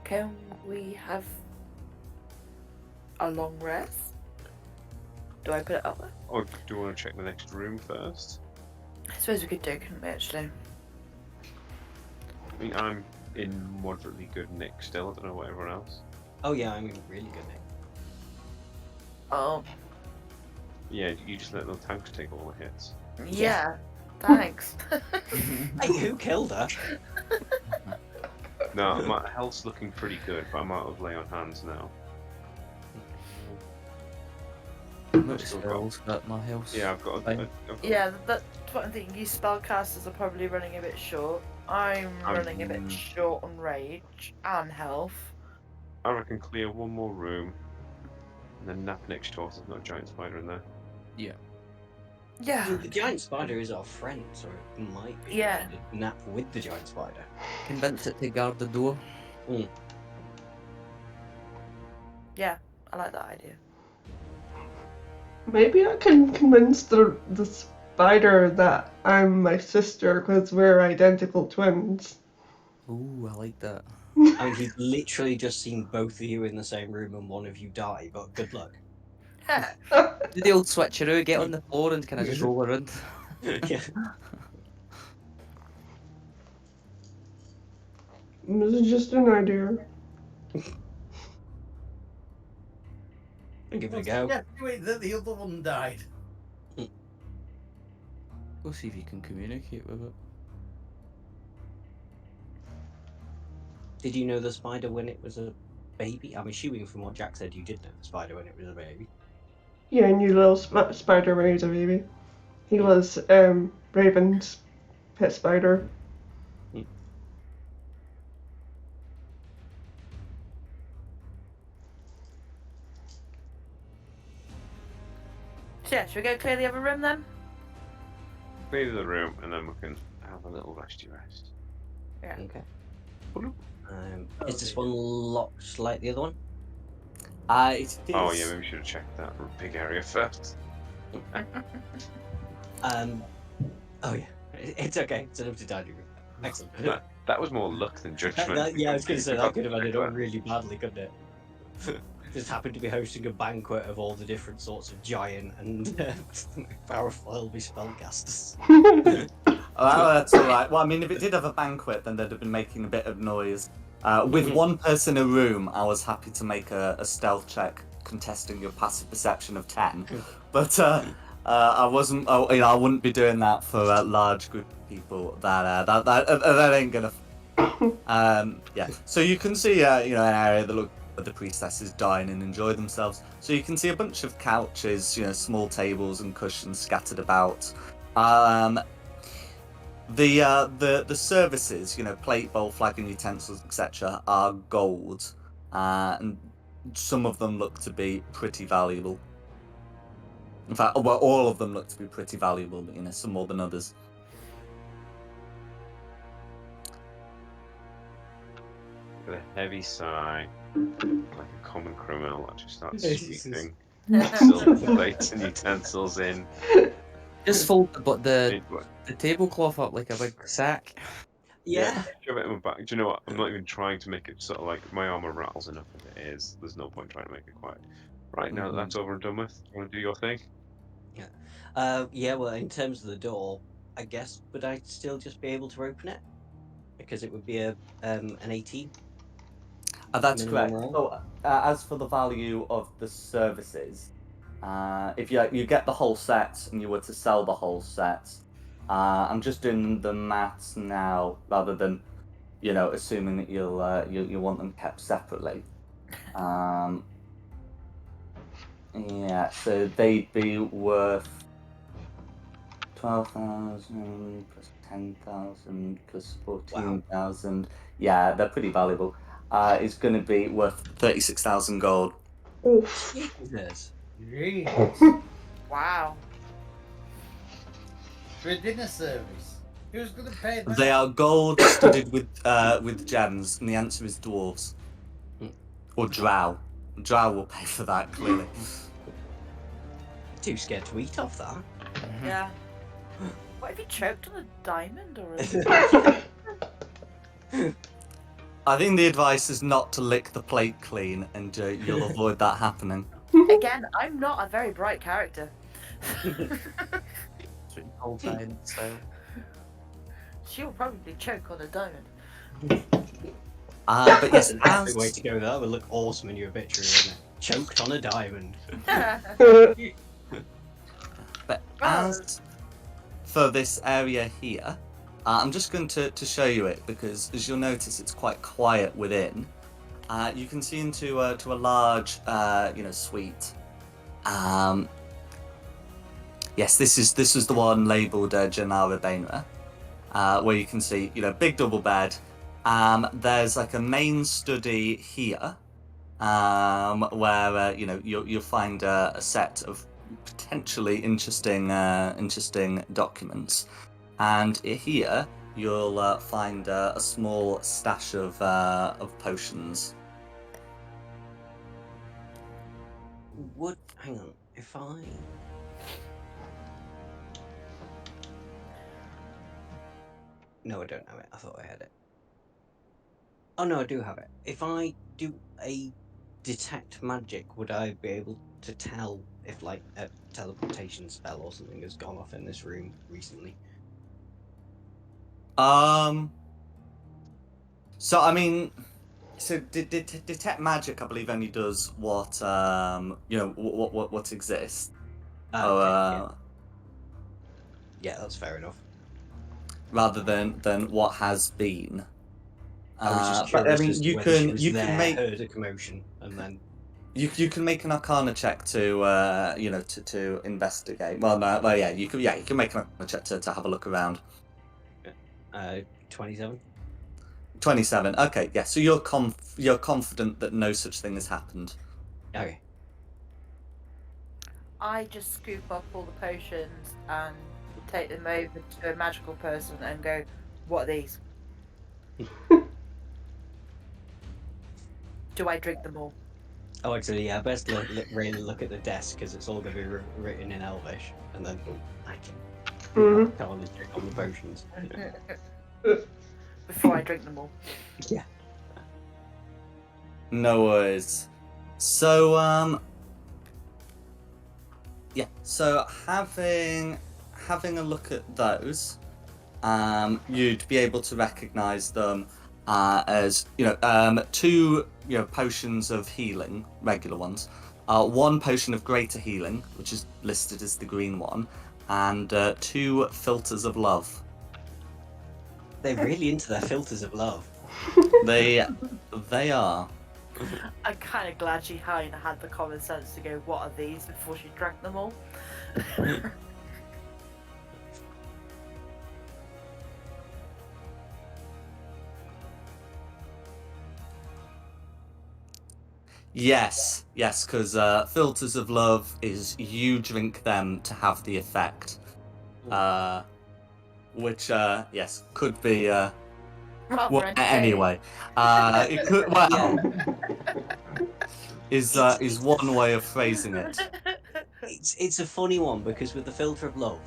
Can we have a long rest? Do I put it up there? Or do you want to check the next room first? I suppose we could do, couldn't we, actually? I mean, I'm in moderately good nick still. I don't know about everyone else. Oh yeah, I'm in really good nick. Oh, Yeah, you just let the tanks take all the hits. yeah. Thanks. Hey, who killed her? No, my health's looking pretty good, but I'm out of lay on hands now. Which spells at my house? Yeah, I've got. I've got Yeah, that's what I'm thinking. You spellcasters are probably running a bit short. I'm running a bit short on rage and health. I reckon clear one more room, and then nap next door. So there's not a giant spider in there. Yeah. Yeah. The giant spider is our friend, so it might be Yeah. a nap with the giant spider. Convince it to guard the door. Yeah, I like that idea. Maybe I can convince the spider that I'm my sister because we're identical twins. Ooh, I like that. I mean, he's literally just seen both of you in the same room and one of you die, but good luck. Do the old switcheroo, get on the floor and kind of just roll around. Yeah. This is just an idea. I'll give it a go. Yeah, wait, the other one died. Go see if you can communicate with it. Did you know the spider when it was a baby? I'm assuming from what Jack said you did know the spider when it was a baby. Yeah, I knew little spider when he was a baby. He was Raven's pet spider. So yeah, should we go clear the other room then? Clear the room, and then we can have a little resty rest. Yeah. Okay. Is this one locked like the other one? It is. Oh yeah, maybe we should have checked that big area first. Oh yeah, it's okay. It's an empty dining room. Excellent. That was more luck than judgment. Yeah, I was going to say that could have ended up Check really badly, couldn't it? Just happened to be hosting a banquet of all the different sorts of giant and powerful spellcasters. Oh, that's all right. Well, I mean, if it did have a banquet, then they'd have been making a bit of noise. With one person in a room, I was happy to make a stealth check contesting your passive perception of 10. But I wasn't. I wouldn't be doing that for a large group of people. That ain't gonna. Yeah. So you can see, an area that looks like the priestesses dine and enjoy themselves. So you can see a bunch of couches, small tables and cushions scattered about. The services, plate, bowl, flag, and utensils, etc., are gold, and some of them look to be pretty valuable. In fact, well, all of them look to be pretty valuable, but some more than others. With a heavy sigh, like a common criminal, that just starts sweeping silver plates and utensils in. Just fold the tablecloth up like a big sack. Yeah. Shove it in my back. Do you know what? I'm not even trying to make it sort of like my armor rattles enough as it is. There's no point trying to make it quiet. Right, now that that's over and done with, you want to do your thing? Yeah, well, in terms of the door, I guess, would I still just be able to open it? Because it would be an 18. That's minimum correct. roll. So, as for the value of the services, if you get the whole set and you were to sell the whole set, I'm just doing the maths now rather than, assuming that you'll want them kept separately. Yeah, so they'd be worth 12,000 plus 10,000 plus 14,000. Yeah, they're pretty valuable. It's going to be worth 36,000 gold. Oof. Jesus. Jeez. Wow. For a dinner service. Who's going to pay that? They are gold studded with gems, and the answer is dwarves. Or drow. Drow will pay for that, clearly. Too scared to eat off that. Yeah. What if you choked on a diamond or a... I think the advice is not to lick the plate clean, and you'll avoid that happening. Again, I'm not a very bright character. Whole time, so. She'll probably choke on a diamond. But yes, That's the way to go. That would look awesome in your obituary, wouldn't it? Choked on a diamond. But as for this area here, I'm just going to show you it because, as you'll notice, it's quite quiet within. You can see into a large, suite. Yes, this is the one labelled Janara Bainra, where you can see, big double bed. There's like a main study here, where you'll find a set of potentially interesting documents. And here you'll find a small stash of potions. Hang on, if I... No, I don't have it. I thought I had it. Oh no, I do have it. If I do a detect magic, would I be able to tell if like a teleportation spell or something has gone off in this room recently? So I mean, detect magic, I believe, only does what what exists. Okay, yeah, that's fair enough. Rather than what has been. I was just But I curious mean, as to you whether she can was you there, can make heard a commotion, and then you can make an Arcana check to to investigate. Well, no, well, yeah, you can make an Arcana check to have a look around. 27. 27. Okay, yeah. So you're confident that no such thing has happened. Okay. I just scoop up all the potions and take them over to a magical person and go, "What are these? Do I drink them all?" Oh, actually, yeah. Best really look at the desk because it's all going to be written in Elvish, and then I can tell the check on the potions. Before I drink them all. Yeah. No worries. So yeah. So having a look at those, you'd be able to recognise them as two potions of healing, regular ones. One potion of greater healing, which is listed as the green one, and 2 filters of love. They're really into their filters of love. They are. I'm kind of glad she had the common sense to go, "What are these?" before she drank them all. Yes, because filters of love is you drink them to have the effect, which yes could be well, anyway. It could is one way of phrasing it. It's a funny one because with the filter of love,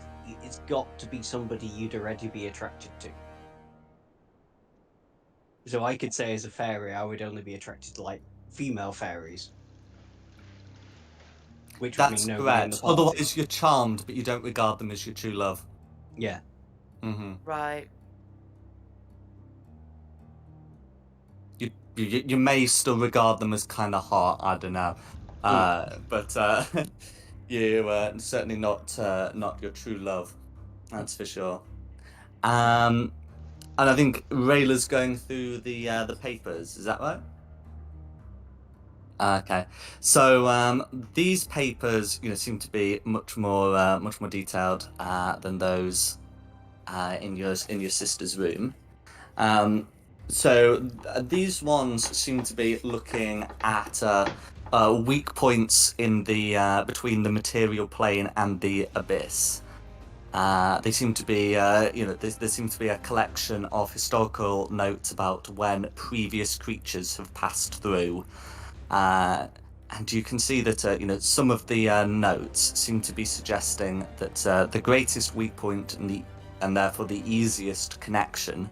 it's got to be somebody you'd already be attracted to. So I could say as a fairy, I would only be attracted to like female fairies. Which would That's mean nobody in the correct. party. Otherwise, you're charmed, but you don't regard them as your true love. Yeah. Right. You may still regard them as kind of hot. I don't know, but you certainly not your true love. That's for sure. And I think Rayla's going through the papers. Is that right? Okay, so these papers, seem to be much more detailed than those in your sister's room. So these ones seem to be looking at weak points in the between the material plane and the abyss. They seem to be, there seems to be a collection of historical notes about when previous creatures have passed through. And you can see that some of the notes seem to be suggesting that the greatest weak point and therefore the easiest connection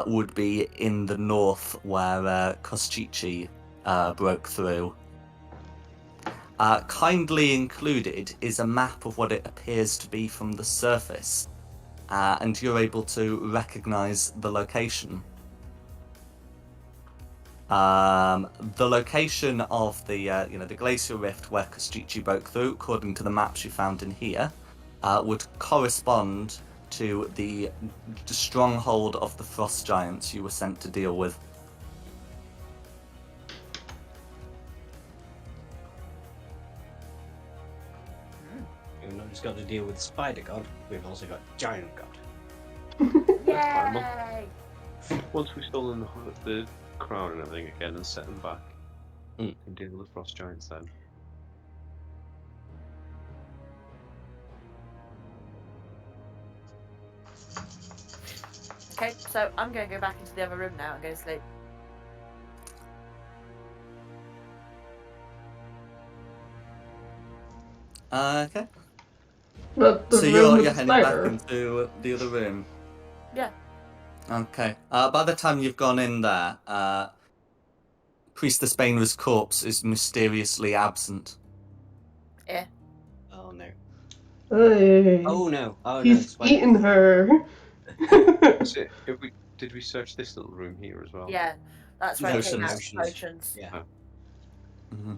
would be in the north where Kostichi broke through. Kindly included is a map of what it appears to be from the surface, and you're able to recognize the location. The location of the the glacial rift where Kostichi broke through, according to the maps you found in here, would correspond to the stronghold of the frost giants you were sent to deal with. We've not just got to deal with Spider God, we've also got Giant God. Yay! Once we've stolen the crown and everything again and set them back, we can deal with the frost giants then. Okay, so I'm going to go back into the other room now and go to sleep. Okay. The So room you're with you're the heading back spider. into the other room. Yeah. Okay. By the time you've gone in there, Priestess Bainra's corpse is mysteriously absent. Yeah. Oh no. Hey, Oh no. Oh no. he's Spider. eaten her. So, did we search this little room here as well? Yeah. That's where I came out with Potions. potions. Yeah. Hmm.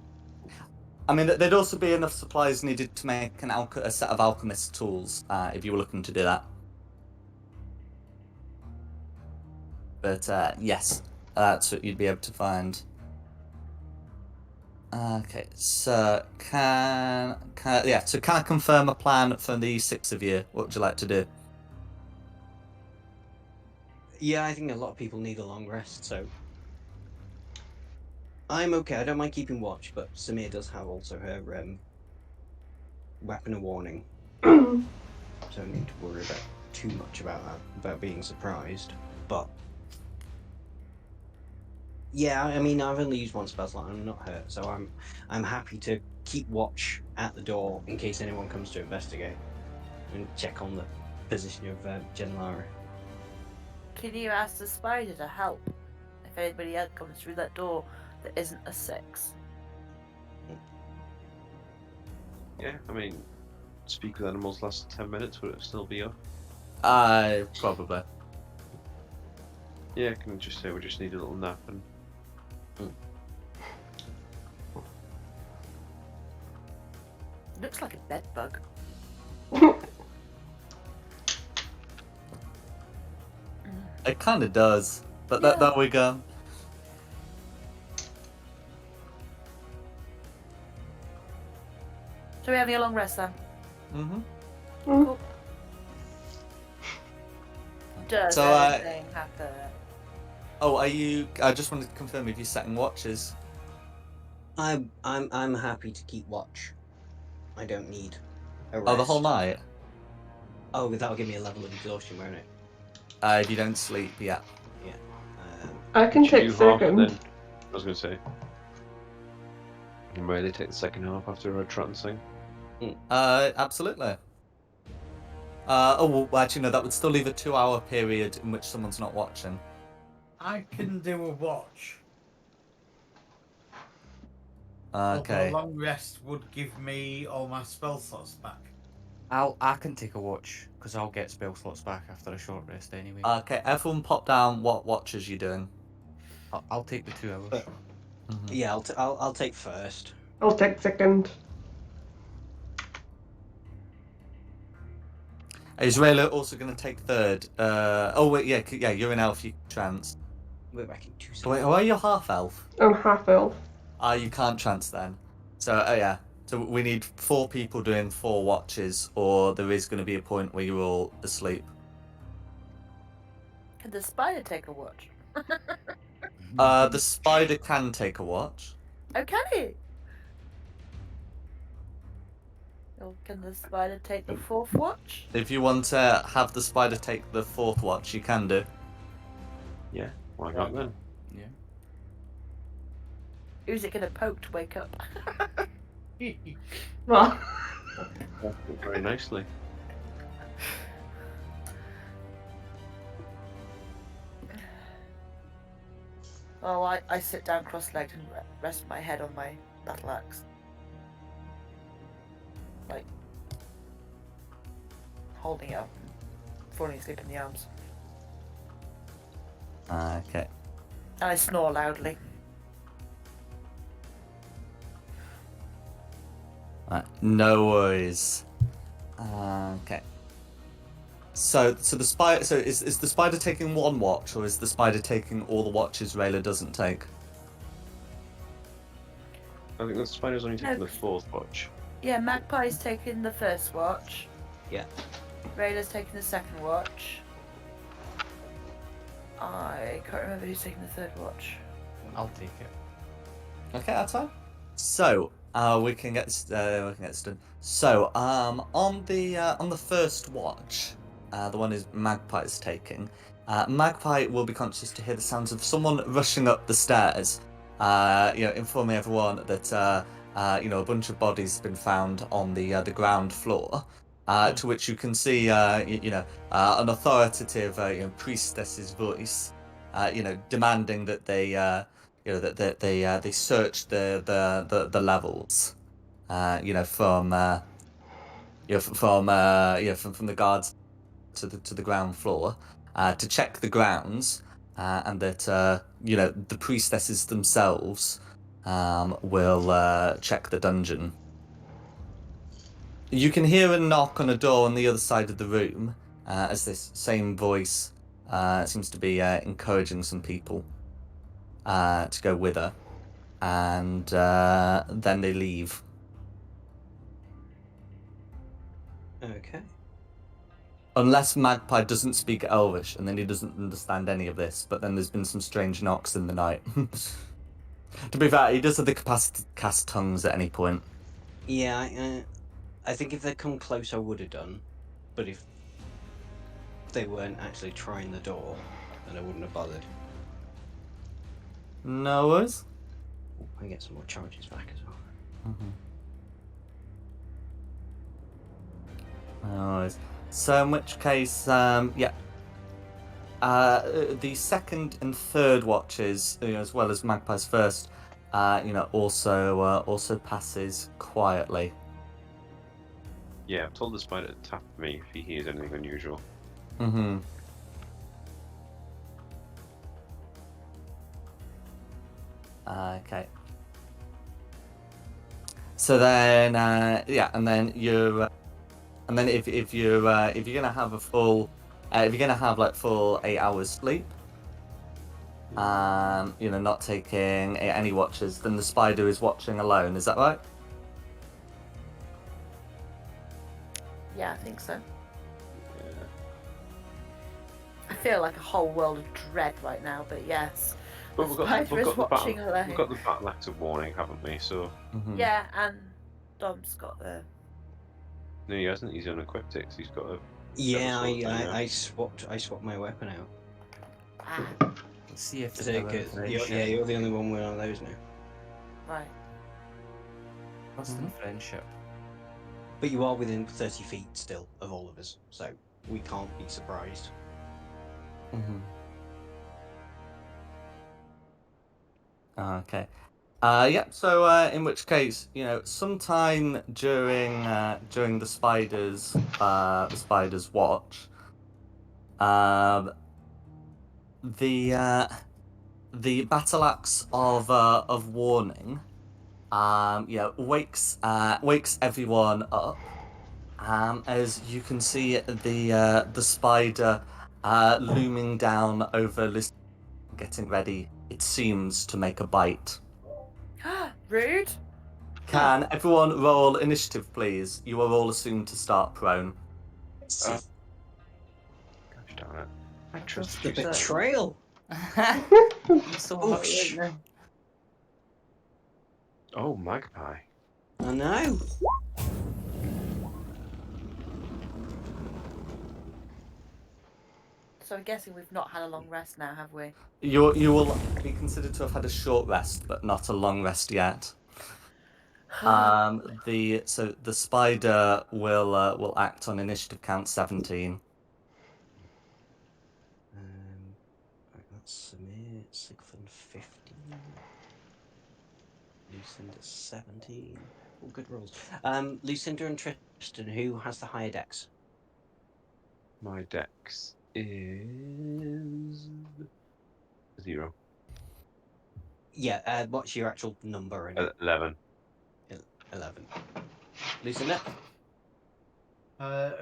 I mean, there'd also be enough supplies needed to make a set of alchemist tools if you were looking to do that. But yes, that's what you'd be able to find. Okay, so can I confirm a plan for the 6 of you? What would you like to do? Yeah, I think a lot of people need a long rest, so I'm okay. I don't mind keeping watch, but Samir does have also her weapon of warning. Don't need to worry about too much about that, about being surprised. But yeah, I mean, I've only used one spell slot. I'm not hurt, so I'm happy to keep watch at the door in case anyone comes to investigate and check on the position of Jen Lara. Can you ask the spider to help if anybody else comes through that door that isn't a 6? Yeah, I mean, speak with animals last 10 minutes, would it still be up? Probably. Yeah, I can just say we just need a little nap and. Looks like a bed bug. It kind of does, but Yeah. there we go. So we're having a long rest then? Mm-hmm. Cool. Does So, anything happen? Oh, are you? I just wanted to confirm if you're setting watches. I'm happy to keep watch. I don't need a rest. Oh, the whole night. Oh, that'll give me a level of exhaustion, won't it? If you don't sleep, yeah. Yeah. I can Should take do half and second. then. I was going to say. I can really take the second half after a trancing. Absolutely. Oh, well, actually, no, that would still leave a 2-hour period in which someone's not watching. I can do a watch. Okay. Although a long rest would give me all my spell slots back. I can take a watch because I'll get spell slots back after a short rest anyway. Okay, everyone pop down what watches you're doing. I'll take the 2 hours. Mhm. Yeah, I'll take first. I'll take second. Is Rayla also going to take third? Oh wait, yeah, you're an elf. You trance. We're back in 2 seconds. So wait, are you half elf? I'm half elf. You can't trance then. So yeah, so we need 4 people doing 4 watches, or there is going to be a point where you're all asleep. Can the spider take a watch? The spider can take a watch. Oh, can he? Or can the spider take the 4th watch? If you want to have the spider take the 4th watch, you can do. Yeah, why not then? Yeah. Who's it going to poke to wake up? Well, Very nicely. Oh, I sit down cross-legged and rest my head on my battle axe. Like, holding it up and falling asleep in the arms. Okay. And I snore loudly. Right, no worries. Okay. So the spider. So is the spider taking 1 watch, or is the spider taking all the watches Rayla doesn't take? I think the spider's only taking No. the 4th watch. Yeah, Magpie's taking the 1st watch. Yeah. Rayla's taking the 2nd watch. I can't remember who's taking the 3rd watch. I'll take it. Okay, that's fine. So we can get started. So on the 1st watch, the one is Magpie's taking. Magpie will be conscious to hear the sounds of someone rushing up the stairs, informing everyone that a bunch of bodies have been found on the ground floor. To which you can see, an authoritative priestess's voice, demanding that they, they search the levels, from the guards to the ground floor, to check the grounds, and that the priestesses themselves will check the dungeon. You can hear a knock on a door on the other side of the room, as this same voice seems to be encouraging some people to go with her, and then they leave. Okay. Unless Magpie doesn't speak Elvish, and then he doesn't understand any of this, but then there's been some strange knocks in the night. To be fair, he does have the capacity to cast tongues at any point. Yeah, I think if they'd come close, I would have done. But if they weren't actually trying the door, then I wouldn't have bothered. No worries. Ooh, I get some more charges back as well. No worries. So in which case, the second and third watches, as well as Magpie's first, also passes quietly. Yeah, I've told the spider to tap me if he hears anything unusual. Mm-hmm. Okay. So then, and then you're, and then if you're gonna have a full, if you're gonna have like full 8 hours sleep, not taking any watches, then the spider is watching alone. Is that right? Yeah, I think so. Yeah. I feel like a whole world of dread right now, but yes. But The spider is watching alone. we've got the battle act of warning, haven't we? So Mm-hmm. Yeah, and Dom's got the. no, he hasn't. He's unequipped it. 'Cause he's got a. Yeah, Several swords, I swapped my weapon out. Ah, Let's see if So, the 'cause power of you're friendship. the only one with one of those now. right. Trust and friendship. But you are within 30 feet still of all of us, so we can't be surprised. Mm-hmm. Okay. So in which case, sometime during the spider's watch, the battle axe of warning, wakes everyone up, as you can see the spider looming down over Liz, getting ready, it seems, to make a bite. Rude. Can everyone roll initiative, please? You are all assumed to start prone. Gosh darn it! I trust The you. sir. betrayal! I'm so Oh, hot right now. Oh, magpie. I know. So I'm guessing we've not had a long rest now, have we? You will be considered to have had a short rest, but not a long rest yet. The spider will act on initiative count 17. Right, that's Samir, Sigfund 15. Lucinda 17. All good rolls. Lucinda and Tristan, who has the higher dex? My dex is 0. Yeah, what's your actual number in it? 11. 11. Lucinda?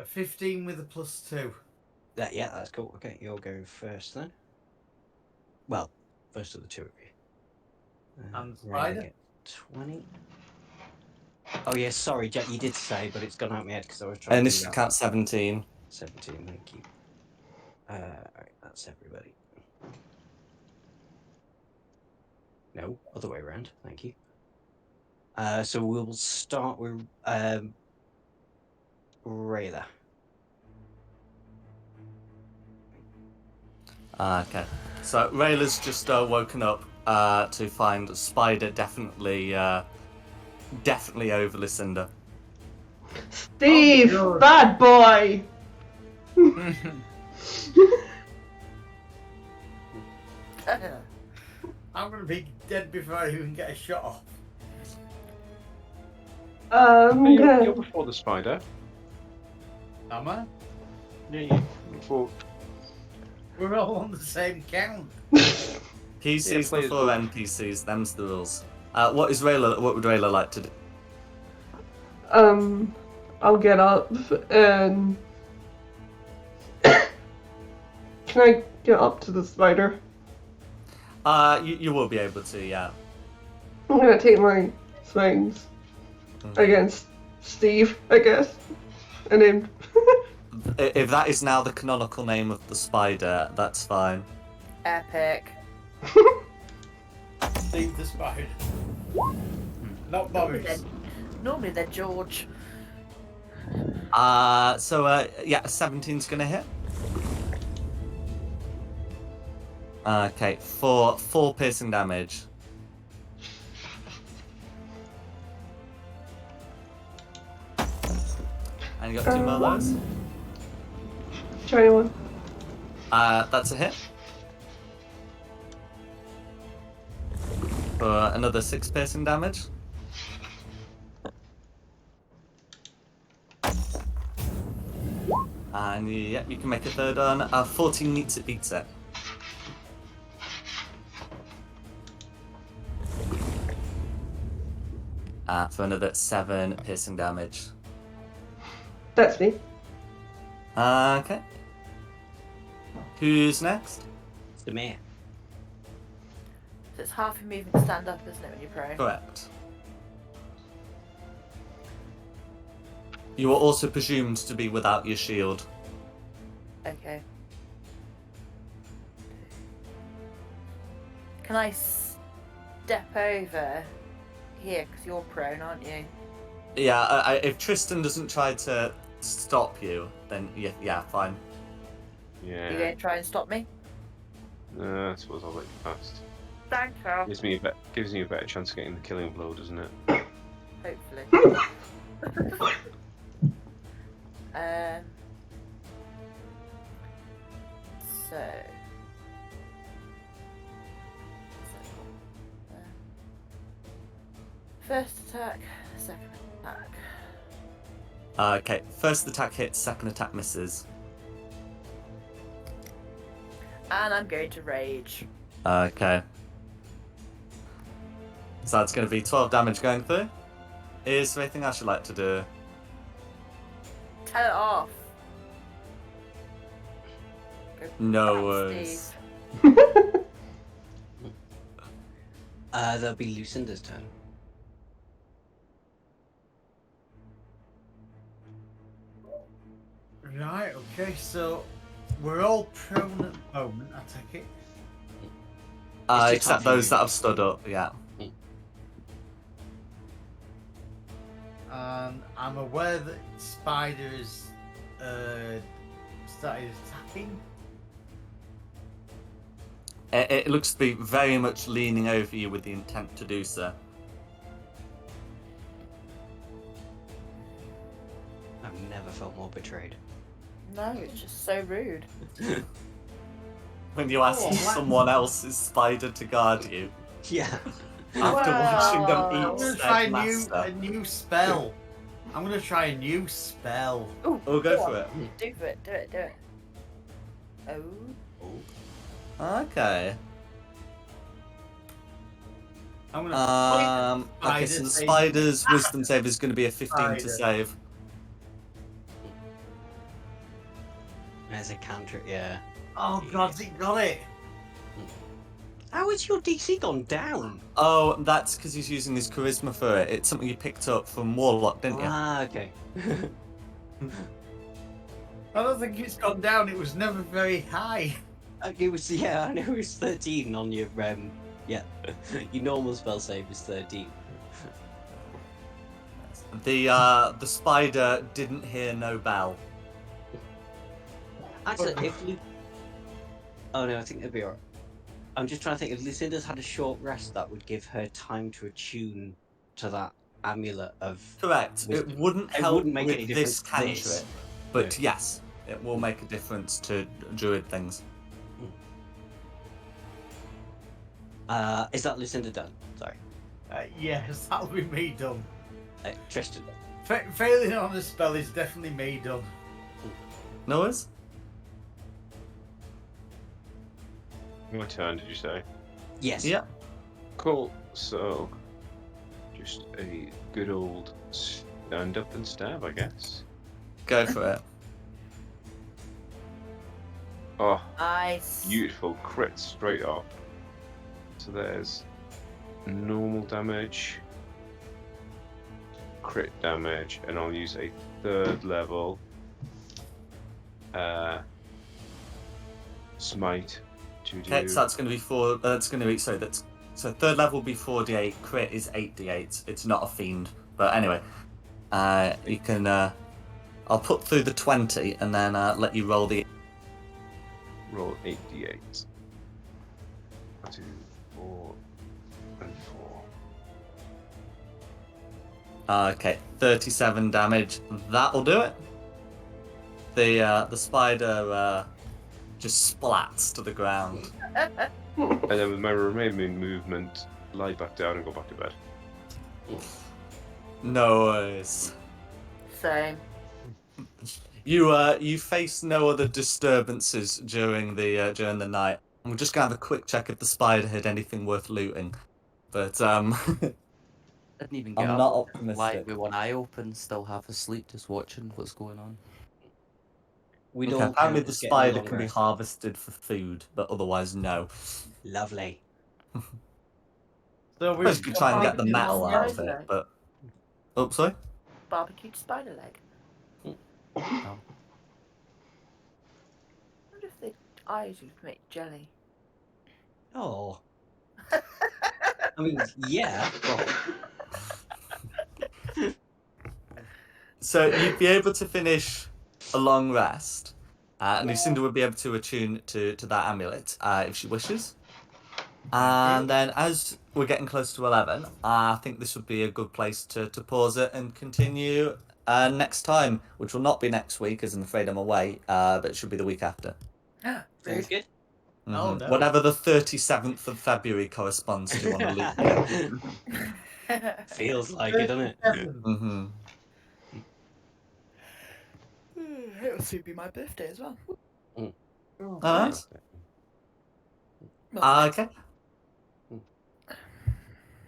15 with a +2. Yeah, that's cool. Okay, you'll go first then. Well, first of the two of you. And Ray, Spider? get 20. Oh yeah, sorry, Jack, you did say, but it's gone out of my head because I was trying to do Initiative that. count 17. 17, thank you. Alright, that's everybody. No, other way around, thank you. So we'll start with Rayla. Okay. So Rayla's just woken up to find a spider definitely over Lucinda. Steve, Oh, bad boy. I'm gonna be dead before I even get a shot off. You're before the spider. Am I? Yeah, you before. We're all on the same count. PCs players before will- NPCs, them's the rules. What would Rayla like to do? I'll get up and can I get up to the spider? You will be able to, yeah. I'm gonna take my swings against Steve, I guess. I named. If that is now the canonical name of the spider, that's fine. Epic. Steve the spider. Not Boris. Normally they're George. So 17's gonna hit. Okay, for 4 piercing damage. And you got 2 more of those. Try one. That's a hit. For another 6 piercing damage. And yeah, you can make a third one. 14 meets it, beats it. For another 7 piercing damage. That's me. Okay. Who's next? It's the mayor. So it's half your movement to stand up, isn't it, when you're prone? Correct. You are also presumed to be without your shield. Okay. Can I step over here? Because you're prone, aren't you? Yeah, if Tristan doesn't try to stop you, then yeah, fine. Yeah. You're going to try and stop me? I suppose I'll let you past. Thank you. Gives me a better chance of getting the killing blow, doesn't it? Hopefully. So. First attack, second attack. Okay, first attack hits, second attack misses. And I'm going to rage. Okay. So that's going to be 12 damage going through. Is there anything else you'd like to do? Tell it off. Go No back, worries. Steve. That'll be Lucinda's turn. Right, okay, so we're all prone at the moment, I take it. It's just Except half those you. that have stood up, yeah. And I'm aware that Spider is started attacking. It looks to be very much leaning over you with the intent to do so. I've never felt more betrayed. No, it's just so rude. When you ask Oh, what? someone else's spider to guard you, Yeah. after watching them Wow. I'm eat gonna try said master. a new spell. I'm gonna try a new spell. Ooh, Oh, go on. for it. Do it. Oh. Okay. I'm gonna Okay, so the Spider spider's wisdom save is going to be a 15 to Spider. save. There's a counter, yeah. Oh god, he got it! How has your DC gone down? Oh, that's because he's using his charisma for it. It's something you picked up from Warlock, didn't you? Ah, okay. I don't think it's gone down, it was never very high. It was, yeah, I know it was 13 on your, yeah. Your normal spell save is 13. The spider didn't hear no bell. Actually, Oh no, I think it'd be alright. I'm just trying to think if Lucinda's had a short rest, that would give her time to attune to that amulet of Correct. wisdom. It wouldn't It help wouldn't make with any this difference to this. cantrip, but yes, it will make a difference to druid things. Is that Lucinda done? Sorry. Yes, that'll be me done. Tristan. Failing on a spell is definitely me done. No worries? My turn, did you say? Yes. Yeah. Cool. So, just a good old stand up and stab, I guess. Go for it. Oh, Nice. beautiful crit straight off. So there's normal damage, crit damage, and I'll use a 3rd level smite to do. Okay, so that's going to be four. That's going to be so 3rd level will be 4d8. Crit is 8d8. It's not a fiend, but anyway, you can. I'll put through the 20 and then let you roll the. Roll 8d8. 2, 4, and 4. Okay, 37 damage. That'll do it. The spider just splats to the ground. And then with my remaining movement, lie back down and go back to bed. No worries. Same. You face no other disturbances during the night. We're just gonna have a quick check if the spider had anything worth looting, but Didn't even get I'm up. not Like optimistic. with one eye open, still half asleep, just watching what's going on. We'd Okay, all apparently count the as getting a spider long can be rest. harvested for food, but otherwise no. Lovely. So I suppose you could try and get the metal out of it, but oh, sorry. Barbecued spider leg. No. I wonder if the eyes would make jelly. Oh. I mean, yeah. Well, So you'd be able to finish a long rest, and Lucinda would be able to attune to that amulet if she wishes. And then as we're getting close to 11, I think this would be a good place to pause it and continue next time, which will not be next week, as I'm afraid I'm away, but it should be the week after. sounds good. Oh, no. Whatever the 37th of February corresponds to on the leap year. Feels like it, doesn't it? Mm-hmm. It'll soon be my birthday as well. Oh, nice. Well, Okay.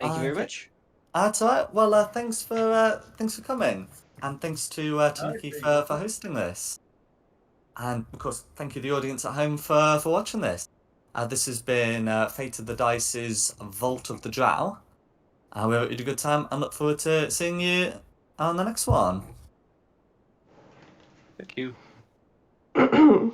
Thank you very Okay. much. That's all right. Well, thanks for coming, and thanks to Nikki for hosting this, and of course, thank you the audience at home for watching this. This has been Fate of the Dice's Vault of the Drow. We hope you had a good time, and look forward to seeing you on the next one. Thank you. Yeah.